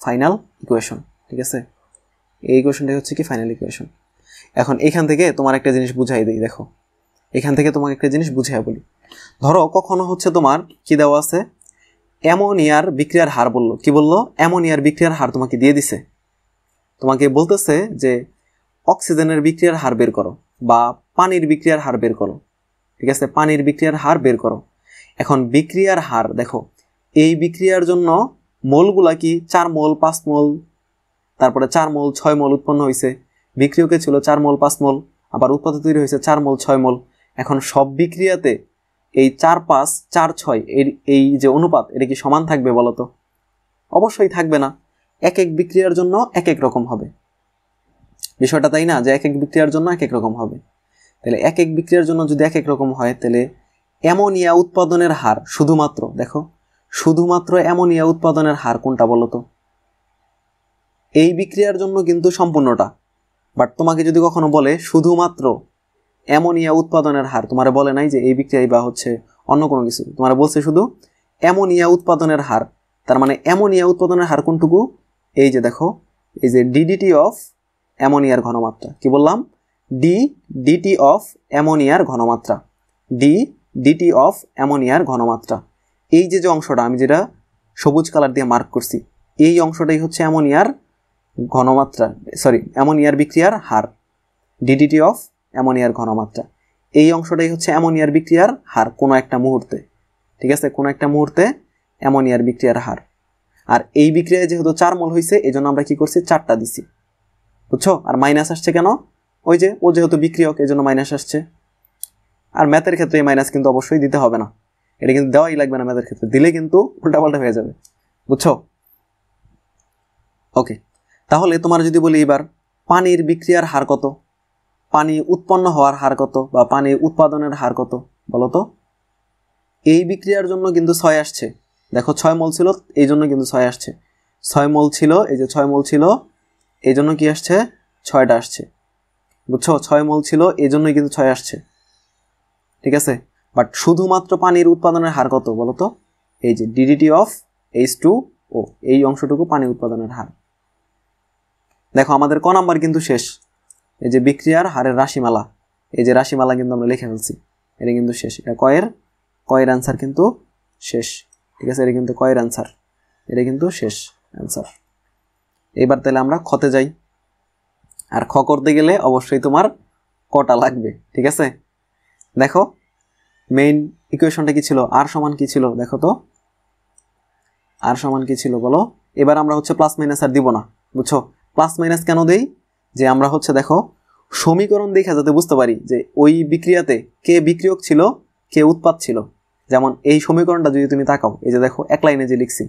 ফাইনাল ইকুয়েশন। ঠিক আছে, এই ইকুয়েশনটাই হচ্ছে কি ফাইনাল ইকুয়েশন। এখন এখান থেকে তোমার একটা জিনিস বুঝাই দিই, দেখো এখান থেকে তোমাকে একটা জিনিস বুঝাই বলি। ধরো কখনো হচ্ছে তোমার কি দেওয়া আছে, অ্যামোনিয়ার বিক্রিয়ার হার বললো, কি বললো, অ্যামোনিয়ার বিক্রিয়ার হার তোমাকে দিয়ে দিছে, তোমাকে বলতেছে যে অক্সিজেনের বিক্রিয়ার হার বের করো বা পানির বিক্রিয়ার হার বের করো। ঠিক আছে, পানির বিক্রিয়ার হার বের করো। এখন বিক্রিয়ার হার দেখো, এই বিক্রিয়ার জন্য মোলগুলা কি 4 মোল 5 মোল, তারপরে 4 মোল 6 মোল উৎপন্ন হয়েছে, বিক্রিয়কে ছিল 4 মোল 5 মোল, আবার উৎপাদন তৈরি হয়েছে 4 মোল 6 মোল। এখন সব বিক্রিয়াতে এই 4 5 4 6 এই যে অনুপাত এটা কি সমান থাকবে বলতো? অবশ্যই থাকবে না, এক এক বিক্রিয়ার জন্য এক এক রকম হবে বিষয়টা, তাই না, যে এক এক বিক্রিয়ার জন্য এক এক রকম হবে। তাহলে এক এক বিক্রিয়ার জন্য যদি এক এক রকম হয়, তাহলে অ্যামোনিয়া উৎপাদনের হার শুধুমাত্র দেখো, শুধুমাত্র অ্যামোনিয়া উৎপাদনের হার কোনটা বলতো, এই বিক্রিয়ার জন্য কিন্তু সম্পূর্ণটা। বাট তোমাকে যদি কখনো বলে শুধুমাত্র অ্যামোনিয়া উৎপাদনের হার, তোমার বলে নাই যে এই বিক্রিয়ায় বা হচ্ছে অন্য কোনো কিছু, তোমার বলছে শুধু অ্যামোনিয়া উৎপাদনের হার। তার মানে অ্যামোনিয়া উৎপাদনের হার কোনটুকু, এই যে দেখো এই যে ডিডিটি অফ অ্যামোনিয়ার ঘনমাত্রা, কি বললাম, ডিটি অফ অ্যামোনিয়ার ঘনমাত্রা, ডিটি অফ অ্যামোনিয়ার ঘনমাত্রা। এই যে অংশটা আমি যেটা সবুজ কালার দিয়ে মার্ক করছি, এই অংশটাই হচ্ছে অ্যামোনিয়ার ঘনমাত্রা, সরি অ্যামোনিয়ার বিক্রিয়ার হার, ডিডিটি অফ অ্যামোনিয়ার ঘনমাত্রা। এই অংশটাই হচ্ছে অ্যামোনিয়ার বিক্রিয়ার হার কোনো একটা মুহূর্তে। ঠিক আছে, কোনো একটা মুহূর্তে অ্যামোনিয়ার বিক্রিয়ার হার। আর এই বিক্রিয়ায় যেহেতু 4 মোল হয়েছে এই জন্য আমরা কি করছি 4টা দিছি, বুঝছো। আর মাইনাস আসছে কেন, ওই যে ও যেহেতু বিক্রিয়ক এই জন্য মাইনাস আসছে। আর ম্যাথের ক্ষেত্রে এই মাইনাস কিন্তু অবশ্যই দিতে হবে না, এটা কিন্তু দেওয়াই লাগবে না ম্যাথের ক্ষেত্রে, দিলে কিন্তু উল্টাপাল্টা হয়ে যাবে, বুঝছো। ওকে, তাহলে তোমার যদি বলি এবার পানির বিক্রিয়ার হার কত, পানি উৎপন্ন হওয়ার হার কত বা পানি উৎপাদনের হার কত বলো তো। এই বিক্রিয়ার জন্য কিন্তু 6 আসছে, দেখো 6 মোল ছিল এই জন্য কিন্তু 6 আসছে, 6 মোল ছিল, এই যে 6 মোল ছিল এই জন্য কি আসছে 6টা আসছে, বুঝছো। 6 মোল ছিল এই জন্যই কিন্তু 6 আসছে। ঠিক আছে, বাট শুধুমাত্র পানির উৎপাদনের হার কত বলো তো, এই যে ডিডিটি অফ H2O, এই অংশটুকু পানি উৎপাদনের হার। দেখো আমাদের ক নাম্বার কিন্তু শেষ, এই যে বিক্রিয়ার হারের রাশিমালা, এই যে রাশিমালা কিন্তু আমরা লিখে ফেলছি, এটা কিন্তু শেষ, এটা কয়ের অ্যান্সার কিন্তু শেষ। ঠিক আছে, এটা কিন্তু কয়ের অ্যান্সার, এটা কিন্তু শেষ অ্যান্সার। এবার তাহলে আমরা খতে যাই, আর খ করতে গেলে অবশ্যই তোমার কটা লাগবে। ঠিক আছে, দেখো মেইন ইকুয়েশনটা কি ছিল, আর সমান কি ছিল দেখো তো, আর সমান কি ছিল বলো। এবার আমরা হচ্ছে প্লাস মাইনাস আর দিব না, বুঝছো। প্লাস মাইনাস কেন দেই, যে আমরা হচ্ছে দেখো সমীকরণ দেখে যাতে বুঝতে পারি যে ওই বিক্রিয়াতে কে বিক্রিয়ক ছিল কে উৎপাদ ছিল। যেমন এই সমীকরণটা যদি তুমি তাকাও, এই যে দেখো এক লাইনে যে লিখছি,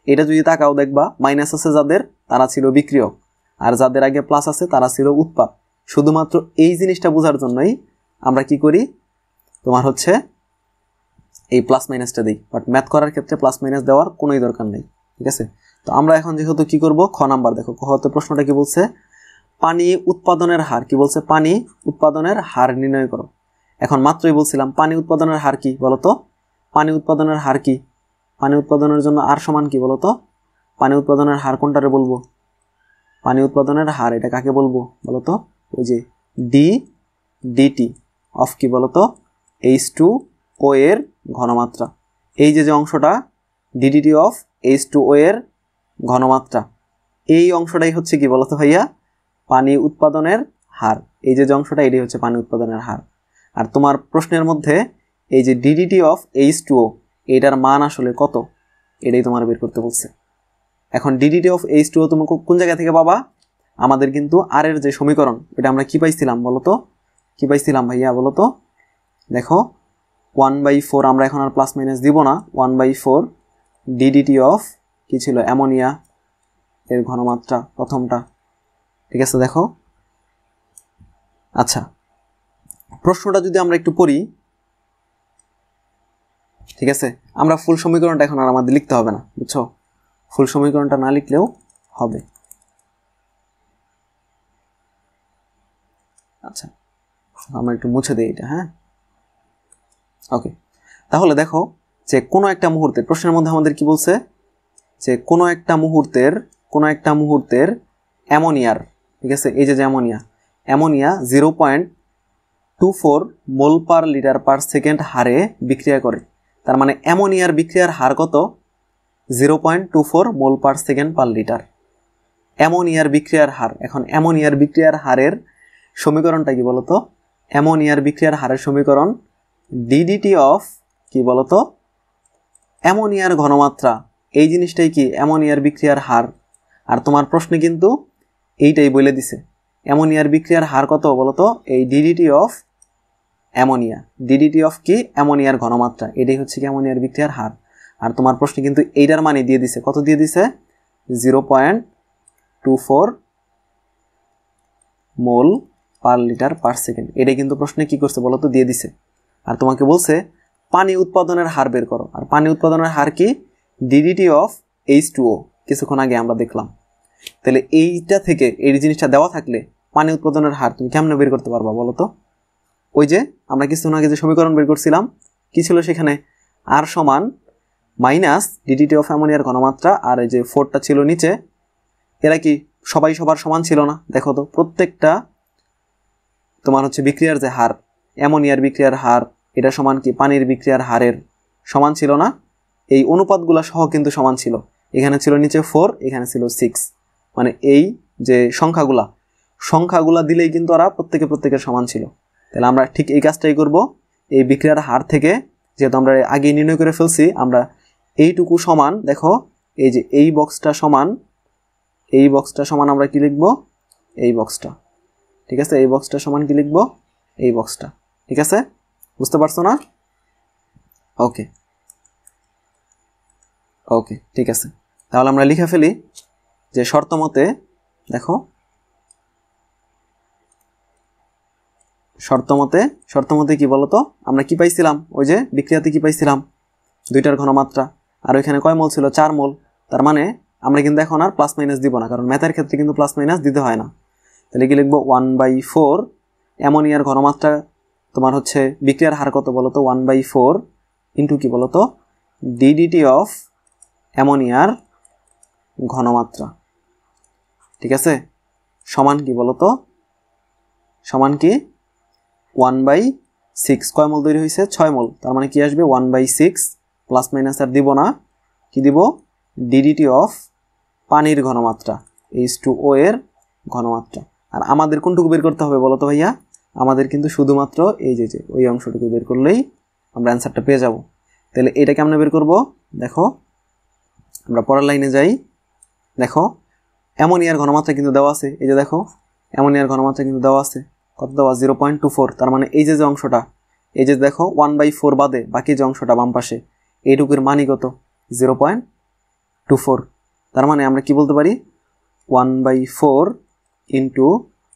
এটা যদি তাকাও দেখবা মাইনাস আছে যাদের, তারা ছিল বিক্রিয়ক, আর যাদের আগে প্লাস আছে তারা ছিল উৎপাদ। শুধুমাত্র এই জিনিসটা বোঝার জন্যই আমরা কি করি, তোমার হচ্ছে এই প্লাস মাইনাসটা দিই, বাট ম্যাথ করার ক্ষেত্রে প্লাস মাইনাস দেওয়ার কোনোই দরকার নেই। ঠিক আছে, তো আমরা এখন যেহেতু কি করব, খ নাম্বার দেখো, খ হতে প্রশ্নটা কি বলছে, পানি উৎপাদনের হার কি বলছে, পানি উৎপাদনের হার নির্ণয় করো। এখন মাত্রই বলছিলাম পানি উৎপাদনের হার কি বলতো, পানি উৎপাদনের হার কি, পানি উৎপাদনের জন্য আর সমান কি বলতো, পানি উৎপাদনের হার কোনটারে বলবো, পানি উৎপাদনের হার এটা কাকে বলবো বলতো, ওই যে ডি ডিটি অফ কি বলতো H2O এর ঘনমাত্রা। এই যে অংশটা ডিডিটি অফ H2O এর ঘনমাত্রা, এই অংশটাই হচ্ছে কি বলতো ভাইয়া, পানি উৎপাদনের হার। এই যে অংশটা এটাই হচ্ছে পানি উৎপাদনের হার। আর তোমার প্রশ্নের মধ্যে এই যে ডিডিটি অফ H2O এটার মান আসলে কত, এটাই তোমার বের করতে বলছে। এখন ডিডিটি অফ H2O তুমি কোন জায়গা থেকে পাবা, আমাদের কিন্তু আর এর যে সমীকরণ এটা আমরা কি পাইছিলাম বলতো, কি পাইছিলাম ভাইয়া বলতো, দেখো 1/4, আমরা এখন আর প্লাস মাইনাস দিব না, 1/4 ডিডিটি অফ কি ছিল, অ্যামোনিয়া এর ঘনমাত্রা প্রথমটা। ঠিক আছে, দেখো আচ্ছা প্রশ্নটা যদি আমরা একটু পড়ি, ঠিক আছে, আমরা ফুল সমীকরণটা এখন আর আমাদের লিখতে হবে না, বুঝছো, ফুল সমীকরণটা না লিখলেও হবে। আচ্ছা আমরা একটু মুছে দিই এটা, হ্যাঁ ওকে। তাহলে দেখো যে কোনো একটা মুহূর্তে, প্রশ্নের মধ্যে আমাদের কি বলছে, যে কোনো একটা মুহূর্তের অ্যামোনিয়ার, ঠিক আছে, এই যে অ্যামোনিয়া 0.24 মোল পার লিটার পার সেকেন্ড হারে বিক্রিয়া করে। তার মানে অ্যামোনিয়ার বিক্রিয়ার হার কত, 0.24 মোল পার সেকেন্ড পার লিটার, অ্যামোনিয়ার বিক্রিয়ার হার। এখন অ্যামোনিয়ার বিক্রিয়ার হারের সমীকরণটা কি বলতো, অ্যামোনিয়ার বিক্রিয়ার হারের সমীকরণ ডিডিটি অফ কি বলতো, অ্যামোনিয়ার ঘনমাত্রা। এই জিনিসটাই কি অ্যামোনিয়ার বিক্রিয়ার হার। আর তোমার প্রশ্নে কিন্তু এইটাই বলে দিছে, অ্যামোনিয়ার বিক্রিয়ার হার কত বলতো, এই DDT of ammonia, DDT of কি অ্যামোনিয়ার ঘনমাত্রা, এটাই হচ্ছে কি অ্যামোনিয়ার বিক্রিয়ার হার। আর তোমার প্রশ্নে কিন্তু এইটার মানে দিয়ে দিছে, কত দিয়ে দিছে, 0.24 মোল পার লিটার পার সেকেন্ড। এটাই কিন্তু প্রশ্নে কি করছে বলতো, দিয়ে দিছে। আর তোমাকে বলছে পানি উৎপাদনের হার বের করো, আর পানি উৎপাদনের হার কি, ডিডিটি অফ H2O, কিছুক্ষণ আগে আমরা দেখলাম। তাহলে এইটা থেকে এই জিনিসটা দেওয়া থাকলে পানি উৎপাদনের হার তুমি কেমনে বের করতে পারবা বলো তো, ওই যে আমরা কিছুক্ষণ আগে যে সমীকরণ বের করছিলাম কি ছিল সেখানে, আর সমান মাইনাস ডিডিটি অফ অ্যামোনিয়ার ঘনমাত্রা, আর এই যে 4টা ছিল নিচে, এরা কি সবাই সবার সমান ছিল না, দেখো তো প্রত্যেকটা তোমার হচ্ছে বিক্রিয়ার যে হার, অ্যামোনিয়ার বিক্রিয়ার হার এটা সমান কি পানির বিক্রিয়ার হারের সমান ছিল না, এই অনুপাতগুলো সহ কিন্তু সমান ছিল। এখানে ছিল নিচে 4, এখানে ছিল 6, মানে এই যে সংখ্যাগুলা দিলেই কিন্তু ওরা প্রত্যেকের সমান ছিল। তাহলে আমরা ঠিক এই কাজটাই করব, এই বিক্রিয়ার হার থেকে যেহেতু আমরা আগে নির্ণয় করে ফেলছি, আমরা এইটুকু সমান, দেখো এই যে এই বক্সটা সমান আমরা কি লিখব, এই বক্সটা, ঠিক আছে, এই বক্সটা সমান কি লিখব, এই বক্সটা। ঠিক আছে, বুঝতে পারছো না? ওকে ওকে ঠিক আছে, তাহলে আমরা লিখে ফেলি যে শর্ত মতে, দেখো শর্ত মতে কি বলতো, আমরা কি পাইছিলাম, ওই যে বিক্রিয়াতে কি পাইছিলাম, 2টার ঘনমাত্রা, আর ওইখানে কয় মোল ছিল, 4 মোল। তার মানে আমরা কিন্তু এখন আর প্লাস মাইনাস দিব না, কারণ ম্যাথের ক্ষেত্রে কিন্তু প্লাস মাইনাস দিতে হয় না। তাহলে কি লিখবো, 1/4 অ্যামোনিয়ার ঘনমাত্রা তোমার হচ্ছে বিক্রিয়ার হার কত বলতো, 1/4 ইন্টু কি বলতো, ডিডিটি অফ অ্যামোনিয়ার ঘনমাত্রা। ঠিক আছে, সমান কি বলতো, সমান কি 1/6, কয় মোল তৈরি হয়েছে, 6 মোল। তার মানে কি আসবে 1/6, প্লাস মাইনাস আর দিব না, কি দিব, ডিডিটি অফ পানির ঘনমাত্রা, H2O এর ঘনমাত্রা। আর আমাদের কোনটুকু বের করতে হবে বলতো ভাইয়া, আমাদের কিন্তু শুধুমাত্র এই যে ওই অংশটুকু বের করলেই আমরা অ্যান্সারটা পেয়ে যাব। তাহলে এটা কেমনে বের করব, দেখো আমরা পরের লাইনে যাই। দেখো অ্যামোনিয়ার ঘনমাত্রা কিন্তু দেওয়া আছে, এই যে দেখো অ্যামোনিয়ার ঘনমাত্রা কিন্তু দেওয়া আছে, কত দেওয়া, 0.24। তার মানে এই যে অংশটা, এই যে দেখো 1/4 বাদে বাকি যে অংশটা বাম পাশে, এইটুকুর মানই কত, 0.24। তার মানে আমরা কি বলতে পারি, 1/4 ইন্টু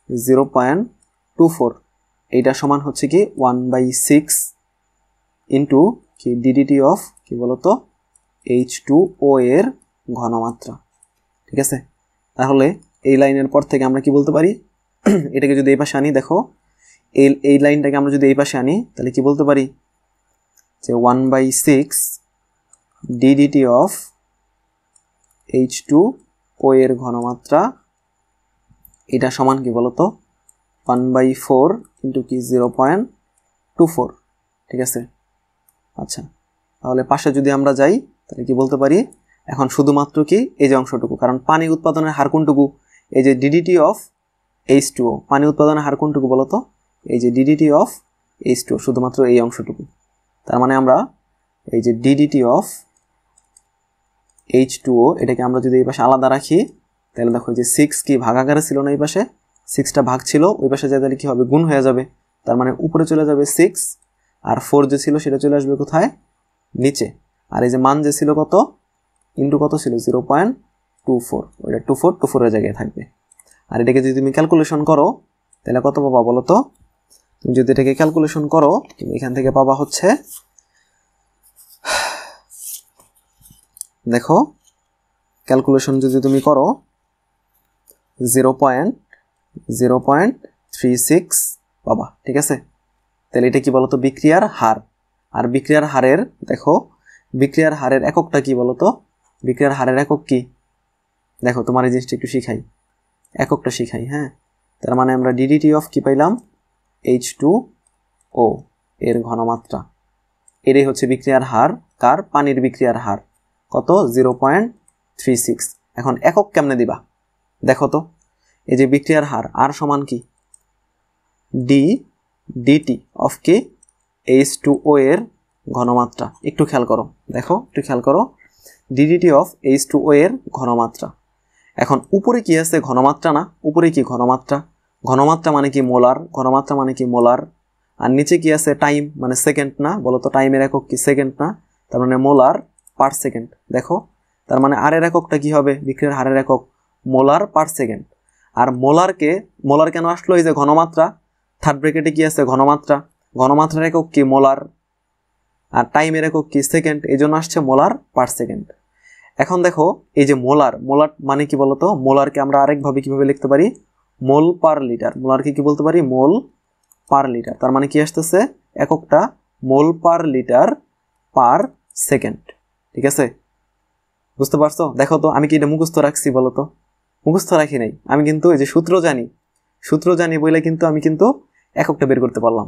0.24, এইটা সমান হচ্ছে কি 1/6 ইন্টু কি ডিডিটি অফ কি বলতো H2O এর ঘনমাত্রা। ঠিক আছে, তাহলে এই লাইনের পর থেকে আমরা কি বলতে পারি, এটাকে যদি এই পাশে আনি, দেখো এই লাইনটাকে আমরা যদি এই পাশে আনি তাহলে কি বলতে পারি যে 1/6 ডিডিটি অফ H2O এর ঘনমাত্রা, এটা সমান কি বলতো 1/4 ইন্টু কি 0.24। ঠিক আছে, আচ্ছা তাহলে পাশে যদি আমরা যাই তাহলে কি বলতে পারি, এখন শুধুমাত্র কি এই যে অংশটুকু, কারণ পানি উৎপাদনের হার কোনটুকু, এই যে ডিডিটি অফ H2O, পানি উৎপাদনের হার কোনটুকু বলতো, এই যে ডিডিটি অফ H2O, শুধুমাত্র এই অংশটুকু। তার মানে আমরা এই যে ডিডিটি অফ H2O এটাকে আমরা যদি এই পাশে আলাদা রাখি তাহলে দেখো যে 6 কি ভাগাকারে ছিল না, এই পাশে 6টা ভাগ ছিল, ওই পাশে যায় তাহলে কি হবে গুণ হয়ে যাবে, তার মানে উপরে চলে যাবে 6 আর 4 যে ছিল সেটা চলে আসবে কোথায় নিচে, আর এই যে মান যে ছিল কত ইন্টু কত ছিল 0.24, ওইটা 24 এর জায়গায় থাকবে। আর এটাকে যদি তুমি ক্যালকুলেশন করো তাহলে কত পাবা বলো তো, তুমি যদি এটাকে ক্যালকুলেশন করো তুমি এখান থেকে পাবা হচ্ছে, দেখো ক্যালকুলেশন যদি তুমি করো 0.36 পাবা। ঠিক আছে, তাহলে এটা কি বলতো বিক্রিয়ার হার। আর বিক্রিয়ার হারের দেখো বিক্রিয়ার হারের এককটা কি বলতো, বিক্রিয়ার হারের একক কি, দেখো তোমার এই জিনিসটা একটু শিখাই, এককটা শিখাই। হ্যাঁ, তার মানে আমরা ডিডিটি অফ কি পাইলাম H2O এর ঘনমাত্রা, এটাই হচ্ছে বিক্রিয়ার হার, কার পানির বিক্রিয়ার হার কত 0.36। এখন একক কেমনে দিবা দেখো তো, এই যে বিক্রিয়ার হার আর সমান কি ডিটি অফ কি H2O এর ঘনমাত্রা। একটু খেয়াল করো, দেখো একটু খেয়াল করো, ডিডিটি অফ H2O এর ঘনমাত্রা। এখন উপরে কি আছে ঘনমাত্রা না, উপরে কি ঘনমাত্রা, ঘনমাত্রা মানে কি মোলার, ঘনমাত্রা মানে কি মোলার, আর নিচে কি আছে টাইম মানে সেকেন্ড না, বলতো টাইমের একক কি সেকেন্ড না, তার মানে মোলার পার সেকেন্ড। দেখো তার মানে আর এর এককটা কি হবে, বিক্রিয়ার হারের একক মোলার পার সেকেন্ড। আর মোলার কেন আসলো, এই যে ঘনমাত্রা, থার্ড ব্র্যাকেটে কি আছে ঘনমাত্রা, ঘনমাত্রার একক কি মোলার, আর টাইমের একক কি সেকেন্ড, এই জন্য আসছে মোলার পার সেকেন্ড। এখন দেখো এই যে মোলার মানে কি বলতো, মোলারকে আমরা আরেকভাবে কিভাবে লিখতে পারি, মোল পার লিটার, মোলারকে কি বলতে পারি মোল পার লিটার, তার মানে কি আসতেছে এককটা মোল পার লিটার পার সেকেন্ড। ঠিক আছে, বুঝতে পারছো? দেখো তো আমি কি এটা মুখস্থ রাখছি বলতো, মুখস্থ রাখি নাই, আমি কিন্তু এই যে সূত্র জানি বলে কিন্তু আমি কিন্তু এককটা বের করতে পারলাম।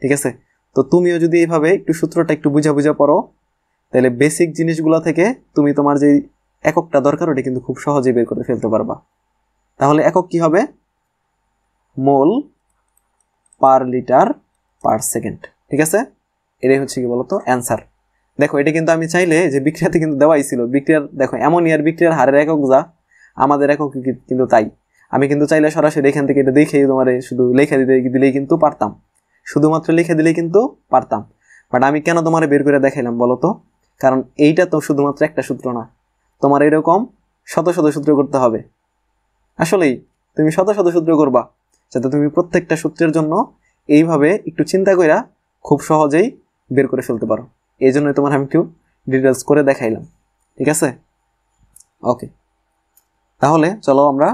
ঠিক আছে, তো তুমিও যদি এইভাবে একটু সূত্রটা একটু বুঝা পড়ো তাহলে বেসিক জিনিসগুলো থেকে তুমি তোমার যে এককটা দরকার ওটা কিন্তু খুব সহজেই বের করে ফেলতে পারবা। তাহলে একক কি হবে মোল পার লিটার পার সেকেন্ড। ঠিক আছে, এটাই হচ্ছে কি বলতো অ্যান্সার। দেখো এটা কিন্তু আমি চাইলে যে বিক্রিয়াতে কিন্তু দেওয়াই ছিল, বিক্রিয়ার দেখো অ্যামোনিয়ার বিক্রিয়ার হারের একক যা আমাদের একক কিন্তু তাই, আমি কিন্তু চাইলে সরাসরি এখান থেকে এটা দেখেই তোমার শুধু লেখা দিলেই কিন্তু পারতাম, শুধুমাত্র লিখে দিলেই কিন্তু পারতাম। বাট আমি কেন তোমার বের করে দেখাইলাম বলতো, কারণ এইটা তো শুধুমাত্র একটা সূত্র না, তোমার এরকম শত শত সূত্র করতে হবে। আসলেই তুমি শত শত সূত্র করবা যাতে তুমি প্রত্যেকটা সূত্রের জন্য এইভাবে একটু চিন্তা কইরা খুব সহজেই বের করে ফেলতে পারো। এই জন্যই তোমার আমি একটু ডিটেলস করে দেখাইলাম। ঠিক আছে, ওকে, তাহলে চলো আমরা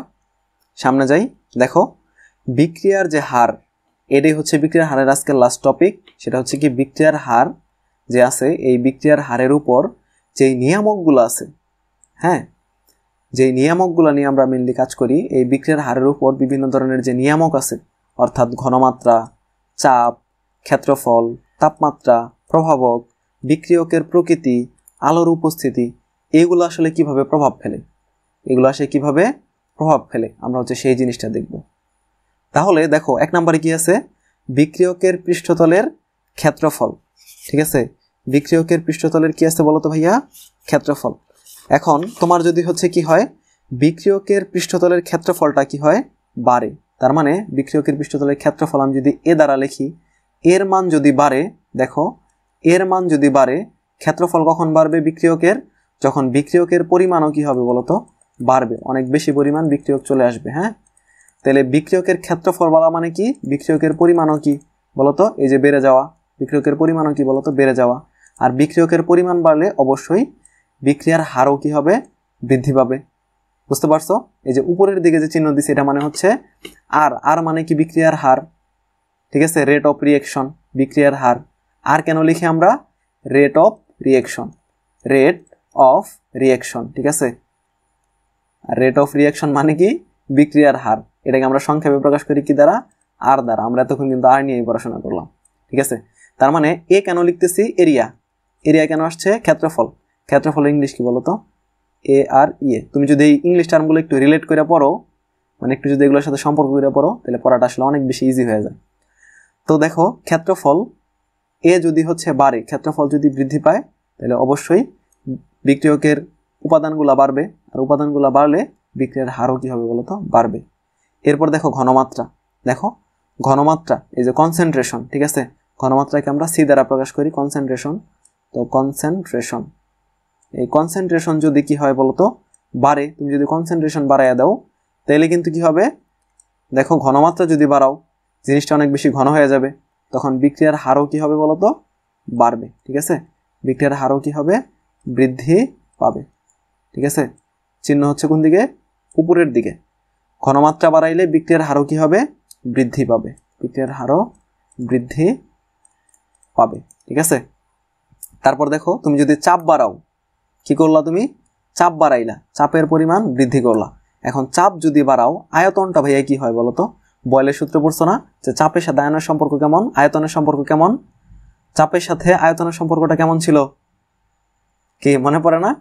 সামনে যাই। দেখো বিক্রিয়ার যে হার, এটাই হচ্ছে বিক্রিয়ার হারের আজকের লাস্ট টপিক, সেটা হচ্ছে কি বিক্রিয়ার হার যে আছে, এই বিক্রিয়ার হারের উপর যেই নিয়ামকগুলো আছে, হ্যাঁ যেই নিয়ামকগুলো নিয়ে আমরা মেনলি কাজ করি, এই বিক্রিয়ার হারের উপর বিভিন্ন ধরনের যে নিয়ামক আছে, অর্থাৎ ঘনমাত্রা, চাপ, ক্ষেত্রফল, তাপমাত্রা, প্রভাবক, বিক্রিয়কের প্রকৃতি, আলোর উপস্থিতি, এগুলো আসলে কিভাবে প্রভাব ফেলে আমরা হচ্ছে সেই জিনিসটা দেখব। তাহলে দেখো এক নম্বরে কি আছে, বিক্রিয়কের পৃষ্ঠতলের ক্ষেত্রফল। ঠিক আছে, বিক্রিয়কের পৃষ্ঠতলের কি আছে বলতো ভাইয়া, ক্ষেত্রফল। এখন তোমার যদি হচ্ছে কি হয়, বিক্রিয়কের পৃষ্ঠতলের ক্ষেত্রফলটা কি হয় বাড়ে, তার মানে বিক্রিয়কের পৃষ্ঠতলের ক্ষেত্রফল আমি যদি এ দ্বারা লিখি, এর মান যদি বাড়ে, দেখো এর মান যদি বাড়ে, ক্ষেত্রফল কখন বাড়বে বিক্রিয়কের, যখন বিক্রিয়কের পরিমাণও কি হবে বলতো বাড়বে, অনেক বেশি পরিমাণ বিক্রিয়ক চলে আসবে। হ্যাঁ, তাহলে বিক্রিয়কের ক্ষেত্রফল বলা মানে কি, বিক্রিয়কের পরিমাণও কি বলতো এই যে বেড়ে যাওয়া, বিক্রিয়কের পরিমাণও কি বলতো বেড়ে যাওয়া। আর বিক্রিয়কের পরিমাণ বাড়লে অবশ্যই বিক্রিয়ার হারও কি হবে, বৃদ্ধি পাবে। বুঝতে পারছো? এই যে উপরের দিকে যে চিহ্ন দিচ্ছে এটা মানে হচ্ছে আর মানে কি বিক্রিয়ার হার, ঠিক আছে, রেট অফ রিয়েকশন, বিক্রিয়ার হার। আর কেন লিখি আমরা? Rate of reaction, rate of reaction, ঠিক আছে। রেট অফ রিয়েকশন মানে কি? বিক্রিয়ার হার। এটাকে আমরা সংক্ষেপে প্রকাশ করি কি দ্বারা? আর দ্বারা। আমরা এতক্ষণ কিন্তু আর নিয়েই পড়াশোনা করলাম, ঠিক আছে। তার মানে এ কেন লিখতেছি? এরিয়া। এরিয়া কেন আসছে? ক্ষেত্রফল। ক্ষেত্রফল ইংলিশ কি বলতো? এ আর ইয়ে। তুমি যদি এই ইংলিশ টার্মগুলো একটু রিলেট করে পড়ো, মানে একটু যদি এগুলোর সাথে সম্পর্ক করে পড়ো, তাহলে পড়াটা আসলে অনেক বেশি ইজি হয়ে যায়। তো দেখো, ক্ষেত্রফল এ যদি হচ্ছে বাড়ে, ক্ষেত্রফল যদি বৃদ্ধি পায়, তাহলে অবশ্যই বিক্রিয়কের উপাদানগুলো বাড়বে, আর উপাদানগুলো বাড়লে বিক্রিয়ার হারও কি হবে বলতো? বাড়বে। এরপর দেখো ঘনমাত্রা। দেখো ঘনমাত্রা, এই যে কনসেন্ট্রেশন, ঠিক আছে, ঘনমাত্রাকে আমরা সি দ্বারা প্রকাশ করি, কনসেন্ট্রেশন। তো কনসেন্ট্রেশন, এই কনসেন্ট্রেশন যদি কি হয় বলতো? বাড়ে। তুমি যদি কনসেন্ট্রেশন বাড়াইয়া দাও, তাহলে কিন্তু কি হবে? দেখো ঘনমাত্রা যদি বাড়াও, জিনিসটা অনেক বেশি ঘন হয়ে যাবে, তখন বিক্রিয়ার হারও কি হবে বলতো? বাড়বে, ঠিক আছে। বিক্রিয়ার হারও কি হবে? বৃদ্ধি পাবে, ঠিক আছে। চিহ্ন হচ্ছে কোন দিকে? উপরের দিকে। ঘনমাত্রা বাড়াইলে বিক্রিয়ার হারও কি হবে? বৃদ্ধি পাবে, বিক্রিয়ার হারও বৃদ্ধি পাবে, ঠিক আছে। তারপর দেখো, তুমি যদি চাপ বাড়াও, কি করলা? তুমি চাপ বাড়াইলা, চাপের পরিমাণ বৃদ্ধি করলা। এখন চাপ যদি বাড়াও, আয়তনটা ভাইয়া কি হয় বলতো? বয়লের সূত্র পড়ছো না, যে চাপের সাথে আয়নের সম্পর্ক কেমন, আয়তনের সম্পর্ক কেমন? চাপের সাথে আয়তনের সম্পর্কটা কেমন ছিল? কি মনে পড়ে না?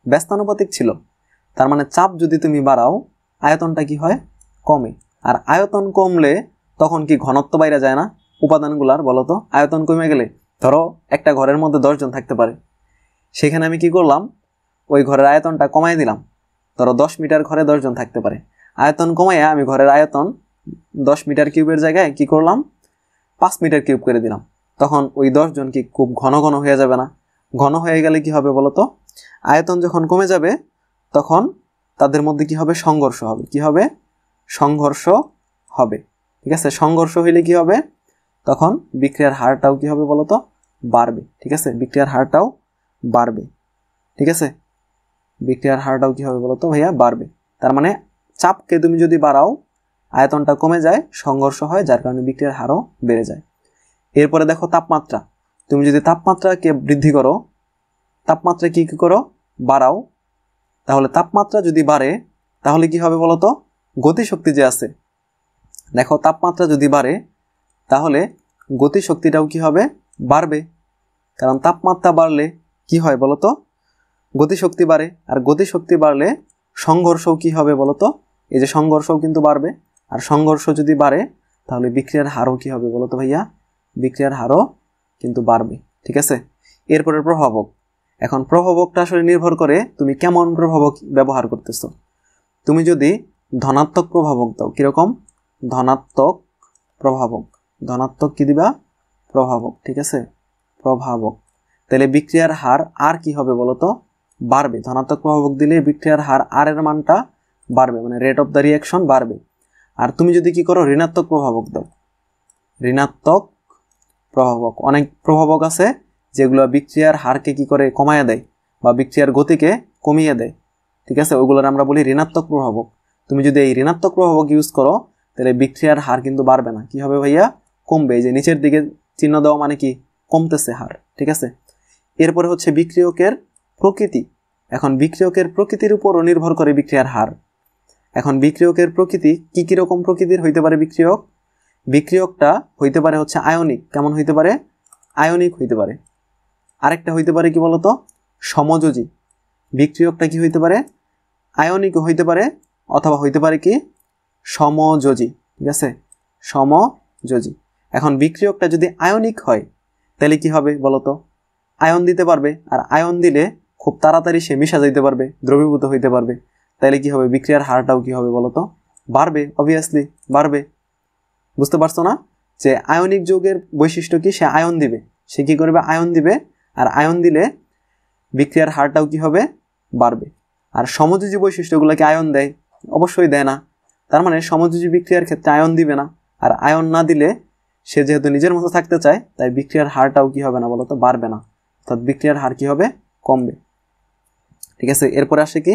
ব্যস্তানুপাতিক ছিল। তার মানে চাপ যদি তুমি বাড়াও, আয়তনটা কি হয়? কমে। আর আয়তন কমলে তখন কি ঘনত্ব বাইরে যায় না উপাদানগুলার? বলতো, আয়তন কমে গেলে, ধরো একটা ঘরের মধ্যে 10 জন থাকতে পারে, সেখানে আমি কি করলাম? ওই ঘরের আয়তনটা কমাই দিলাম। ধরো 10 মিটার ঘরে 10 জন থাকতে পারে, আয়তন কমাইয়া আমি ঘরের আয়তন 10 মিটার কিউবের জায়গায় কি করলাম? 5 মিটার কিউব করে দিলাম। তখন ওই 10 জন কি খুব ঘন ঘন হয়ে যাবে না? ঘন হয়ে গেলে কি হবে বলতো? আয়তন যখন কমে যাবে, তখন তাদের মধ্যে কি হবে? সংঘর্ষ হবে। কি হবে? সংঘর্ষ হবে, ঠিক আছে। সংঘর্ষ হইলে কি হবে? তখন বিক্রিয়ার হারটাও কি হবে বলতো? বাড়বে, ঠিক আছে। বিক্রিয়ার হারটাও বাড়বে, ঠিক আছে। বিক্রিয়ার হারটাও কি হবে বলতো ভাইয়া? বাড়বে। তার মানে চাপকে তুমি যদি বাড়াও, আয়তনটা কমে যায়, সংঘর্ষ হয়, যার কারণে বিক্রিয়ার হারও বেড়ে যায়। এরপরে দেখো তাপমাত্রা। তুমি যদি তাপমাত্রাকে বৃদ্ধি করো, তাপমাত্রা কি করো? বাড়াও, তাহলে তাপমাত্রা যদি বাড়ে, তাহলে কি হবে বলতো? গতিশক্তি যে আছে, দেখো তাপমাত্রা যদি বাড়ে, তাহলে গতিশক্তিটাও কি হবে? বাড়বে। কারণ তাপমাত্রা বাড়লে কি হয় বলতো? গতিশক্তি বাড়ে। আর গতিশক্তি বাড়লে সংঘর্ষও কি হবে বলতো? এই যে সংঘর্ষও কিন্তু বাড়বে। আর সংঘর্ষ যদি বাড়ে, তাহলে বিক্রিয়ার হারও কি হবে বলতো ভাইয়া? বিক্রিয়ার হারও কিন্তু বাড়বে, ঠিক আছে। এরপরে প্রভাবক। এখন প্রভাবকটা আসলে নির্ভর করে তুমি কেমন প্রভাবক ব্যবহার করতেছো। তুমি যদি ধনাত্মক প্রভাবক দাও, কিরকম? ধনাত্মক প্রভাবক। ধনাত্মক কি দিবা? প্রভাবক, ঠিক আছে, প্রভাবক। তাহলে বিক্রিয়ার হার আর কি হবে বলতো? বাড়বে। ধনাত্মক প্রভাবক দিলে বিক্রিয়ার হার আর এর মানটা বাড়বে, মানে রেট অফ দ্য রিয়াকশন বাড়বে। আর তুমি যদি কি করো? ঋণাত্মক প্রভাবক দাও। ঋণাত্মক প্রভাবক, অনেক প্রভাবক আছে যেগুলো বিক্রিয়ার হারকে কি করে? কমায় দেয়, বা বিক্রিয়ার গতিকে কমিয়ে দেয়, ঠিক আছে। ওগুলোর আমরা বলি ঋণাত্মক প্রভাবক। তুমি যদি এই ঋণাত্মক প্রভাবক ইউজ করো, তাহলে বিক্রিয়ার হার কিন্তু বাড়বে না। কি হবে ভাইয়া? কমবে। এই যে নিচের দিকে চিহ্ন দেওয়া মানে কি? কমতেছে হার, ঠিক আছে। এরপরে হচ্ছে বিক্রিয়কের প্রকৃতি। এখন বিক্রিয়কের প্রকৃতির উপরও নির্ভর করে বিক্রিয়ার হার। এখন বিক্রিয়কের প্রকৃতি কি কি রকম প্রকৃতির হইতে পারে? বিক্রিয়ক, বিক্রিয়কটা হইতে পারে হচ্ছে আয়নিক। কেমন হইতে পারে? আয়নিক হইতে পারে। আরেকটা হইতে পারে কি বলতো? সমযোজী। বিক্রিয়কটা কি হইতে পারে? আয়নিক হইতে পারে, অথবা হইতে পারে কি? সমযোজী, ঠিক আছে, সমযোজী। এখন বিক্রিয়কটা যদি আয়নিক হয়, তাহলে কি হবে বলতো? আয়ন দিতে পারবে, আর আয়ন দিলে খুব তাড়াতাড়ি সে মিশা যাইতে পারবে, দ্রবীভূত হইতে পারবে। তাহলে কি হবে? বিক্রিয়ার হারটাও কি হবে বলতো? বাড়বে, অবভিয়াসলি বাড়বে। বুঝতে পারছো না? যে আয়নিক যৌগের বৈশিষ্ট্য কি? সে আয়ন দিবে। সে কি করবে? আয়ন দিবে। আর আয়ন দিলে বিক্রিয়ার হারটাও কি হবে? বাড়বে। আর সমযোজী বৈশিষ্ট্যগুলোকে আয়ন দেয়? অবশ্যই দেয় না। তার মানে সমযোজী বিক্রিয়ার ক্ষেত্রে আয়ন দিবে না। আর আয়ন না দিলে সে যেহেতু নিজের মতো থাকতে চায়, তাই বিক্রিয়ার হারটাও কি হবে না বলতো? বাড়বে না। অর্থাৎ বিক্রিয়ার হার কি হবে, কমবে। ঠিক আছে, এরপরে আসে কি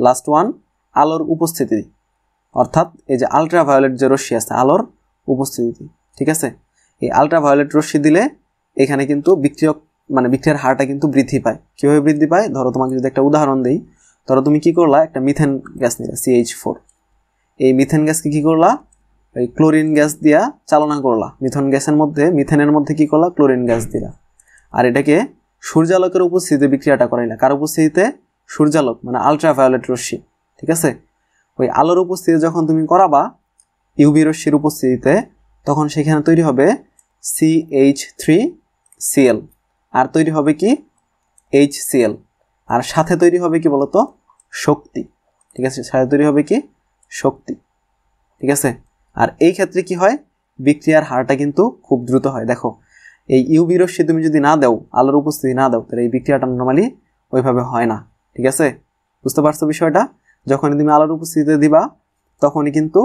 লাস্ট ওয়ান, আলোর উপস্থিতি, অর্থাৎ এই যে আলট্রাভায়োলেট যে রশ্মি আছে, আলোর উপস্থিতি। ঠিক আছে, এই আলট্রাভায়োলেট রশ্মি দিলে এখানে কিন্তু বিক্রিয়ার হারটা কিন্তু বৃদ্ধি পায়। কীভাবে বৃদ্ধি পায়, ধরো তোমাকে যদি একটা উদাহরণ দিই, ধরো তুমি কি করলা, একটা মিথেন গ্যাস নিলে CH4, এই মিথেন গ্যাসকে কি করলা, ওই ক্লোরিন গ্যাস দিয়া চালনা করলা, মিথেনের মধ্যে কি করলা, ক্লোরিন গ্যাস দিলা, আর এটাকে সূর্যালোকের উপস্থিতিতে বিক্রিয়াটা করাইলা। কার উপস্থিতিতে, সূর্যালোক মানে আলট্রাভায়োলেট রশ্মি। ঠিক আছে, ওই আলোর উপস্থিতি যখন তুমি করাবা ইউভি রশ্মির উপস্থিতিতে, তখন সেখানে তৈরি হবে CH3Cl, আর তৈরি হবে কি HCl, আর সাথে তৈরি হবে কি বলতো, শক্তি। ঠিক আছে, সাথে তৈরি হবে কি, শক্তি। ঠিক আছে, আর এই ক্ষেত্রে কি হয়, বিক্রিয়ার হারটা কিন্তু খুব দ্রুত হয়। দেখো এই ইউভি রশ্মি তুমি যদি না দাও, আলোর উপস্থিতি না দাও, তাহলে এই বিক্রিয়াটা নর্মালি ওইভাবে হয় না। ঠিক আছে, বুঝতে পারছো বিষয়টা? যখনই তুমি আলোর উপস্থিতিতে দিবা, তখনই কিন্তু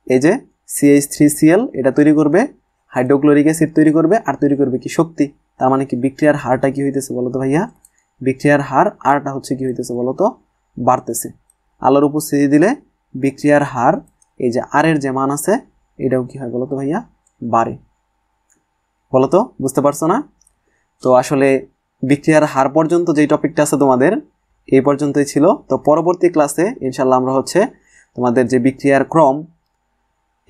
এই যে CH3Cl এটা তৈরি করবে, হাইড্রোক্লোরিক অ্যাসিড তৈরি করবে, আর তৈরি করবে কি, শক্তি। তার মানে কি বিক্রিয়ার হারটা কি হইতেছে বলতো ভাইয়া, বিক্রিয়ার হার আরটা হচ্ছে কি হইতেছে বলতো, বাড়তেছে। আলোর উপস্থিতি দিলে বিক্রিয়ার হার, এই যে আর এর যে মান আছে, এটাও কি হয় বলতো ভাইয়া, বাড়ে। বলতো, বুঝতে পারছো না? তো আসলে বিক্রিয়ার হার পর্যন্ত যেই টপিকটা আছে তোমাদের এই পর্যন্তই ছিল। তো পরবর্তী ক্লাসে ইনশাল্লাহ আমরা হচ্ছে তোমাদের যে বিক্রিয়ার ক্রম,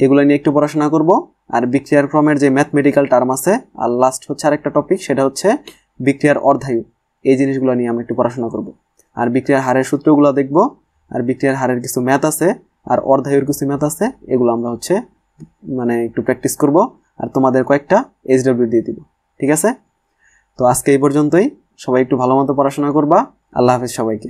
এগুলো নিয়ে একটু পড়াশোনা করব, আর বিক্রিয়ার ক্রমের যে ম্যাথমেটিক্যাল টার্ম আছে, আর লাস্ট হচ্ছে আরেকটা টপিক, সেটা হচ্ছে বিক্রিয়ার অর্ধায়ু। এই জিনিসগুলো নিয়ে আমরা একটু পড়াশোনা করব, আর বিক্রিয়ার হারের সূত্রগুলো দেখব, আর বিক্রিয়ার হারের কিছু ম্যাথ আছে, আর অর্ধায়ুর কিছু ম্যাথ আছে, এগুলো আমরা হচ্ছে একটু প্র্যাকটিস করব, আর তোমাদের কয়েকটা HW দিয়ে দিব। ঠিক আছে, তো আজকে এই পর্যন্তই। সবাই একটু ভালো মতো পড়াশোনা করবা। আল্লাহ হাফেজ সবাইকে।